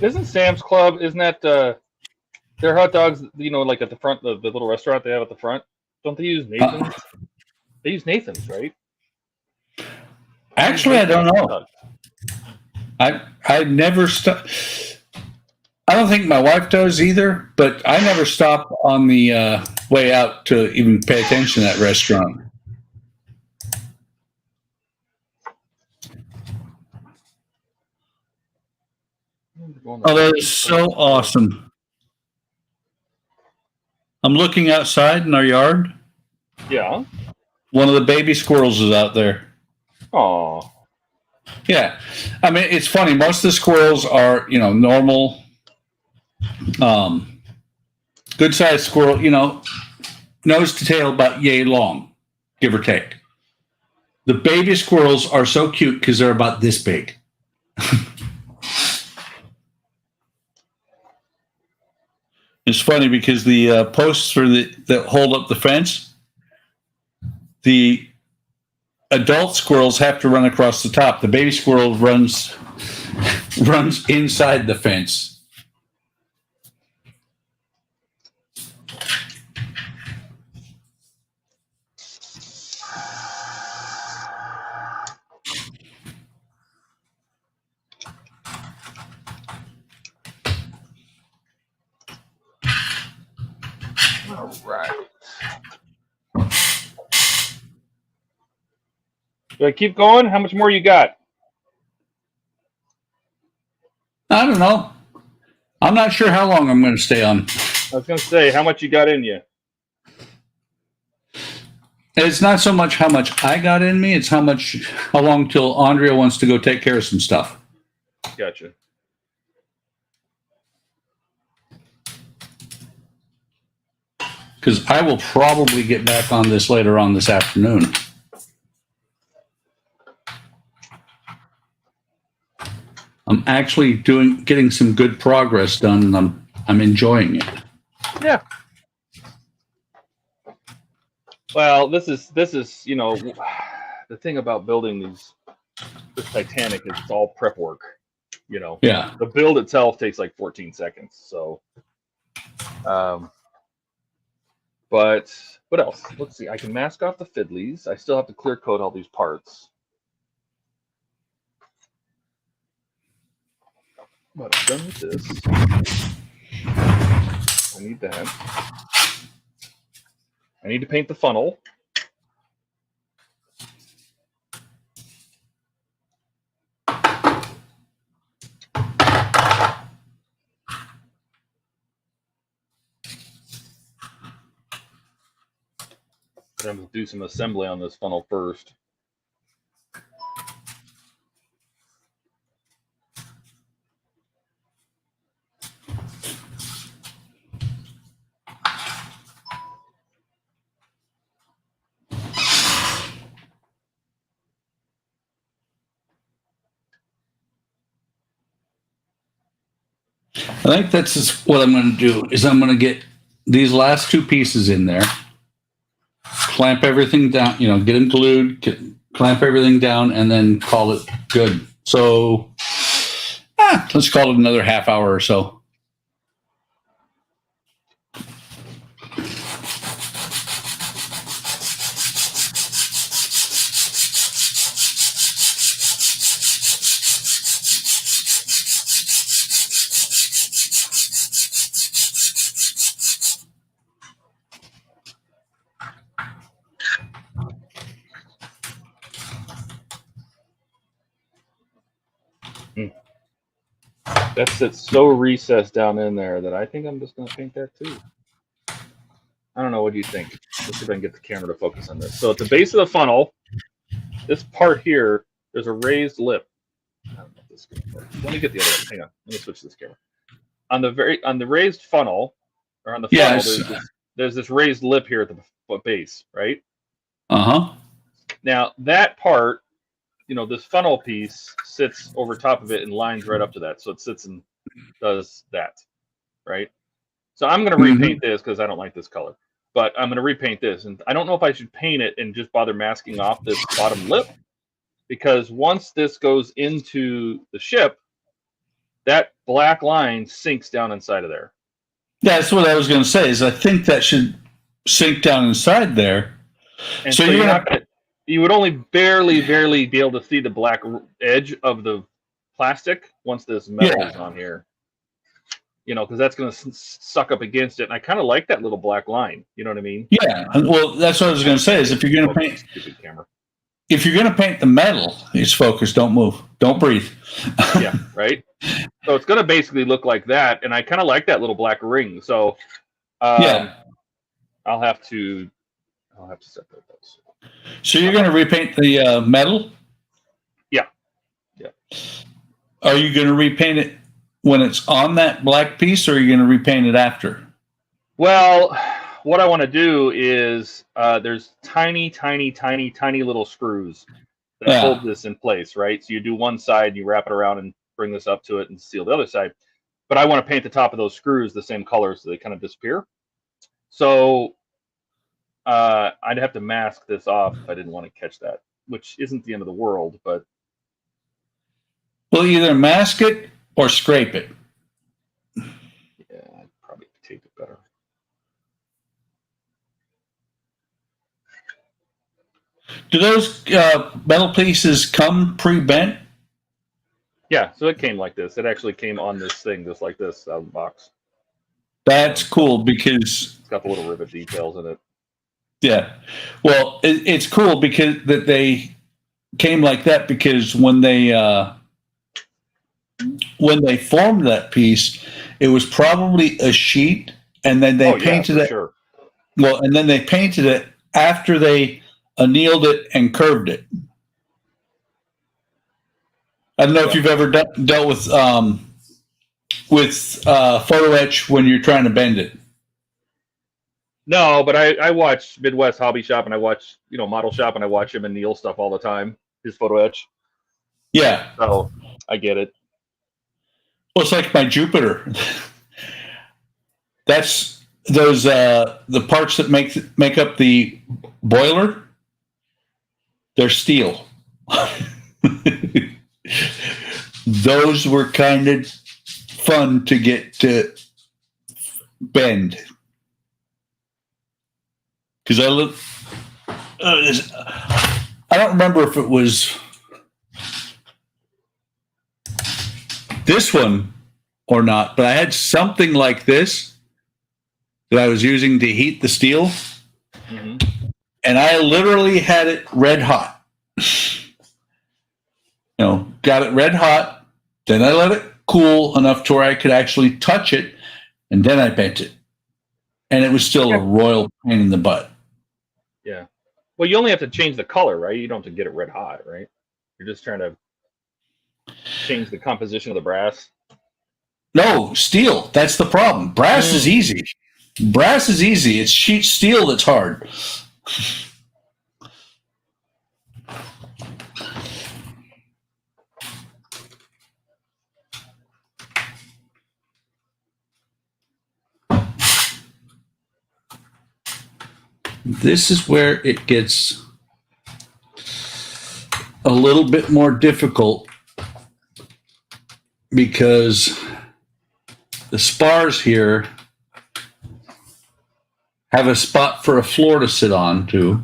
S2: Isn't Sam's Club? Isn't that their hot dogs? You know, like at the front, the little restaurant they have at the front. Don't they use Nathan's? They use Nathan's, right?
S1: Actually, I don't know. I never stop. I don't think my wife does either, but I never stop on the way out to even pay attention to that restaurant. Oh, that is so awesome. I'm looking outside in our yard.
S2: Yeah.
S1: One of the baby squirrels is out there.
S2: Aw.
S1: Yeah. I mean, it's funny. Most of the squirrels are, normal, good sized squirrel, nose to tail about yay long, give or take. The baby squirrels are so cute because they're about this big. It's funny because the posts that hold up the fence, the adult squirrels have to run across the top. The baby squirrel runs inside the fence.
S2: All right. Do I keep going? How much more you got?
S1: I don't know. I'm not sure how long I'm going to stay on.
S2: I was going to say, how much you got in you?
S1: It's not so much how much I got in me, it's how long till Andrea wants to go take care of some stuff.
S2: Gotcha.
S1: Because I will probably get back on this later on this afternoon. I'm actually getting some good progress done, and I'm enjoying it.
S2: Yeah. Well, this is the thing about building this Titanic is it's all prep work.
S1: Yeah.
S2: The build itself takes like 14 seconds. So, but what else? Let's see. I can mask off the fiddlies. I still have to clear coat all these parts. But I'm done with this. I need that. I need to paint the funnel. I'm going to do some assembly on this funnel first.
S1: I think that's just what I'm going to do is I'm going to get these last two pieces in there, clamp everything down, get them glued, clamp everything down, and then call it good. So let's call it another half hour or so.
S2: That sits so recessed down in there that I think I'm just going to paint that too. I don't know. What do you think? Let's see if I can get the camera to focus on this. So at the base of the funnel, this part here, there's a raised lip. I don't know if this is gonna work. Let me get the other one. Hang on. Let me switch this camera. On the raised funnel, or on the funnel,
S1: Yes.
S2: there's this raised lip here at the base, right?
S1: Uh-huh.
S2: Now that part, this funnel piece sits over top of it and lines right up to that. So it sits and does that, right? So I'm going to repaint this because I don't like this color. But I'm going to repaint this. And I don't know if I should paint it and just bother masking off this bottom lip. Because once this goes into the ship, that black line sinks down inside of there.
S1: Yeah, that's what I was going to say. Is I think that should sink down inside there.
S2: And
S1: So
S2: you would only barely be able to see the black edge of the plastic once this metal is on here. Because that's going to suck up against it. And I kind of like that little black line. You know what I mean?
S1: Yeah. Well, that's what I was going to say. Is if you're going to paint,
S2: stupid camera.
S1: If you're going to paint the metal, it's focused. Don't move. Don't breathe.
S2: Yeah. Right. So it's going to basically look like that. And I kind of like that little black ring. So
S1: yeah.
S2: I'll have to separate those.
S1: So you're going to repaint the metal?
S2: Yeah. Yeah.
S1: Are you going to repaint it when it's on that black piece, or are you going to repaint it after?
S2: Well, what I want to do is there's tiny little screws that hold this in place, right? So you do one side, you wrap it around and bring this up to it and seal the other side. But I want to paint the top of those screws the same color so they kind of disappear. So I'd have to mask this off if I didn't want to catch that, which isn't the end of the world, but...
S1: Well, either mask it or scrape it.
S2: Yeah, I'd probably tape it better.
S1: Do those metal pieces come pre-bent?
S2: Yeah, so it came like this. It actually came on this thing, just like this, out of the box.
S1: That's cool because...
S2: It's got the little rivet details in it.
S1: Yeah. Well, it's cool because that they came like that because when they formed that piece, it was probably a sheet, and then they painted it.
S2: Sure.
S1: Well, and then they painted it after they annealed it and curved it. I don't know if you've ever dealt with photo etch when you're trying to bend it.
S2: No, but I watch Midwest Hobby Shop, and I watch Model Shop, and I watch him anneal stuff all the time. His photo etch.
S1: Yeah.
S2: So I get it.
S1: Well, it's like my Jupiter. That's those the parts that make up the boiler. They're steel. Those were kind of fun to get to bend. Because I don't remember if it was this one or not, but I had something like this that I was using to heat the steel, and I literally had it red hot. Got it red hot, then I let it cool enough to where I could actually touch it, and then I bent it. And it was still a royal pain in the butt.
S2: Yeah. Well, you only have to change the color, right? You don't have to get it red hot, right? You're just trying to change the composition of the brass.
S1: No, steel. That's the problem. Brass is easy. Brass is easy. It's sheet steel that's hard. This is where it gets a little bit more difficult because the spars here have a spot for a floor to sit on too.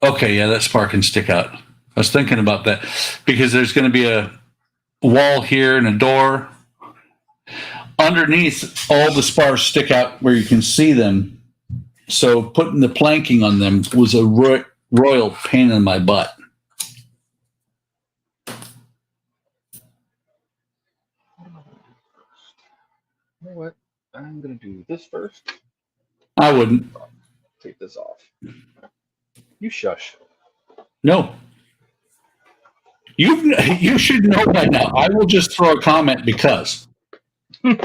S1: Okay, yeah, that spar can stick out. I was thinking about that because there's going to be a wall here and a door. Underneath, all the spars stick out where you can see them. So putting the planking on them was a royal pain in my butt.
S2: You know what? I'm gonna do this first.
S1: I wouldn't.
S2: Take this off. You shush.
S1: No. You should know by now. I will just throw a comment because my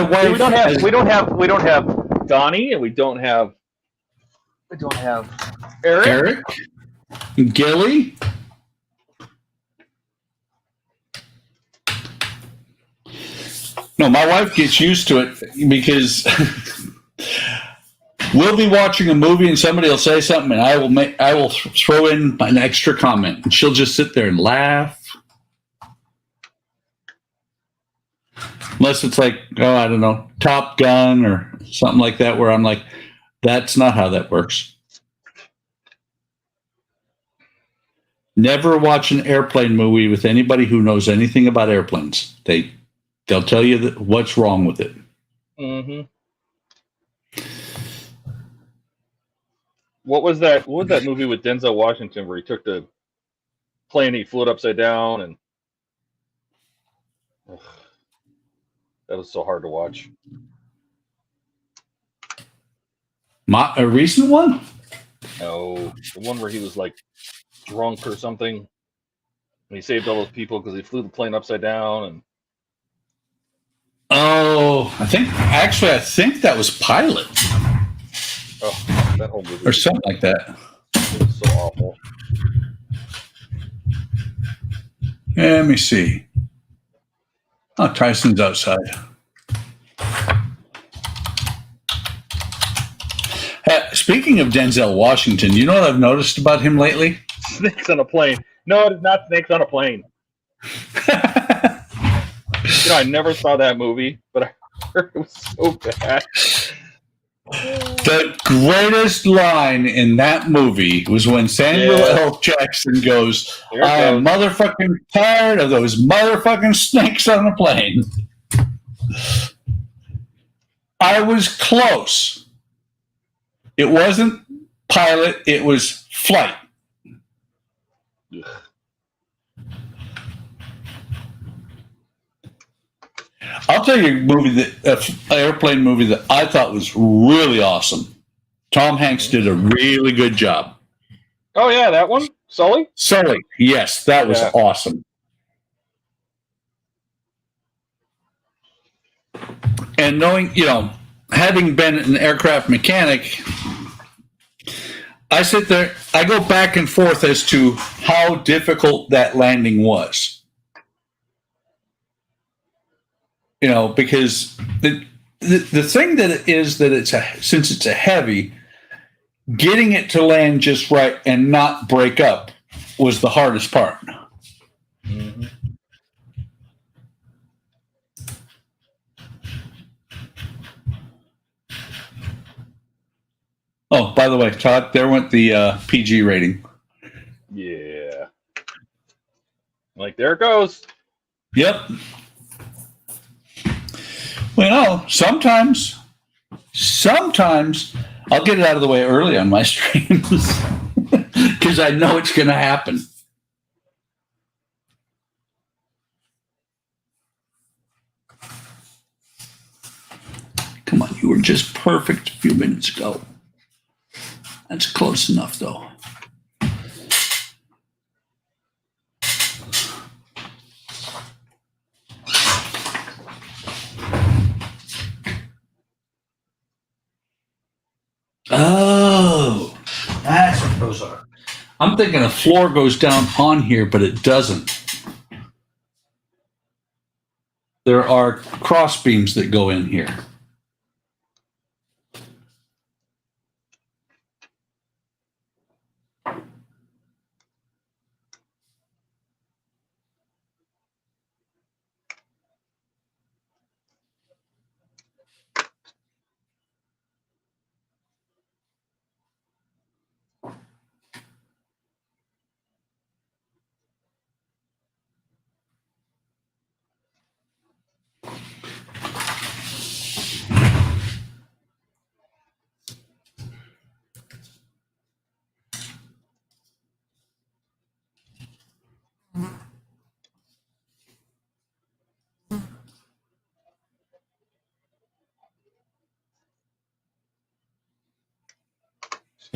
S1: wife.
S2: We don't have Donnie, and we don't have Eric.
S1: Gilly. No, my wife gets used to it because we'll be watching a movie and somebody will say something, and I will throw in an extra comment, and she'll just sit there and laugh. Unless it's like, oh, I don't know, Top Gun or something like that, where I'm like, that's not how that works. Never watch an airplane movie with anybody who knows anything about airplanes. They'll tell you what's wrong with it.
S2: Mm-hmm. What was that movie with Denzel Washington where he took the plane, he flew it upside down, and that was so hard to watch.
S1: A recent one?
S2: No, the one where he was like drunk or something, and he saved all those people because he flew the plane upside down. And
S1: I think that was Pilot.
S2: Oh, that whole movie
S1: or something like that.
S2: It was so awful.
S1: Let me see. Oh, Tyson's outside. Speaking of Denzel Washington, you know what I've noticed about him lately?
S2: Snakes on a plane. No, it is not snakes on a plane. I never saw that movie, but I heard it was so bad.
S1: The greatest line in that movie was when Samuel L. Jackson goes, I am motherfucking tired of those motherfucking snakes on the plane. I was close. It wasn't Pilot, it was Flight.
S2: Ugh.
S1: I'll tell you an airplane movie that I thought was really awesome. Tom Hanks did a really good job.
S2: Oh, yeah, that one? Sully?
S1: Sully, yes, that was awesome. And knowing, having been an aircraft mechanic, I sit there, I go back and forth as to how difficult that landing was. Because the thing that it is that since it's a heavy, getting it to land just right and not break up was the hardest part.
S2: Mm-hmm.
S1: Oh, by the way, Todd, there went the PG rating.
S2: Yeah. There it goes.
S1: Yep. Well, sometimes I'll get it out of the way early on my streams because I know it's going to happen. Come on, you were just perfect a few minutes ago. That's close enough, though. Oh, that's what those are. I'm thinking a floor goes down on here, but it doesn't. There are cross beams that go in here.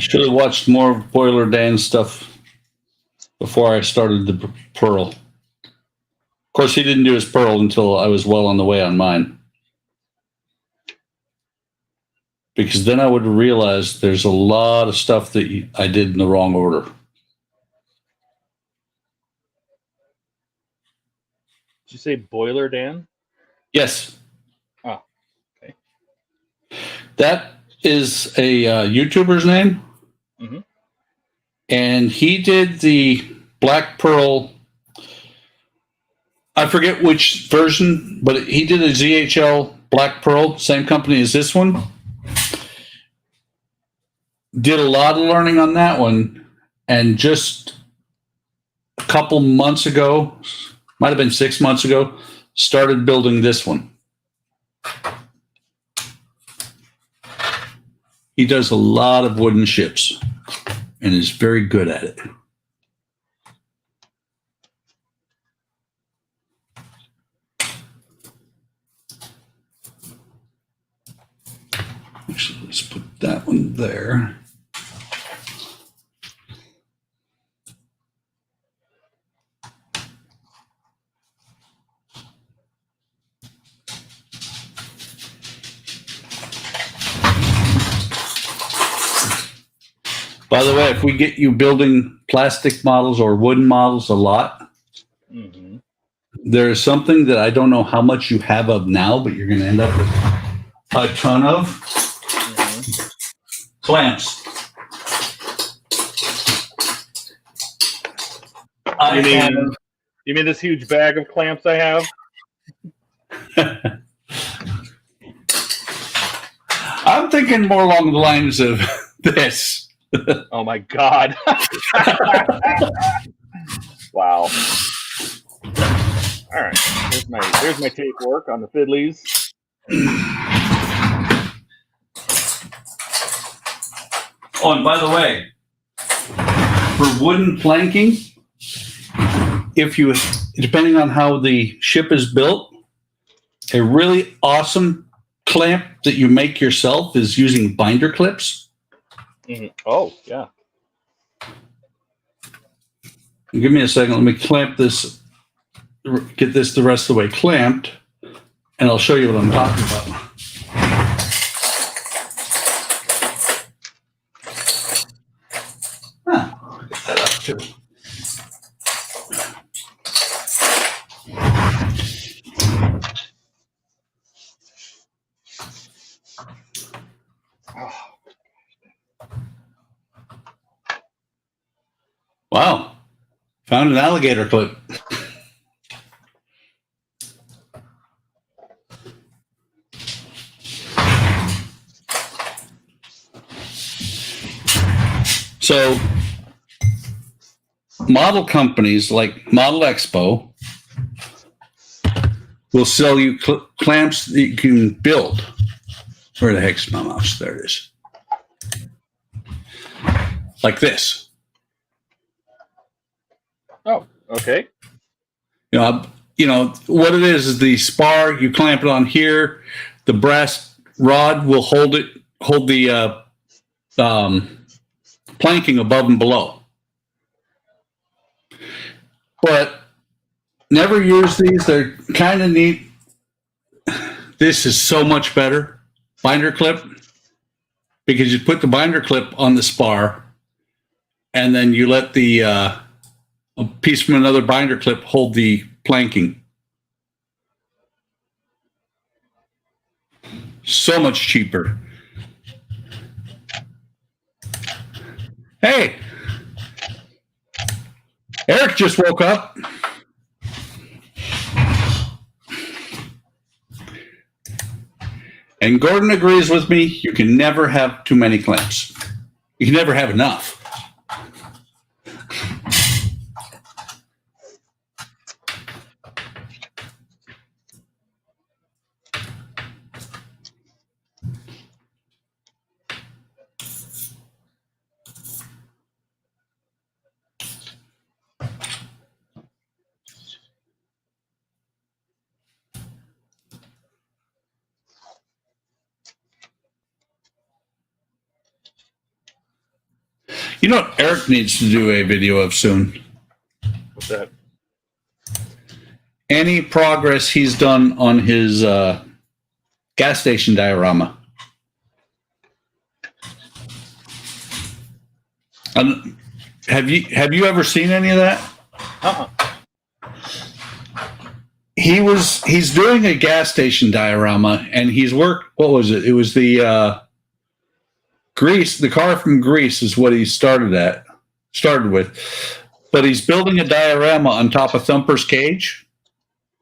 S1: Should have watched more of Boiler Dan's stuff before I started the Pearl. Of course, he didn't do his Pearl until I was well on the way on mine. Because then I would realize there's a lot of stuff that I did in the wrong order.
S2: Did you say Boiler Dan?
S1: Yes.
S2: Oh, okay.
S1: That is a YouTuber's name.
S2: Mm-hmm.
S1: And he did the Black Pearl. I forget which version, but he did a ZHL Black Pearl, same company as this one. Did a lot of learning on that one. And just a couple months ago, might have been 6 months ago, started building this one. He does a lot of wooden ships and is very good at it. Actually, let's put that one there. By the way, if we get you building plastic models or wooden models a lot,
S2: Mm-hmm.
S1: there is something that I don't know how much you have of now, but you're going to end up with a ton of clamps.
S2: You mean this huge bag of clamps I have?
S1: I'm thinking more along the lines of this.
S2: Oh my God. Wow. All right. Here's my tape work on the fiddlies.
S1: Oh, and by the way, for wooden planking, if you, depending on how the ship is built, a really awesome clamp that you make yourself is using binder clips.
S2: Mm-hmm. Oh, yeah.
S1: Give me a second. Let me clamp this, get this the rest of the way clamped, and I'll show you what I'm talking about. I'll get that up too. Wow. Found an alligator clip. So, model companies like Model Expo will sell you clamps that you can build. Where the heck's my mouse? There it is. Like this.
S2: Oh, okay.
S1: You know what it is the spar. You clamp it on here. The brass rod will hold the planking above and below. But never use these. They're kind of neat. This is so much better. Binder clip, because you put the binder clip on the spar, and then you let the a piece from another binder clip hold the planking. So much cheaper. Hey, Eric just woke up. And Gordon agrees with me. You can never have too many clamps. You can never have enough. You know what Eric needs to do a video of soon?
S2: What's that?
S1: Any progress he's done on his gas station diorama. Have you ever seen any of that?
S2: Uh-uh.
S1: He's doing a gas station diorama, and he's worked. What was it? It was the Greece. The car from Greece is what he started with, but he's building a diorama on top of Thumper's cage.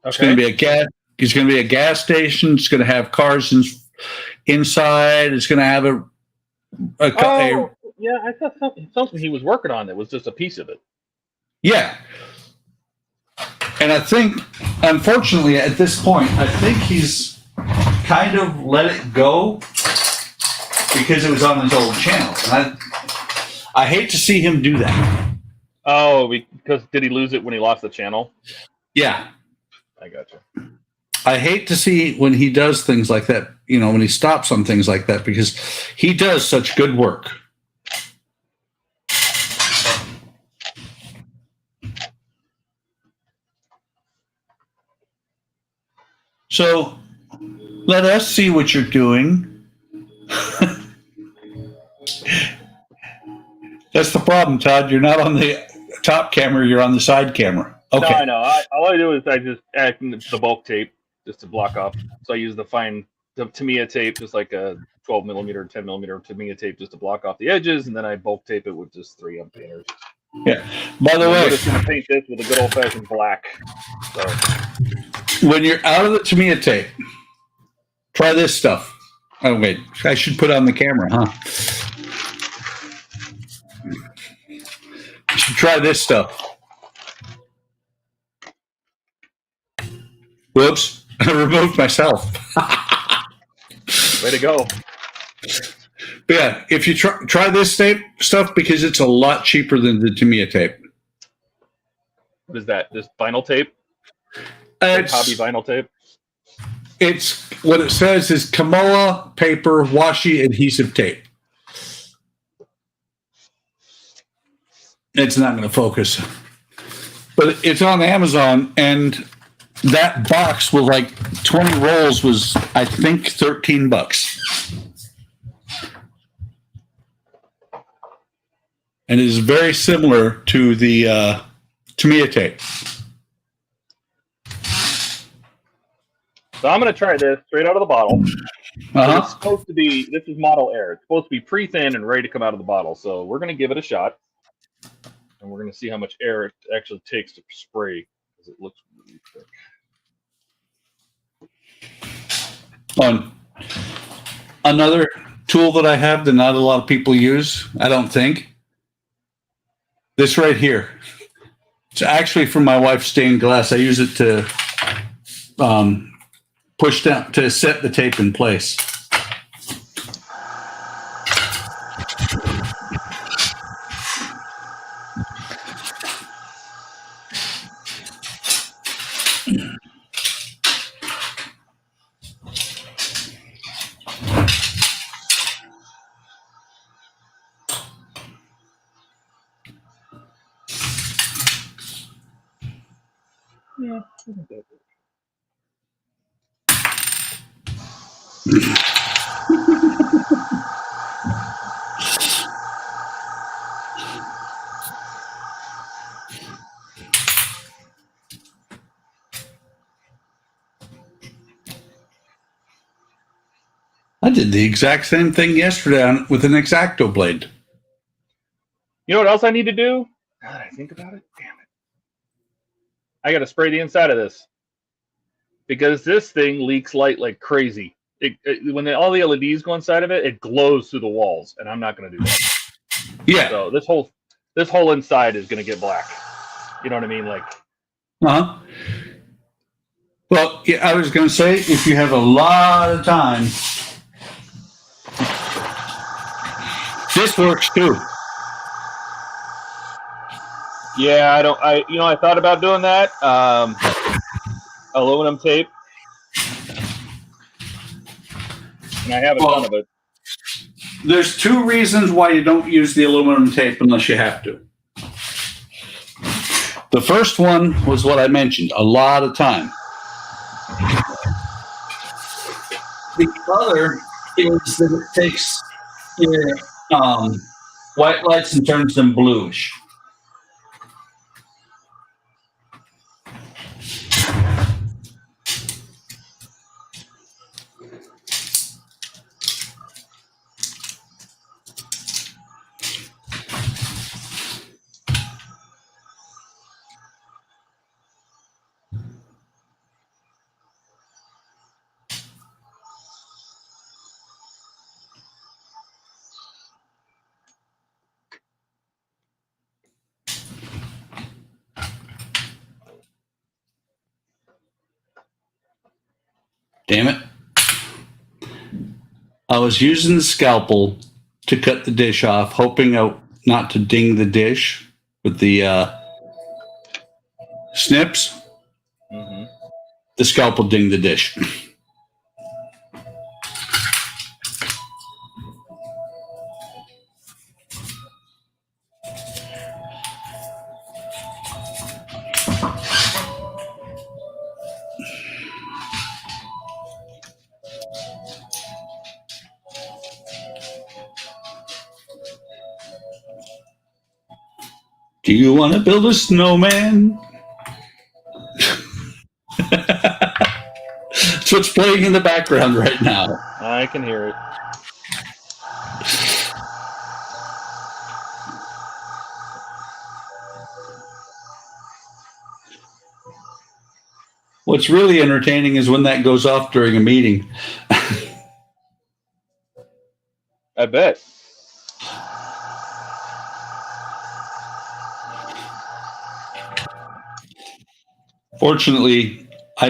S2: Okay.
S1: It's going to be a gas. It's going to be a gas station. It's going to have cars inside. It's going to have
S2: Yeah, I thought something he was working on that was just a piece of it.
S1: Yeah. And I think, unfortunately, at this point, I think he's kind of let it go because it was on his old channel. And I hate to see him do that.
S2: Oh, because did he lose it when he lost the channel?
S1: Yeah.
S2: I gotcha.
S1: I hate to see when he does things like that, when he stops on things like that, because he does such good work. So let us see what you're doing. That's the problem, Todd. You're not on the top camera. You're on the side camera. Okay.
S2: No, I know. All I do is I just add the bulk tape just to block off. So I use the Tamiya tape, just like a 12 millimeter, 10 millimeter Tamiya tape, just to block off the edges, and then I bulk tape it with just 3M painters.
S1: Yeah. By the way,
S2: I'm just going to paint this with a good old fashioned black. So
S1: when you're out of the Tamiya tape, try this stuff. Oh wait, I should put on the camera, huh? You should try this stuff. Whoops, I removed myself.
S2: way to go.
S1: But yeah, if you try this stuff, because it's a lot cheaper than the Tamiya tape.
S2: What is that? Just vinyl tape? Like hobby vinyl tape?
S1: It's what it says is Kamoa paper washi adhesive tape. It's not going to focus, but it's on Amazon, and that box with like 20 rolls was, I think, $13. And it is very similar to the Tamiya tape.
S2: So I'm going to try this straight out of the bottle.
S1: Uh-huh.
S2: It's supposed to be, this is model air. It's supposed to be pre-thin and ready to come out of the bottle. So we're going to give it a shot. And we're going to see how much air it actually takes to spray, because it looks really thick.
S1: Another tool that I have that not a lot of people use, I don't think. This right here. It's actually from my wife's stained glass. I use it to push down to set the tape in place.
S2: Yeah.
S1: I did the exact same thing yesterday with an X-Acto blade.
S2: You know what else I need to do? Now that I think about it, damn it. I got to spray the inside of this, because this thing leaks light like crazy. When all the LEDs go inside of it, it glows through the walls, and I'm not going to do that.
S1: Yeah.
S2: So this whole inside is going to get black. You know what I mean? Like.
S1: Uh-huh. Well, yeah, I was going to say, if you have a lot of time, this works too.
S2: Yeah, I thought about doing that. Aluminum tape. And I have a ton of it.
S1: There's two reasons why you don't use the aluminum tape unless you have to. The first one was what I mentioned, a lot of time. The other is that it takes your white lights and turns them bluish. Damn it. I was using the scalpel to cut the dish off, hoping not to ding the dish with the snips.
S2: Mm-hmm.
S1: The scalpel dinged the dish. Do you want to build a snowman? That's what's playing in the background right now.
S2: I can hear it.
S1: What's really entertaining is when that goes off during a meeting.
S2: I bet.
S1: Fortunately, I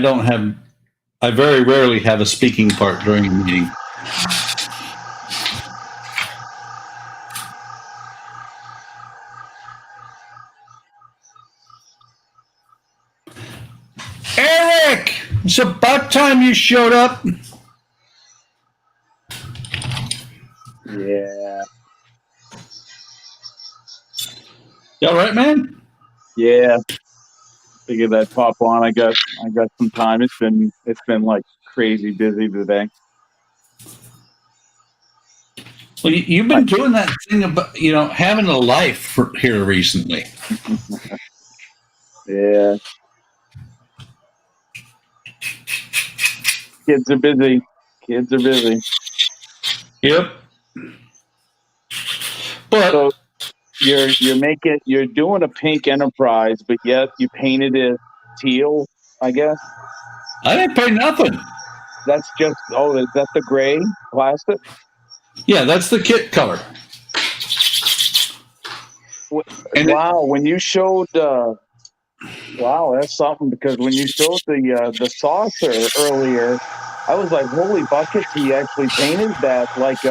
S1: very rarely have a speaking part during a meeting. Eric, it's about time you showed up.
S5: Yeah.
S1: You all right, man?
S5: Yeah. Figured I'd pop on. I got some time. It's been like crazy busy today.
S1: Well, you've been doing that thing about, having a life here recently.
S5: Yeah. Kids are busy.
S1: Yep. But
S5: So you're doing a pink Enterprise, but yet you painted it teal, I guess.
S1: I didn't pay nothing.
S5: That's just is that the gray plastic?
S1: Yeah, that's the kit color.
S5: Wow, when you showed wow, that's something, because when you showed the saucer earlier, I was like, holy buckets, he actually painted that like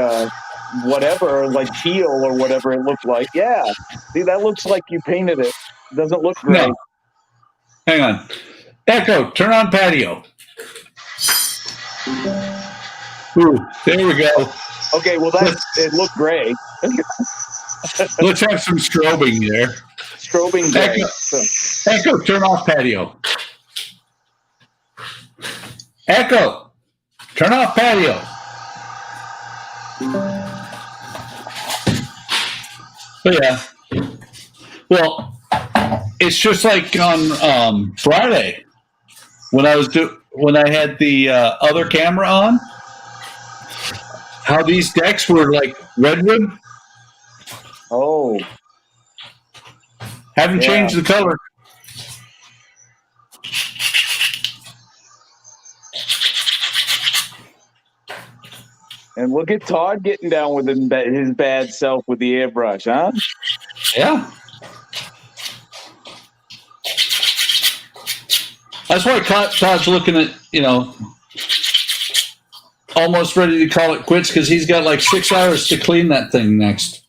S5: whatever, like teal or whatever it looked like. Yeah. See, that looks like you painted it. Doesn't look great.
S1: No. Hang on. Echo, turn on patio. Ooh, there we go.
S5: Okay, well it looked gray.
S1: Let's have some strobing there.
S5: Strobing gray.
S1: Echo, turn off patio. Echo, turn off patio. But yeah. Well, it's just like on Friday when I had the other camera on. How these decks were like redwood.
S5: Oh.
S1: Haven't changed the color.
S5: And look at Todd getting down with his bad self with the airbrush, huh?
S1: Yeah. That's why Todd's looking at, almost ready to call it quits, because he's got like 6 hours to clean that thing next.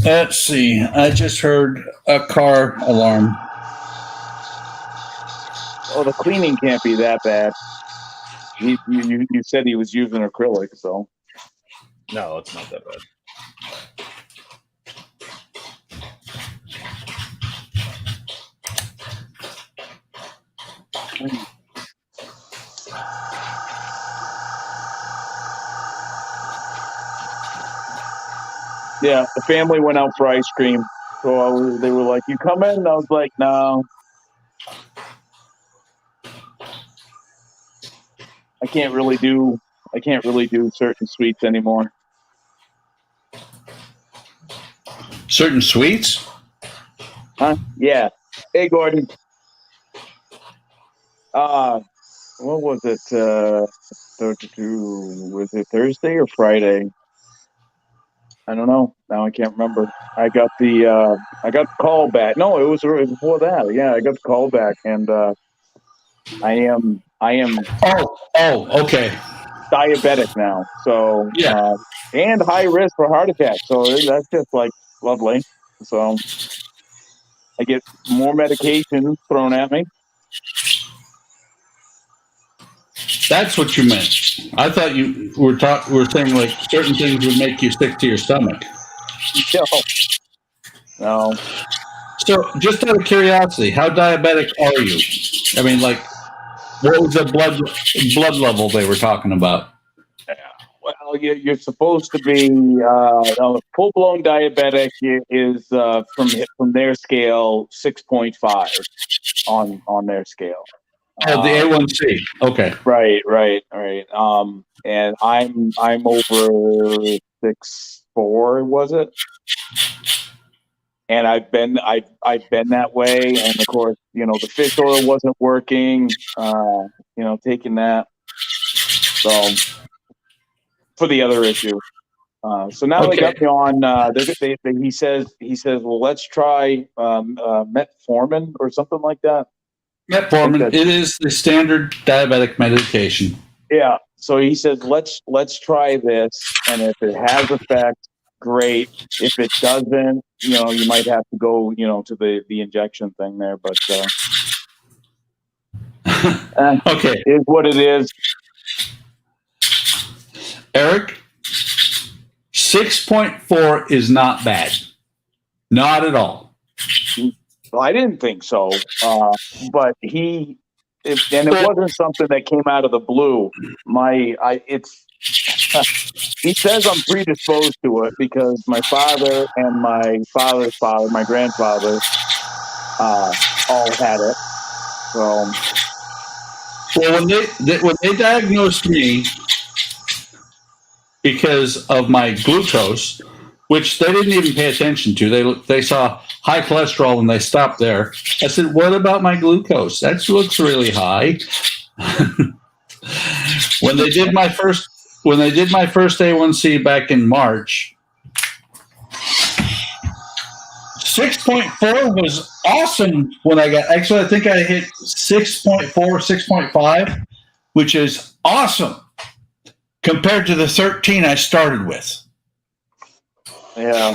S1: Let's see. I just heard a car alarm.
S5: Oh, the cleaning can't be that bad. You said he was using acrylic, so
S2: No, it's not that bad.
S5: yeah. The family went out for ice cream, so they were like, "You coming?" And I was like, "No, I can't really do certain sweets anymore."
S1: Certain sweets?
S5: Huh? Yeah. Hey, Gordon. What was it? Was it Thursday or Friday? I don't know. Now I can't remember. I got the call back. No, it was before that. Yeah, I got the call back, and I am
S1: Oh, okay.
S5: diabetic now. So
S1: Yeah.
S5: and high risk for heart attack. So that's just like lovely. So I get more medication thrown at me.
S1: That's what you meant. I thought you were saying like certain things would make you sick to your stomach.
S5: No.
S1: So, just out of curiosity, how diabetic are you? I mean, like, what was the blood level they were talking about?
S5: Well, you're supposed to be full blown diabetic is from their scale 6.5 on their scale.
S1: Oh, the A1C. Okay.
S5: Right. And I'm over 6'4", was it? And I've been that way, and of course, the fish oil wasn't working. Taking that. So for the other issue. So now they got me on. He says, well, let's try metformin or something like that.
S1: Metformin. It is the standard diabetic medication.
S5: Yeah. So he says, let's try this, and if it has effect, great. If it doesn't, you might have to go, to the injection thing there. But
S1: okay,
S5: it is what it is.
S1: Eric, 6.4 is not bad. Not at all.
S5: Well, I didn't think so. But it wasn't something that came out of the blue. He says I'm predisposed to it because my father and my father's father, my grandfather, all had it. So,
S1: well, when they diagnosed me because of my glucose, which they didn't even pay attention to, they saw high cholesterol and they stopped there. I said, "What about my glucose? That looks really high." When they did my first A1C back in March, 6.4 was awesome. I think I hit 6.4, 6.5, which is awesome compared to the 13 I started with.
S5: Yeah,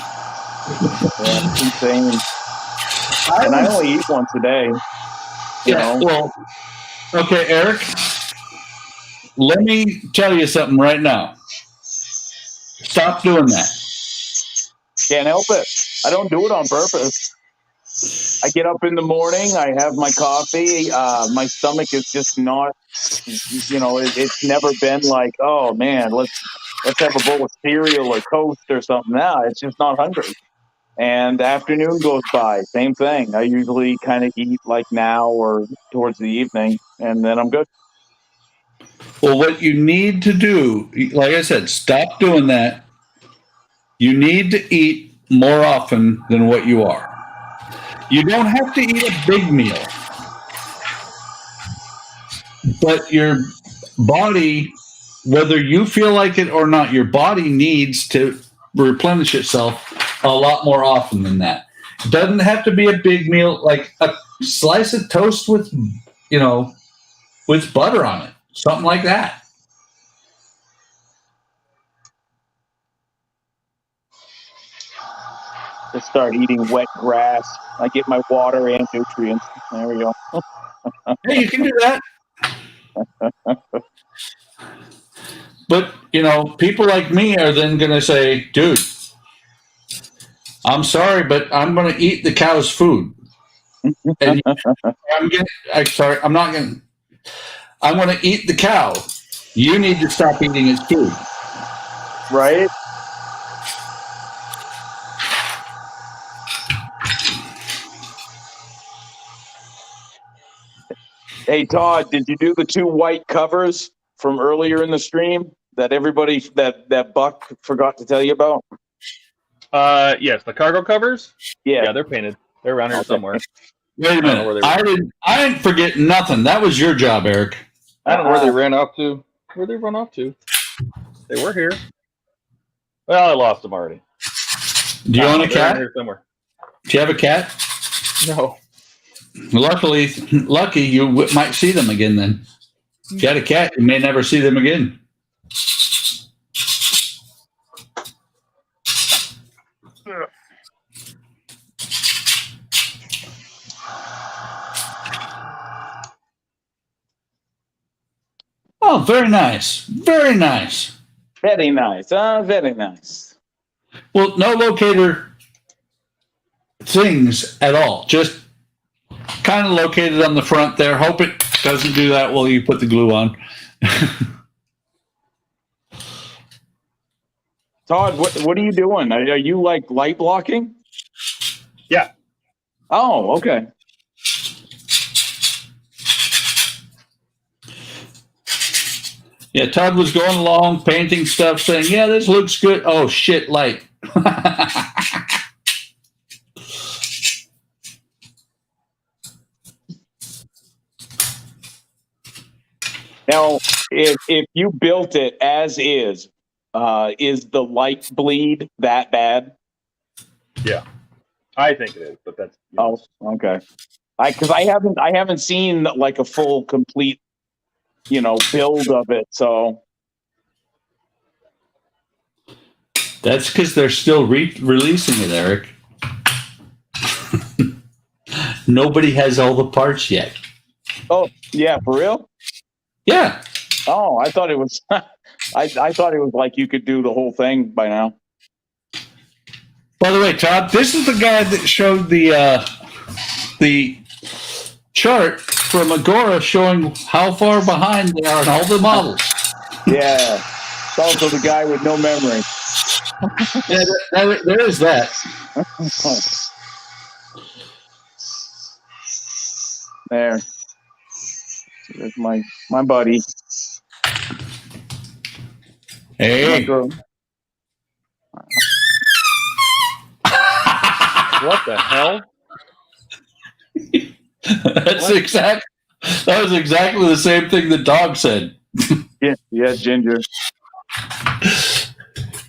S5: it's insane. And I only eat once a day.
S1: Well, okay, Eric, let me tell you something right now. Stop doing that.
S5: Can't help it. I don't do it on purpose. I get up in the morning, I have my coffee, my stomach is just not, it's never been like, oh man, let's have a bowl of cereal or toast or something. No, it's just not hungry. And the afternoon goes by, same thing. I usually kind of eat like now or towards the evening, and then I'm good.
S1: Well, what you need to do, like I said, stop doing that. You need to eat more often than what you are. You don't have to eat a big meal, but your body, whether you feel like it or not, your body needs to replenish itself a lot more often than that. It doesn't have to be a big meal, like a slice of toast with, with butter on it, something like that.
S5: Just start eating wet grass. I get my water and nutrients. There we go.
S1: Hey, you can do that. But, you know, people like me are then going to say, dude, I'm sorry, but I'm going to eat the cow's food. And I'm not going to. I'm going to eat the cow. You need to stop eating its food.
S5: Right? Hey, Todd, did you do the 2 white covers from earlier in the stream that everybody, that Buck forgot to tell you about?
S2: Yes, the cargo covers.
S5: Yeah.
S2: Yeah, they're painted. They're around here somewhere.
S1: Wait a minute. I didn't forget nothing. That was your job, Eric.
S2: I don't know where they ran off to. Where they run off to? They were here. Well, I lost them already.
S1: Do you own a cat?
S2: Here somewhere.
S1: Do you have a cat?
S2: No.
S1: Lucky you might see them again then. If you had a cat, you may never see them again. Oh, very nice. Very nice.
S5: Very nice. Very nice.
S1: Well, no locator things at all. Just kind of located on the front there. Hope it doesn't do that while you put the glue on.
S5: Todd, what are you doing? Are you like light blocking?
S2: Yeah.
S5: Oh, okay.
S1: Yeah, Todd was going along, painting stuff, saying, yeah, this looks good. Oh, shit, light.
S5: Now, if you built it as is the light bleed that bad?
S2: Yeah, I think it is, but that's.
S5: Oh, okay. Because I haven't seen like a full complete, build of it. So
S1: that's because they're still releasing it, Eric. Nobody has all the parts yet.
S5: Oh, yeah, for real?
S1: Yeah.
S5: Oh, I thought it was. I thought it was like you could do the whole thing by now.
S1: By the way, Todd, this is the guy that showed the chart from Agora showing how far behind they are in all the models.
S5: Yeah, it's also the guy with no memory.
S1: Yeah, there is that.
S5: There. There's my buddy.
S1: Hey.
S2: What the hell?
S1: That was exactly the same thing the dog said.
S5: Yeah, Ginger.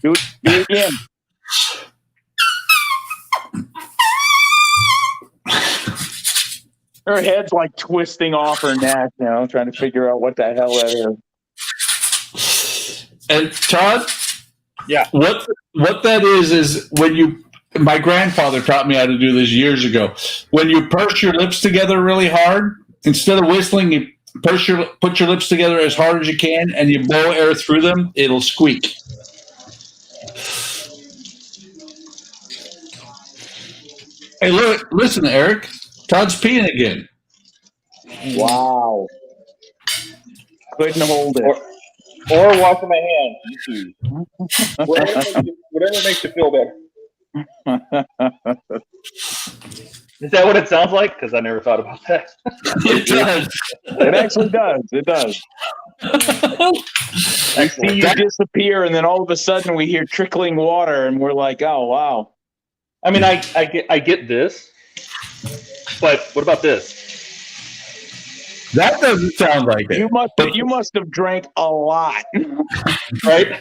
S5: Do it again. Her head's like twisting off her neck now, trying to figure out what the hell that is.
S1: And Todd,
S2: yeah,
S1: what that is when my grandfather taught me how to do this years ago. When you purse your lips together really hard, instead of whistling, you put your lips together as hard as you can, and you blow air through them. It'll squeak. Hey, look! Listen, Eric. Todd's peeing again.
S5: Wow. Couldn't hold it.
S2: Or washing my hands. You choose. Whatever makes you feel better. Is that what it sounds like? Because I never thought about that.
S1: It does.
S5: It actually does. It does. We see you disappear, and then all of a sudden we hear trickling water, and we're like, "Oh, wow!"
S2: I mean, I get this, but what about this?
S1: That doesn't sound like it.
S5: You must have drank a lot,
S2: right?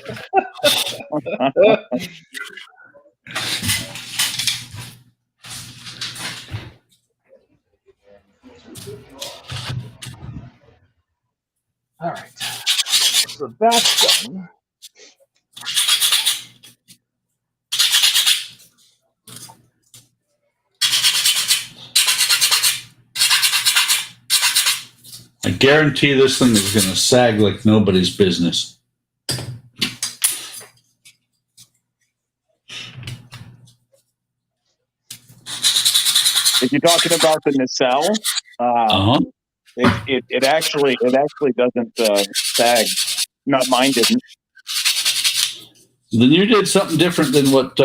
S2: All right. So that's done.
S1: I guarantee this thing is going to sag like nobody's business.
S5: If you're talking about the nacelle, it actually doesn't sag. Not mine didn't.
S1: Then you did something different than what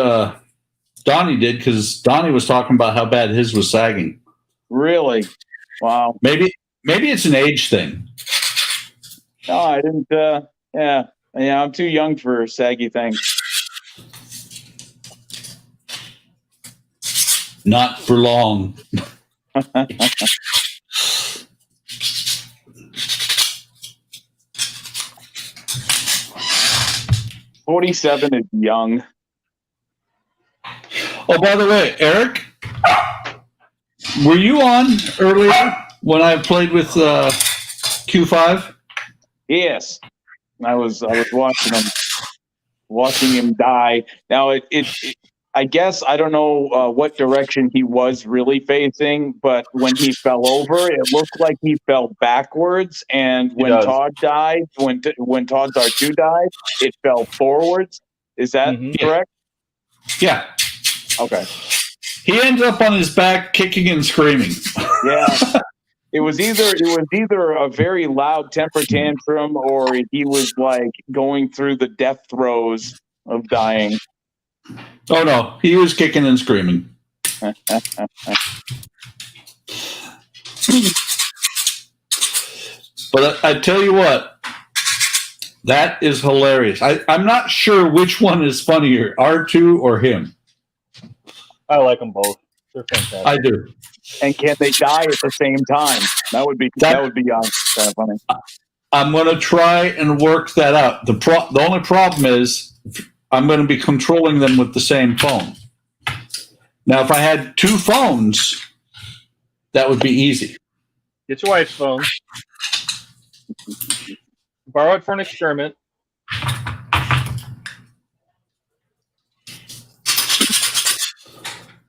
S1: Donnie did, because Donnie was talking about how bad his was sagging.
S5: Really? Wow.
S1: Maybe it's an age thing.
S5: No, I didn't. Yeah, I'm too young for saggy things.
S1: Not for long.
S5: 47 is young.
S1: Oh, by the way, Eric, were you on earlier when I played with Q5?
S5: Yes, I was watching him die. Now I guess I don't know what direction he was really facing, but when he fell over, it looked like he fell backwards. And when Todd died, when Todd's R2 died, it fell forwards. Is that correct?
S1: Yeah.
S5: Okay.
S1: He ended up on his back, kicking and screaming.
S5: Yeah. It was either a very loud temper tantrum, or he was like going through the death throes of dying.
S1: Oh no, he was kicking and screaming. But I tell you what, that is hilarious. I'm not sure which one is funnier, R2 or him.
S2: I like them both. They're fantastic.
S1: I do.
S5: And can they die at the same time? That would be kind of funny.
S1: I'm going to try and work that out. The only problem is I'm going to be controlling them with the same phone. Now, if I had two phones, that would be easy.
S2: Get your wife's phone. Borrow it for an experiment.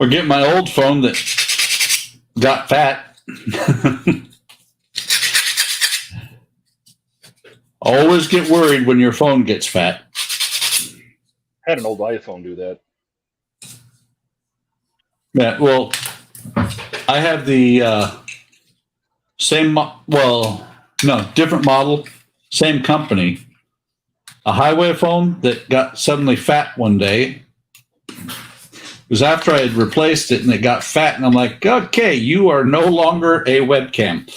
S1: Or get my old phone that got fat. Always get worried when your phone gets fat.
S2: I had an old iPhone do that.
S1: Yeah, well, I have the different model, same company. A highway phone that got suddenly fat one day. It was after I had replaced it and it got fat, and I'm like, okay, you are no longer a webcam.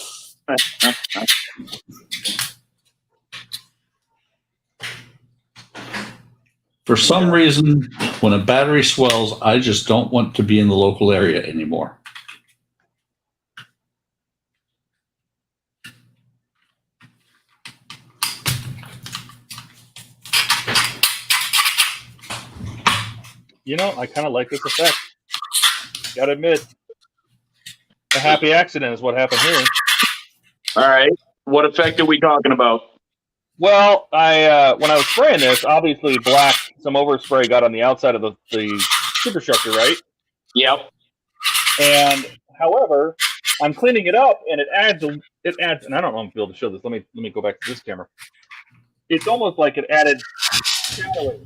S1: For some reason, when a battery swells, I just don't want to be in the local area anymore.
S2: You know, I kind of like this effect. Gotta admit, a happy accident is what happened here.
S5: All right. What effect are we talking about?
S2: Well, when I was spraying this, obviously some overspray got on the outside of the superstructure, right?
S5: Yep.
S2: And however, I'm cleaning it up, and it adds, and I don't know if I'm able to show this. Let me go back to this camera. It's almost like it added shadowing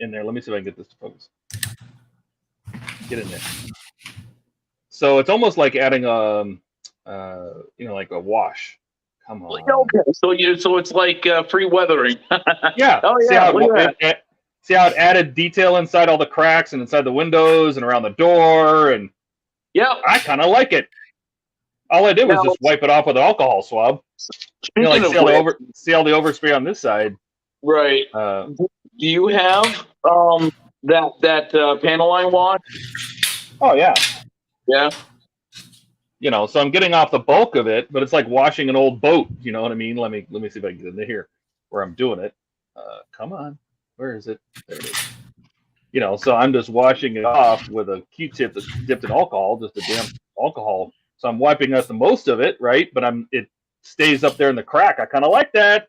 S2: in there. Let me see if I can get this to focus. Get in there. So it's almost like adding like a wash. Come on.
S5: Okay, so it's like free weathering.
S2: Yeah.
S5: Oh yeah.
S2: See how it added detail inside all the cracks and inside the windows and around the door, and I kind of like it. All I did was just wipe it off with an alcohol swab. See all the overspray on this side.
S5: Right. Do you have that panel line wash?
S2: Oh yeah.
S5: Yeah.
S2: You know, so I'm getting off the bulk of it, but it's like washing an old boat. You know what I mean? Let me see if I can get into here where I'm doing it. Come on, where is it? There it is. You know, so I'm just washing it off with a Q-tip that's dipped in alcohol, just a damn alcohol. So I'm wiping out the most of it, right? But it stays up there in the crack. I kind of like that.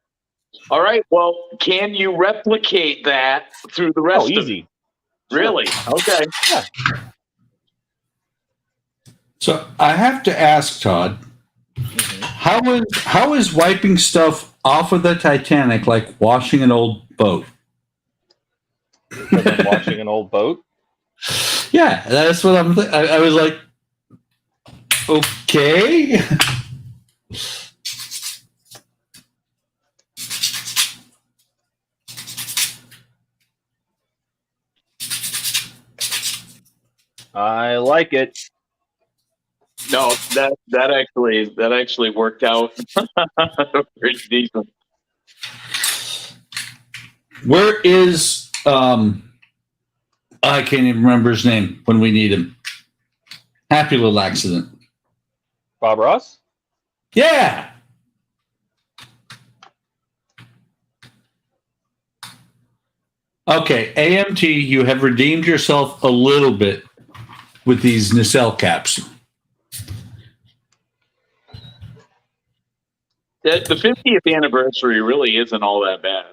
S5: All right. Well, can you replicate that through the rest?
S2: Oh, easy.
S5: Really? Okay.
S2: Yeah.
S1: So I have to ask Todd, How is wiping stuff off of the Titanic like washing an old boat?
S2: Because I'm washing an old boat.
S1: Yeah, that's what I was like, okay.
S2: I like it.
S5: No, that actually worked out pretty decent.
S1: Where is I can't even remember his name when we need him. Happy little accident.
S2: Bob Ross?
S1: Yeah. Okay, AMT, you have redeemed yourself a little bit with these nacelle caps.
S5: The 50th anniversary really isn't all that bad.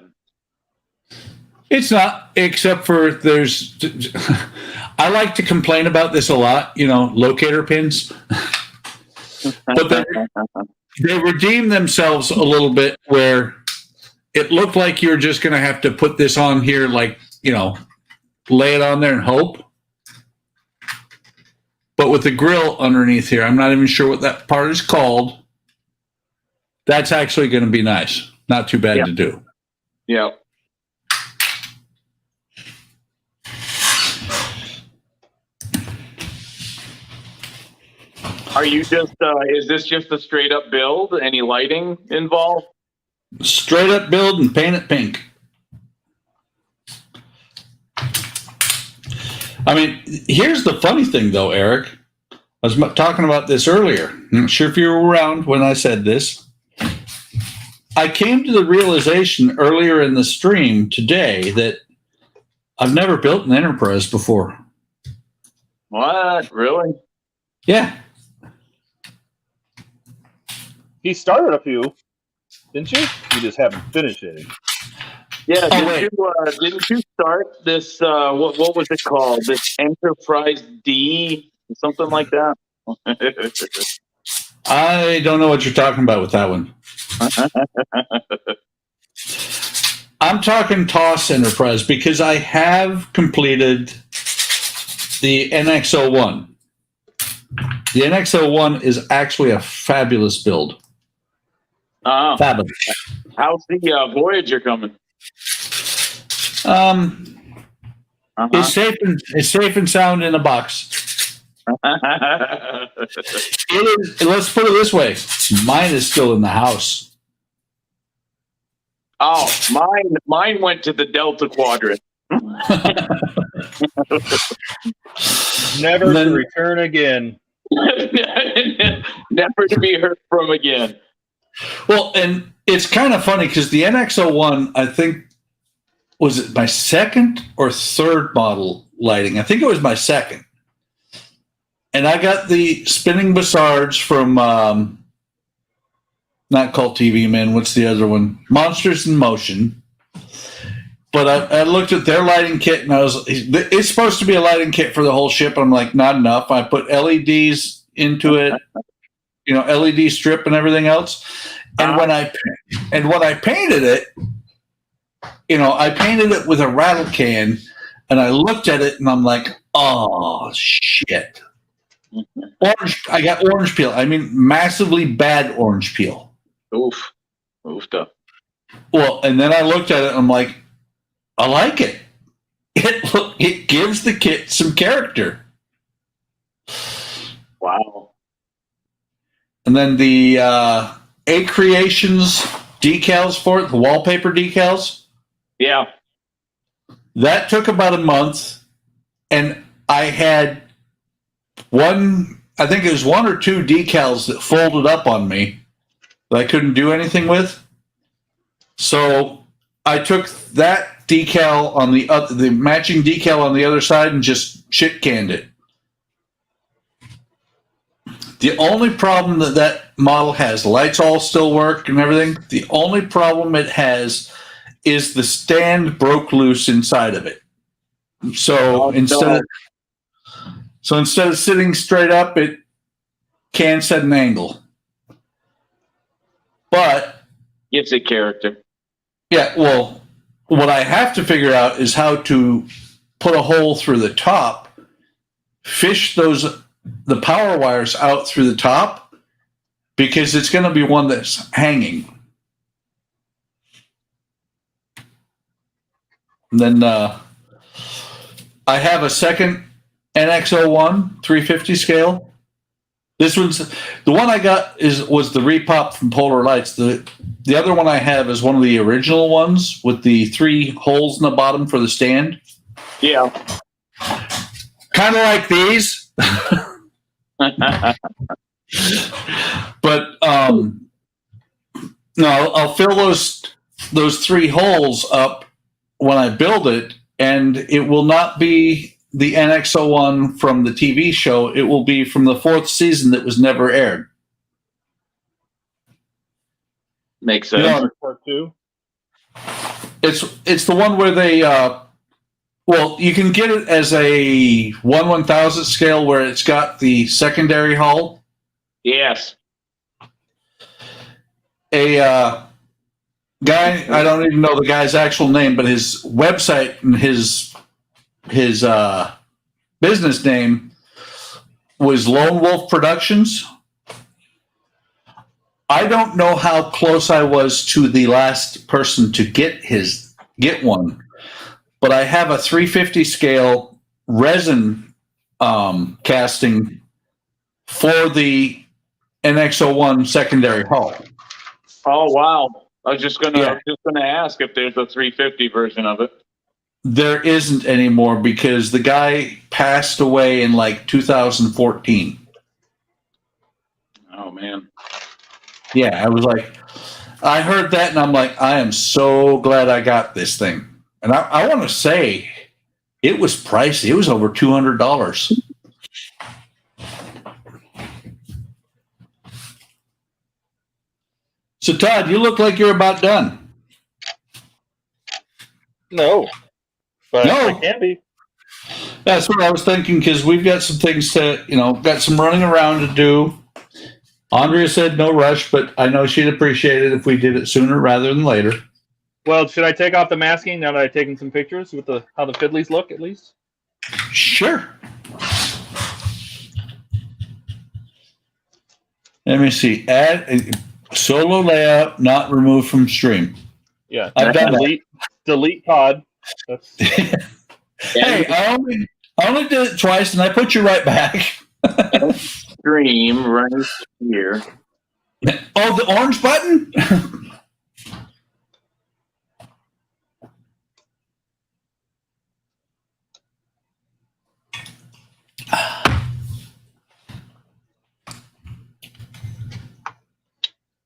S1: It's not, except for there's. I like to complain about this a lot, locator pins. But they redeem themselves a little bit where it looked like you're just going to have to put this on here, like, lay it on there and hope. But with the grill underneath here, I'm not even sure what that part is called. That's actually going to be nice. Not too bad to do.
S5: Yeah. Are you just, is this just a straight up build? Any lighting involved?
S1: Straight up build and paint it pink. I mean, here's the funny thing though, Eric. I was talking about this earlier. I'm not sure if you were around when I said this. I came to the realization earlier in the stream today that I've never built an Enterprise before.
S5: What? Really?
S1: Yeah.
S2: He started a few, didn't you? You just haven't finished it.
S5: Yeah.
S1: Oh,
S5: Didn't you start this? What was it called? This Enterprise D, something like that.
S1: I don't know what you're talking about with that one. I'm talking TOS Enterprise because I have completed the NX-01. The NX-01 is actually a fabulous build. Fabulous.
S5: How's the Voyager coming?
S1: It's safe and sound in a box. It is. Let's put it this way: mine is still in the house.
S5: Oh, mine went to the Delta Quadrant.
S2: Never to return again.
S5: Never to be heard from again.
S1: Well, and it's kind of funny because the NX-01, I think, was it my second or third model lighting? I think it was my second. And I got the spinning Bassards from, not called TV Man, what's the other one? Monsters in Motion. But I looked at their lighting kit and it's supposed to be a lighting kit for the whole ship. I'm like, not enough. I put LEDs into it, LED strip and everything else. And when I painted it, I painted it with a rattle can and I looked at it and I'm like, oh shit. Orange, I got orange peel. I mean, massively bad orange peel.
S5: Oof. Oofed up.
S1: Well, and then I looked at it and I'm like, I like it. It gives the kit some character.
S5: Wow.
S1: And then the A Creations decals for it, the wallpaper decals.
S5: Yeah.
S1: That took about a month. And I had I think it was one or two decals that folded up on me that I couldn't do anything with. So I took that decal on the matching decal on the other side and just shit canned it. The only problem that model has, the lights all still work and everything. The only problem it has is the stand broke loose inside of it. So instead of sitting straight up, it can set an angle. But
S5: Gives it character.
S1: yeah, well, what I have to figure out is how to put a hole through the top, fish the power wires out through the top, because it's going to be one that's hanging. And then I have a second NX01 350 scale. This one's the one I got was the repop from Polar Lights. The other one I have is one of the original ones with the 3 holes in the bottom for the stand.
S5: Yeah.
S1: Kind of like these. But no, I'll fill those 3 holes up when I build it, and it will not be the NX01 from the TV show. It will be from the 4th season that was never aired.
S5: Makes sense.
S1: You know,
S2: Part 2.
S1: it's the one where they well, you can get it as a 1/1000th scale where it's got the secondary hull.
S5: Yes.
S1: A guy, I don't even know the guy's actual name, but his website and his business name was Lone Wolf Productions. I don't know how close I was to the last person to get one, but I have a 350 scale resin casting for the NX01 secondary hull.
S5: Oh wow! I was just gonna ask if there's a 350 version of it.
S1: There isn't anymore because the guy passed away in like 2014.
S5: Oh man.
S1: Yeah, I was like, I heard that and I'm like, I am so glad I got this thing. And I want to say it was pricey. It was over $200. So Todd, you look like you're about done.
S2: No. But
S1: No.
S2: it can be.
S1: That's what I was thinking, because we've got some things to, got some running around to do. Andrea said no rush, but I know she'd appreciate it if we did it sooner rather than later.
S2: Well, should I take off the masking now that I've taken some pictures with how the fiddlies look, at least?
S1: Sure. Let me see. Add a solo layout not removed from stream.
S2: Yeah.
S1: I've done that.
S2: Delete Todd. That's
S1: Hey, I only did it twice, and I put you right back.
S5: Stream right here.
S1: Oh, the orange button?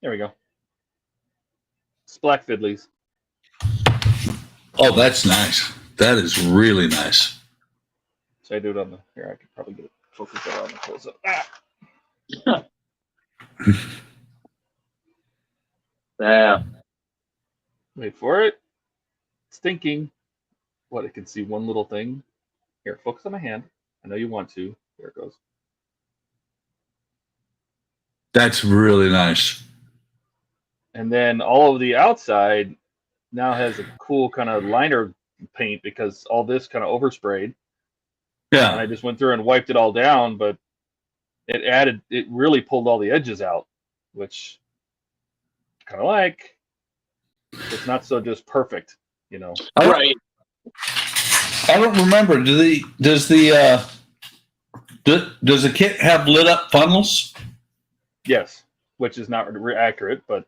S2: there we go. It's black fiddlies.
S1: Oh, that's nice. That is really nice.
S2: So I do it on the here. I could probably get it focused on the close up.
S5: Yeah.
S2: Wait for it. It's thinking. What? It can see one little thing. Here, focus on my hand. I know you want to. There it goes.
S1: That's really nice.
S2: And then all of the outside now has a cool kind of liner paint because all this kind of oversprayed.
S1: Yeah.
S2: And I just went through and wiped it all down, but it really pulled all the edges out, which kind of like. It's not so just perfect,
S5: Right.
S1: I don't remember. Does the kit have lit up funnels?
S2: Yes, which is not accurate, but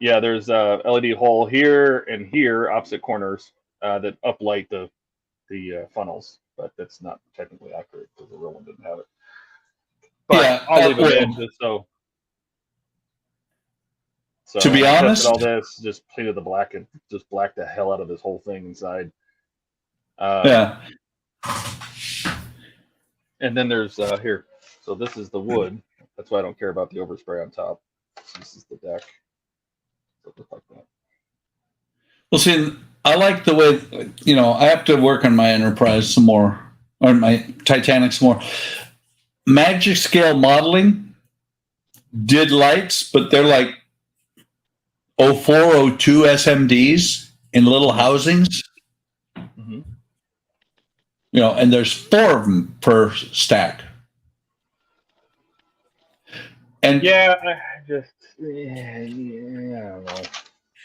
S2: yeah, there's a LED hole here and here, opposite corners, that uplight the funnels, but that's not technically accurate because the real one didn't have it. But
S1: Yeah,
S2: I'll leave it in just so. So
S1: to be
S2: I tested
S1: honest,
S2: all this just painted the black and just blacked the hell out of this whole thing inside.
S1: yeah.
S2: And then there's here. So this is the wood. That's why I don't care about the overspray on top. This is the deck. So just like that.
S1: Well, see, I like the way, I have to work on my Enterprise some more, or my Titanic some more. Magic Scale Modeling did lights, but they're like 0402 SMDs in little housings.
S2: Mhm.
S1: You know, and there's 4 of them per stack. And
S2: Yeah, I don't know.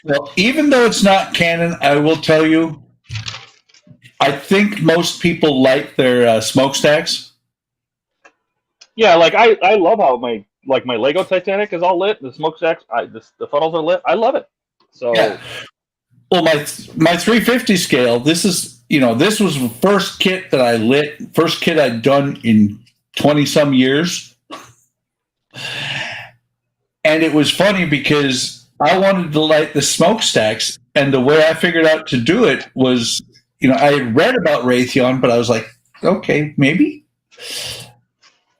S1: well, even though it's not Canon, I will tell you, I think most people like their smokestacks.
S2: Yeah, like I love how my Lego Titanic is all lit. The smokestacks, the funnels are lit. I love it. So
S1: Yeah. Well, my 350 scale. This is, you know, this was the first kit that I lit. First kit I'd done in 20-some years. And it was funny because I wanted to light the smokestacks, and the way I figured out to do it was, you know, I had read about Raytheon, but I was like, okay, maybe.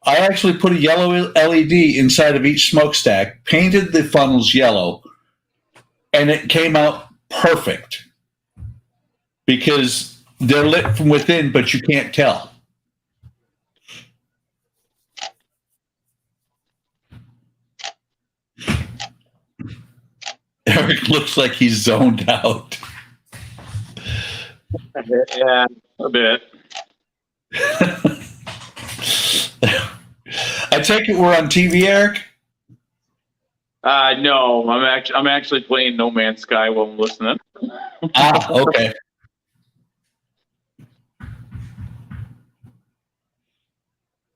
S1: I actually put a yellow LED inside of each smokestack, painted the funnels yellow, and it came out perfect because they're lit from within, but you can't tell. Eric looks like he's zoned out.
S5: Yeah, a bit.
S1: I take it we're on TV, Eric?
S5: No, I'm actually playing No Man's Sky while I'm listening.
S1: Okay.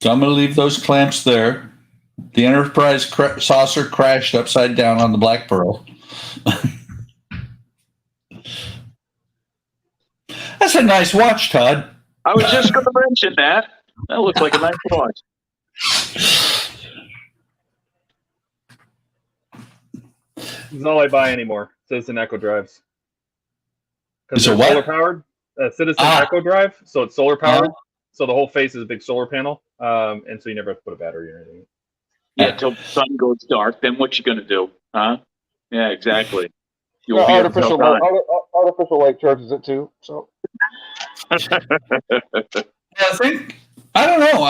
S1: So I'm going to leave those clamps there. The Enterprise saucer crashed upside down on the Black Pearl. That's a nice watch, Todd.
S5: I was just going to mention that. That looks like a nice watch.
S2: this is all I buy anymore. Citizen Echo drives.
S1: It's
S2: Because
S1: a
S2: they're
S1: what?
S2: solar powered. Citizen Echo drive, so it's solar powered. So the whole face is a big solar panel, and so you never have to put a battery or anything.
S5: Yeah, till the sun goes dark. Then what you going to do, huh? Yeah, exactly. You'll be
S2: Artificial light charges it too. So
S1: I don't know.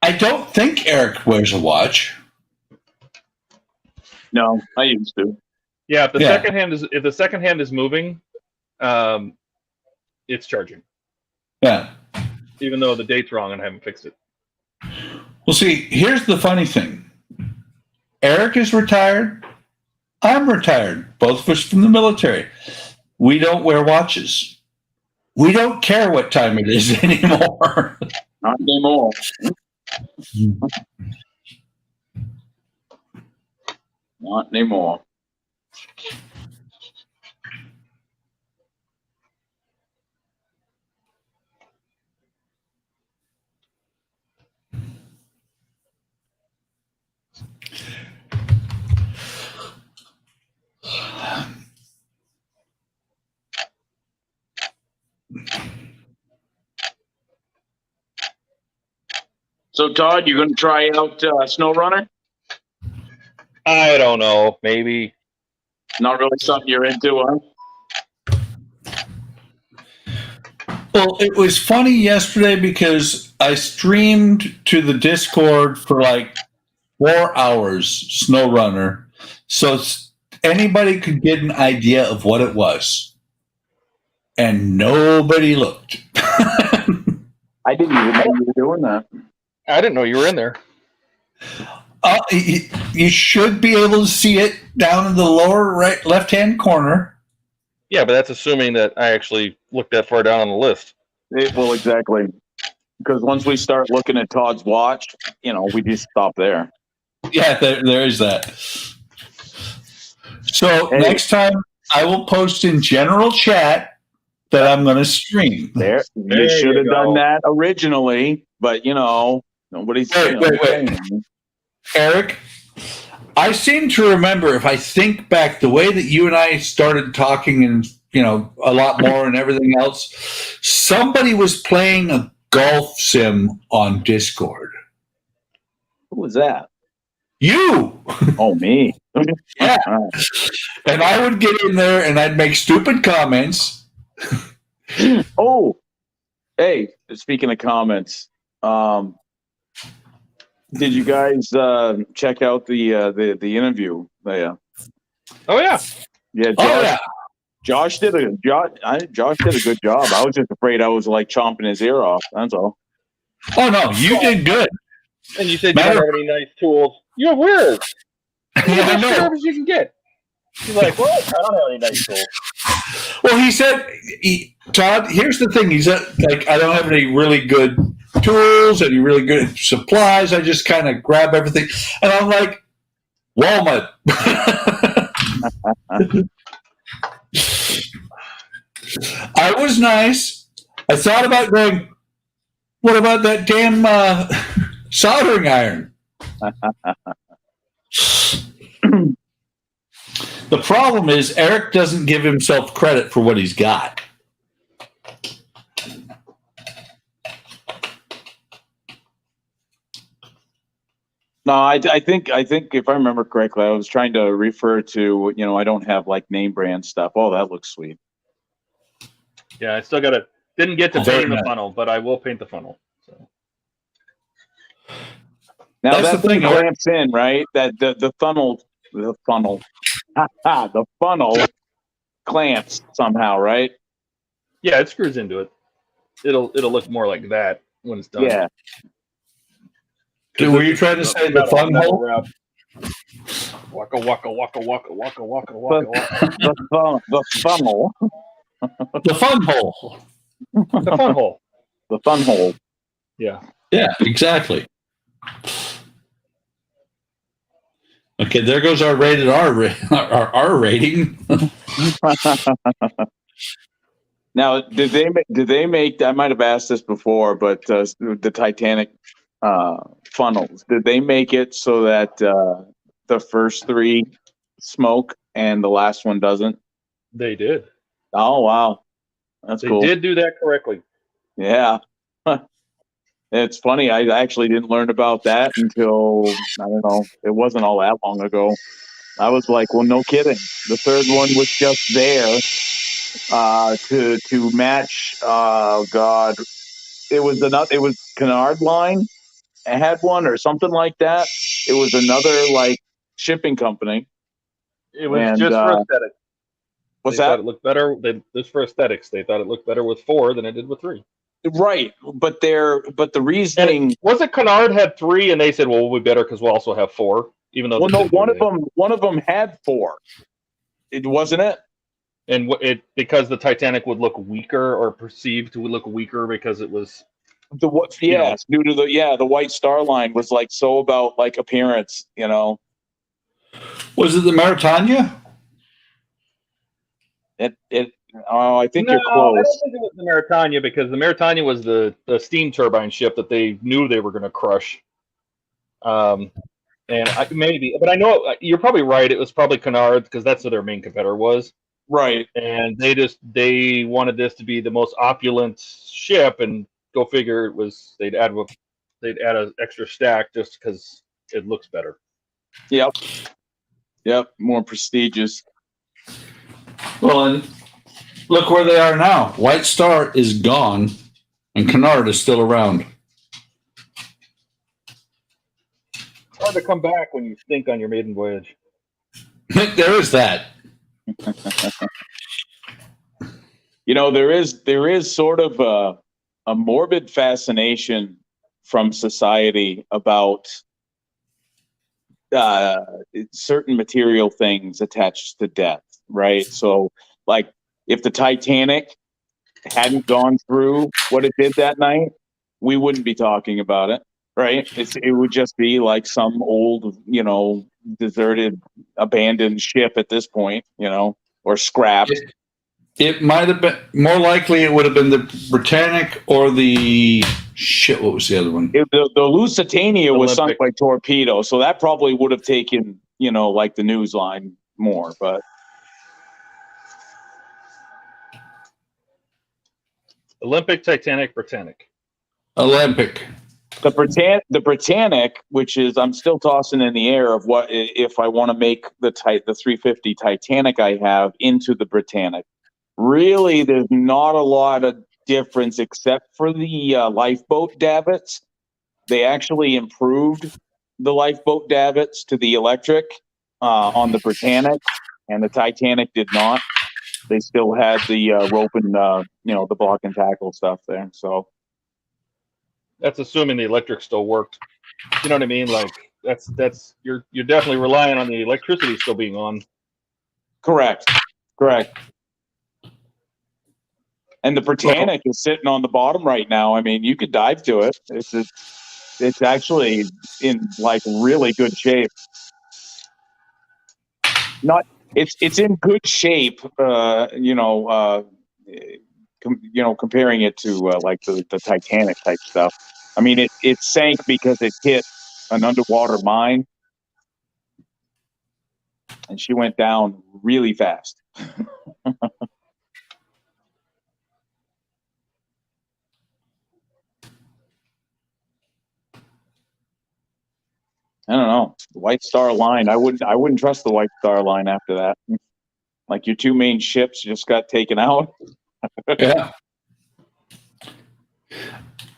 S1: I don't think Eric wears a watch.
S5: No, I used to.
S2: yeah, if the second hand is moving, it's charging.
S1: Yeah.
S2: Even though the date's wrong and I haven't fixed it.
S1: Well, see, here's the funny thing. Eric is retired. I'm retired. Both of us from the military. We don't wear watches. We don't care what time it is anymore.
S5: Not anymore. Not anymore. So, Todd, you're going to try out Snow Runner?
S2: I don't know. Maybe.
S5: Not really something you're into, huh?
S1: Well, it was funny yesterday because I streamed to the Discord for like 4 hours, SnowRunner, so anybody could get an idea of what it was. And nobody looked.
S5: I didn't even know you were doing that.
S2: I didn't know you were in there.
S1: You should be able to see it down in the lower right left-hand corner.
S2: Yeah, but that's assuming that I actually looked that far down on the list.
S5: Well, exactly. Because once we start looking at Todd's watch, we just stop there.
S1: Yeah, there is that. So next time I will post in general chat that I'm going to stream.
S5: There you should have done that originally, but nobody's.
S1: Wait. Eric, I seem to remember, if I think back, the way that you and I started talking and, a lot more and everything else, somebody was playing a golf sim on Discord.
S5: Who was that?
S1: You!
S5: Oh, me.
S1: Yeah. And I would get in there and I'd make stupid comments.
S5: Oh, hey, speaking of comments, Did you guys check out the interview?
S2: Oh yeah.
S5: Yeah. Josh did a good job. I was just afraid I was like chomping his ear off. That's all.
S1: Oh no, you did good.
S2: And you said you don't have any nice tools. You're weird.
S1: Yeah, I know.
S2: As you can get. He's like, well, I don't have any nice tools.
S1: Well, he said, Todd, here's the thing. He said, like, I don't have any really good tools, any really good supplies. I just kind of grab everything. And I'm like, Walmart. I was nice. I thought about going, what about that damn soldering iron? The problem is Eric doesn't give himself credit for what he's got.
S5: No, I think if I remember correctly, I was trying to refer to, I don't have like name brand stuff. Oh, that looks sweet.
S2: Yeah, I still didn't get to paint the funnel, but I will paint the funnel. So.
S5: Now that thing clamps in, right? That the funnel, the funnel clamps somehow, right?
S2: Yeah, it screws into it. It'll look more like that when it's done.
S5: Yeah.
S1: Dude, were you trying to say the fun hole?
S2: Waka waka waka waka waka waka waka.
S5: The funnel.
S1: The fun hole.
S2: The fun hole.
S5: The fun hole.
S2: Yeah.
S1: Yeah, exactly. Okay, there goes our rated R rating.
S5: Now, did they make? I might have asked this before, but the Titanic funnels, did they make it so that the first three smoke and the last one doesn't?
S2: They did.
S5: Oh wow, that's cool.
S2: They did do that correctly.
S5: Yeah. It's funny. I actually didn't learn about that until, I don't know, it wasn't all that long ago. I was like, well, no kidding. The third one was just there to match. God, it was Canard Line. It had one or something like that. It was another like shipping company.
S2: It was just for aesthetics.
S5: What's
S2: they
S5: that?
S2: Thought it looked better. Just for aesthetics. They thought it looked better with 4 than it did with 3.
S5: Right, but the reasoning
S2: was it Canard had 3, and they said, "Well, we'll be better because we'll also have 4." Even though
S5: one of them had 4. It wasn't it,
S2: and because the Titanic would look weaker or perceived to look weaker because it was
S5: due to the White Star Line was like so about like appearance,
S1: Was it the Maritania?
S5: I think you're close.
S2: I don't think it was the Maritania because the Maritania was the steam turbine ship that they knew they were going to crush. But I know you're probably right. It was probably Canard because that's what their main competitor was.
S5: Right.
S2: And they wanted this to be the most opulent ship, and go figure it was they'd add an extra stack just because it looks better.
S5: Yep. More prestigious.
S1: Well, and look where they are now. White Star is gone, and Canard is still around.
S2: It's hard to come back when you stink on your maiden voyage.
S1: There is that.
S5: There is sort of a morbid fascination from society about certain material things attached to death, right? So, like, if the Titanic hadn't gone through what it did that night, we wouldn't be talking about it, right? It would just be like some old, deserted, abandoned ship at this point, or scrapped.
S1: It might have been more likely. It would have been the Britannic or the shit. What was the other one?
S5: The Lusitania was sunk by torpedo, so that probably would have taken, like the news line more, but.
S2: Olympic, Titanic, Britannic.
S1: Olympic.
S5: The Britannic, which is I'm still tossing in the air of what if I want to make the 350 Titanic I have into the Britannic. Really, there's not a lot of difference except for the lifeboat davits. They actually improved the lifeboat davits to the electric on the Britannic, and the Titanic did not. They still had the rope and the block and tackle stuff there. So
S2: That's assuming the electric still worked. You know what I mean? Like that's you're definitely relying on the electricity still being on.
S5: correct. And the Britannic is sitting on the bottom right now. I mean, you could dive to it. It's actually in like really good shape. It's in good shape. Comparing it to like the Titanic type stuff. I mean, it sank because it hit an underwater mine, and she went down really fast. I don't know. The White Star Line. I wouldn't trust the White Star Line after that. Like your two main ships just got taken out.
S1: Yeah.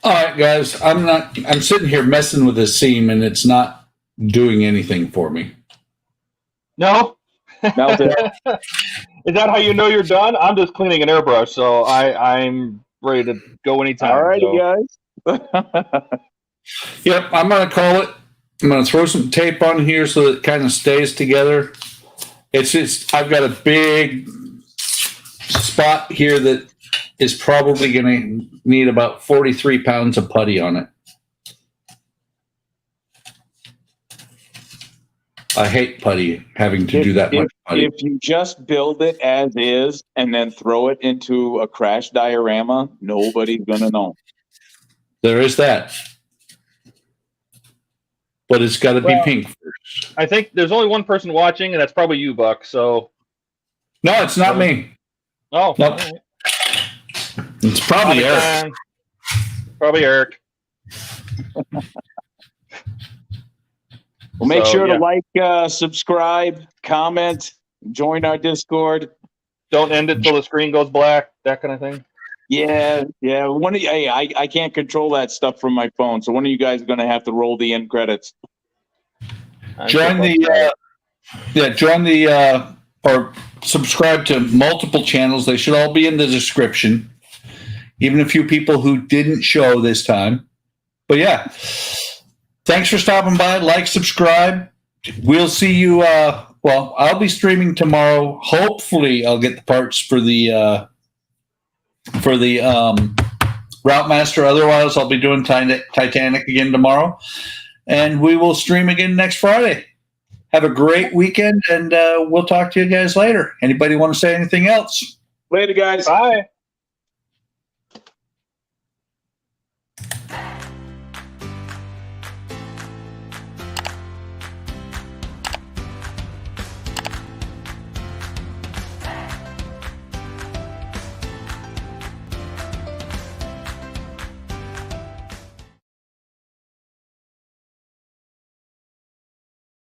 S1: All right, guys. I'm sitting here messing with this seam, and it's not doing anything for me.
S2: No.
S5: Melted.
S2: Is that how you know you're done? I'm just cleaning an airbrush, so I'm ready to go anytime.
S5: All righty,
S2: so.
S5: guys.
S1: Yep, I'm going to call it. I'm going to throw some tape on here so that it kind of stays together. It's just, I've got a big spot here that is probably going to need about 43 pounds of putty on it. I hate putty, having to do that much putty.
S5: If you just build it as is and then throw it into a crash diorama, nobody's going to know.
S1: There is that. But it's got to be pink first.
S2: I think there's only one person watching, and that's probably you, Buck. So.
S1: No, it's not me.
S2: Oh.
S1: Nope.
S2: Right.
S1: It's probably Eric.
S2: Probably Eric.
S5: Well, make sure to like, subscribe, comment, join our Discord.
S2: Don't end it till the screen goes black, that kind of thing.
S5: Yeah. I can't control that stuff from my phone, so one of you guys is going to have to roll the end credits.
S1: Join the or subscribe to multiple channels. They should all be in the description. Even a few people who didn't show this time. But yeah, thanks for stopping by. Like, subscribe. We'll see you. Well, I'll be streaming tomorrow. Hopefully, I'll get the parts for the Route Master. Otherwise, I'll be doing Titanic again tomorrow, and we will stream again next Friday. Have a great weekend, and we'll talk to you guys later. Anybody want to say anything else?
S5: Later, guys.
S2: Bye.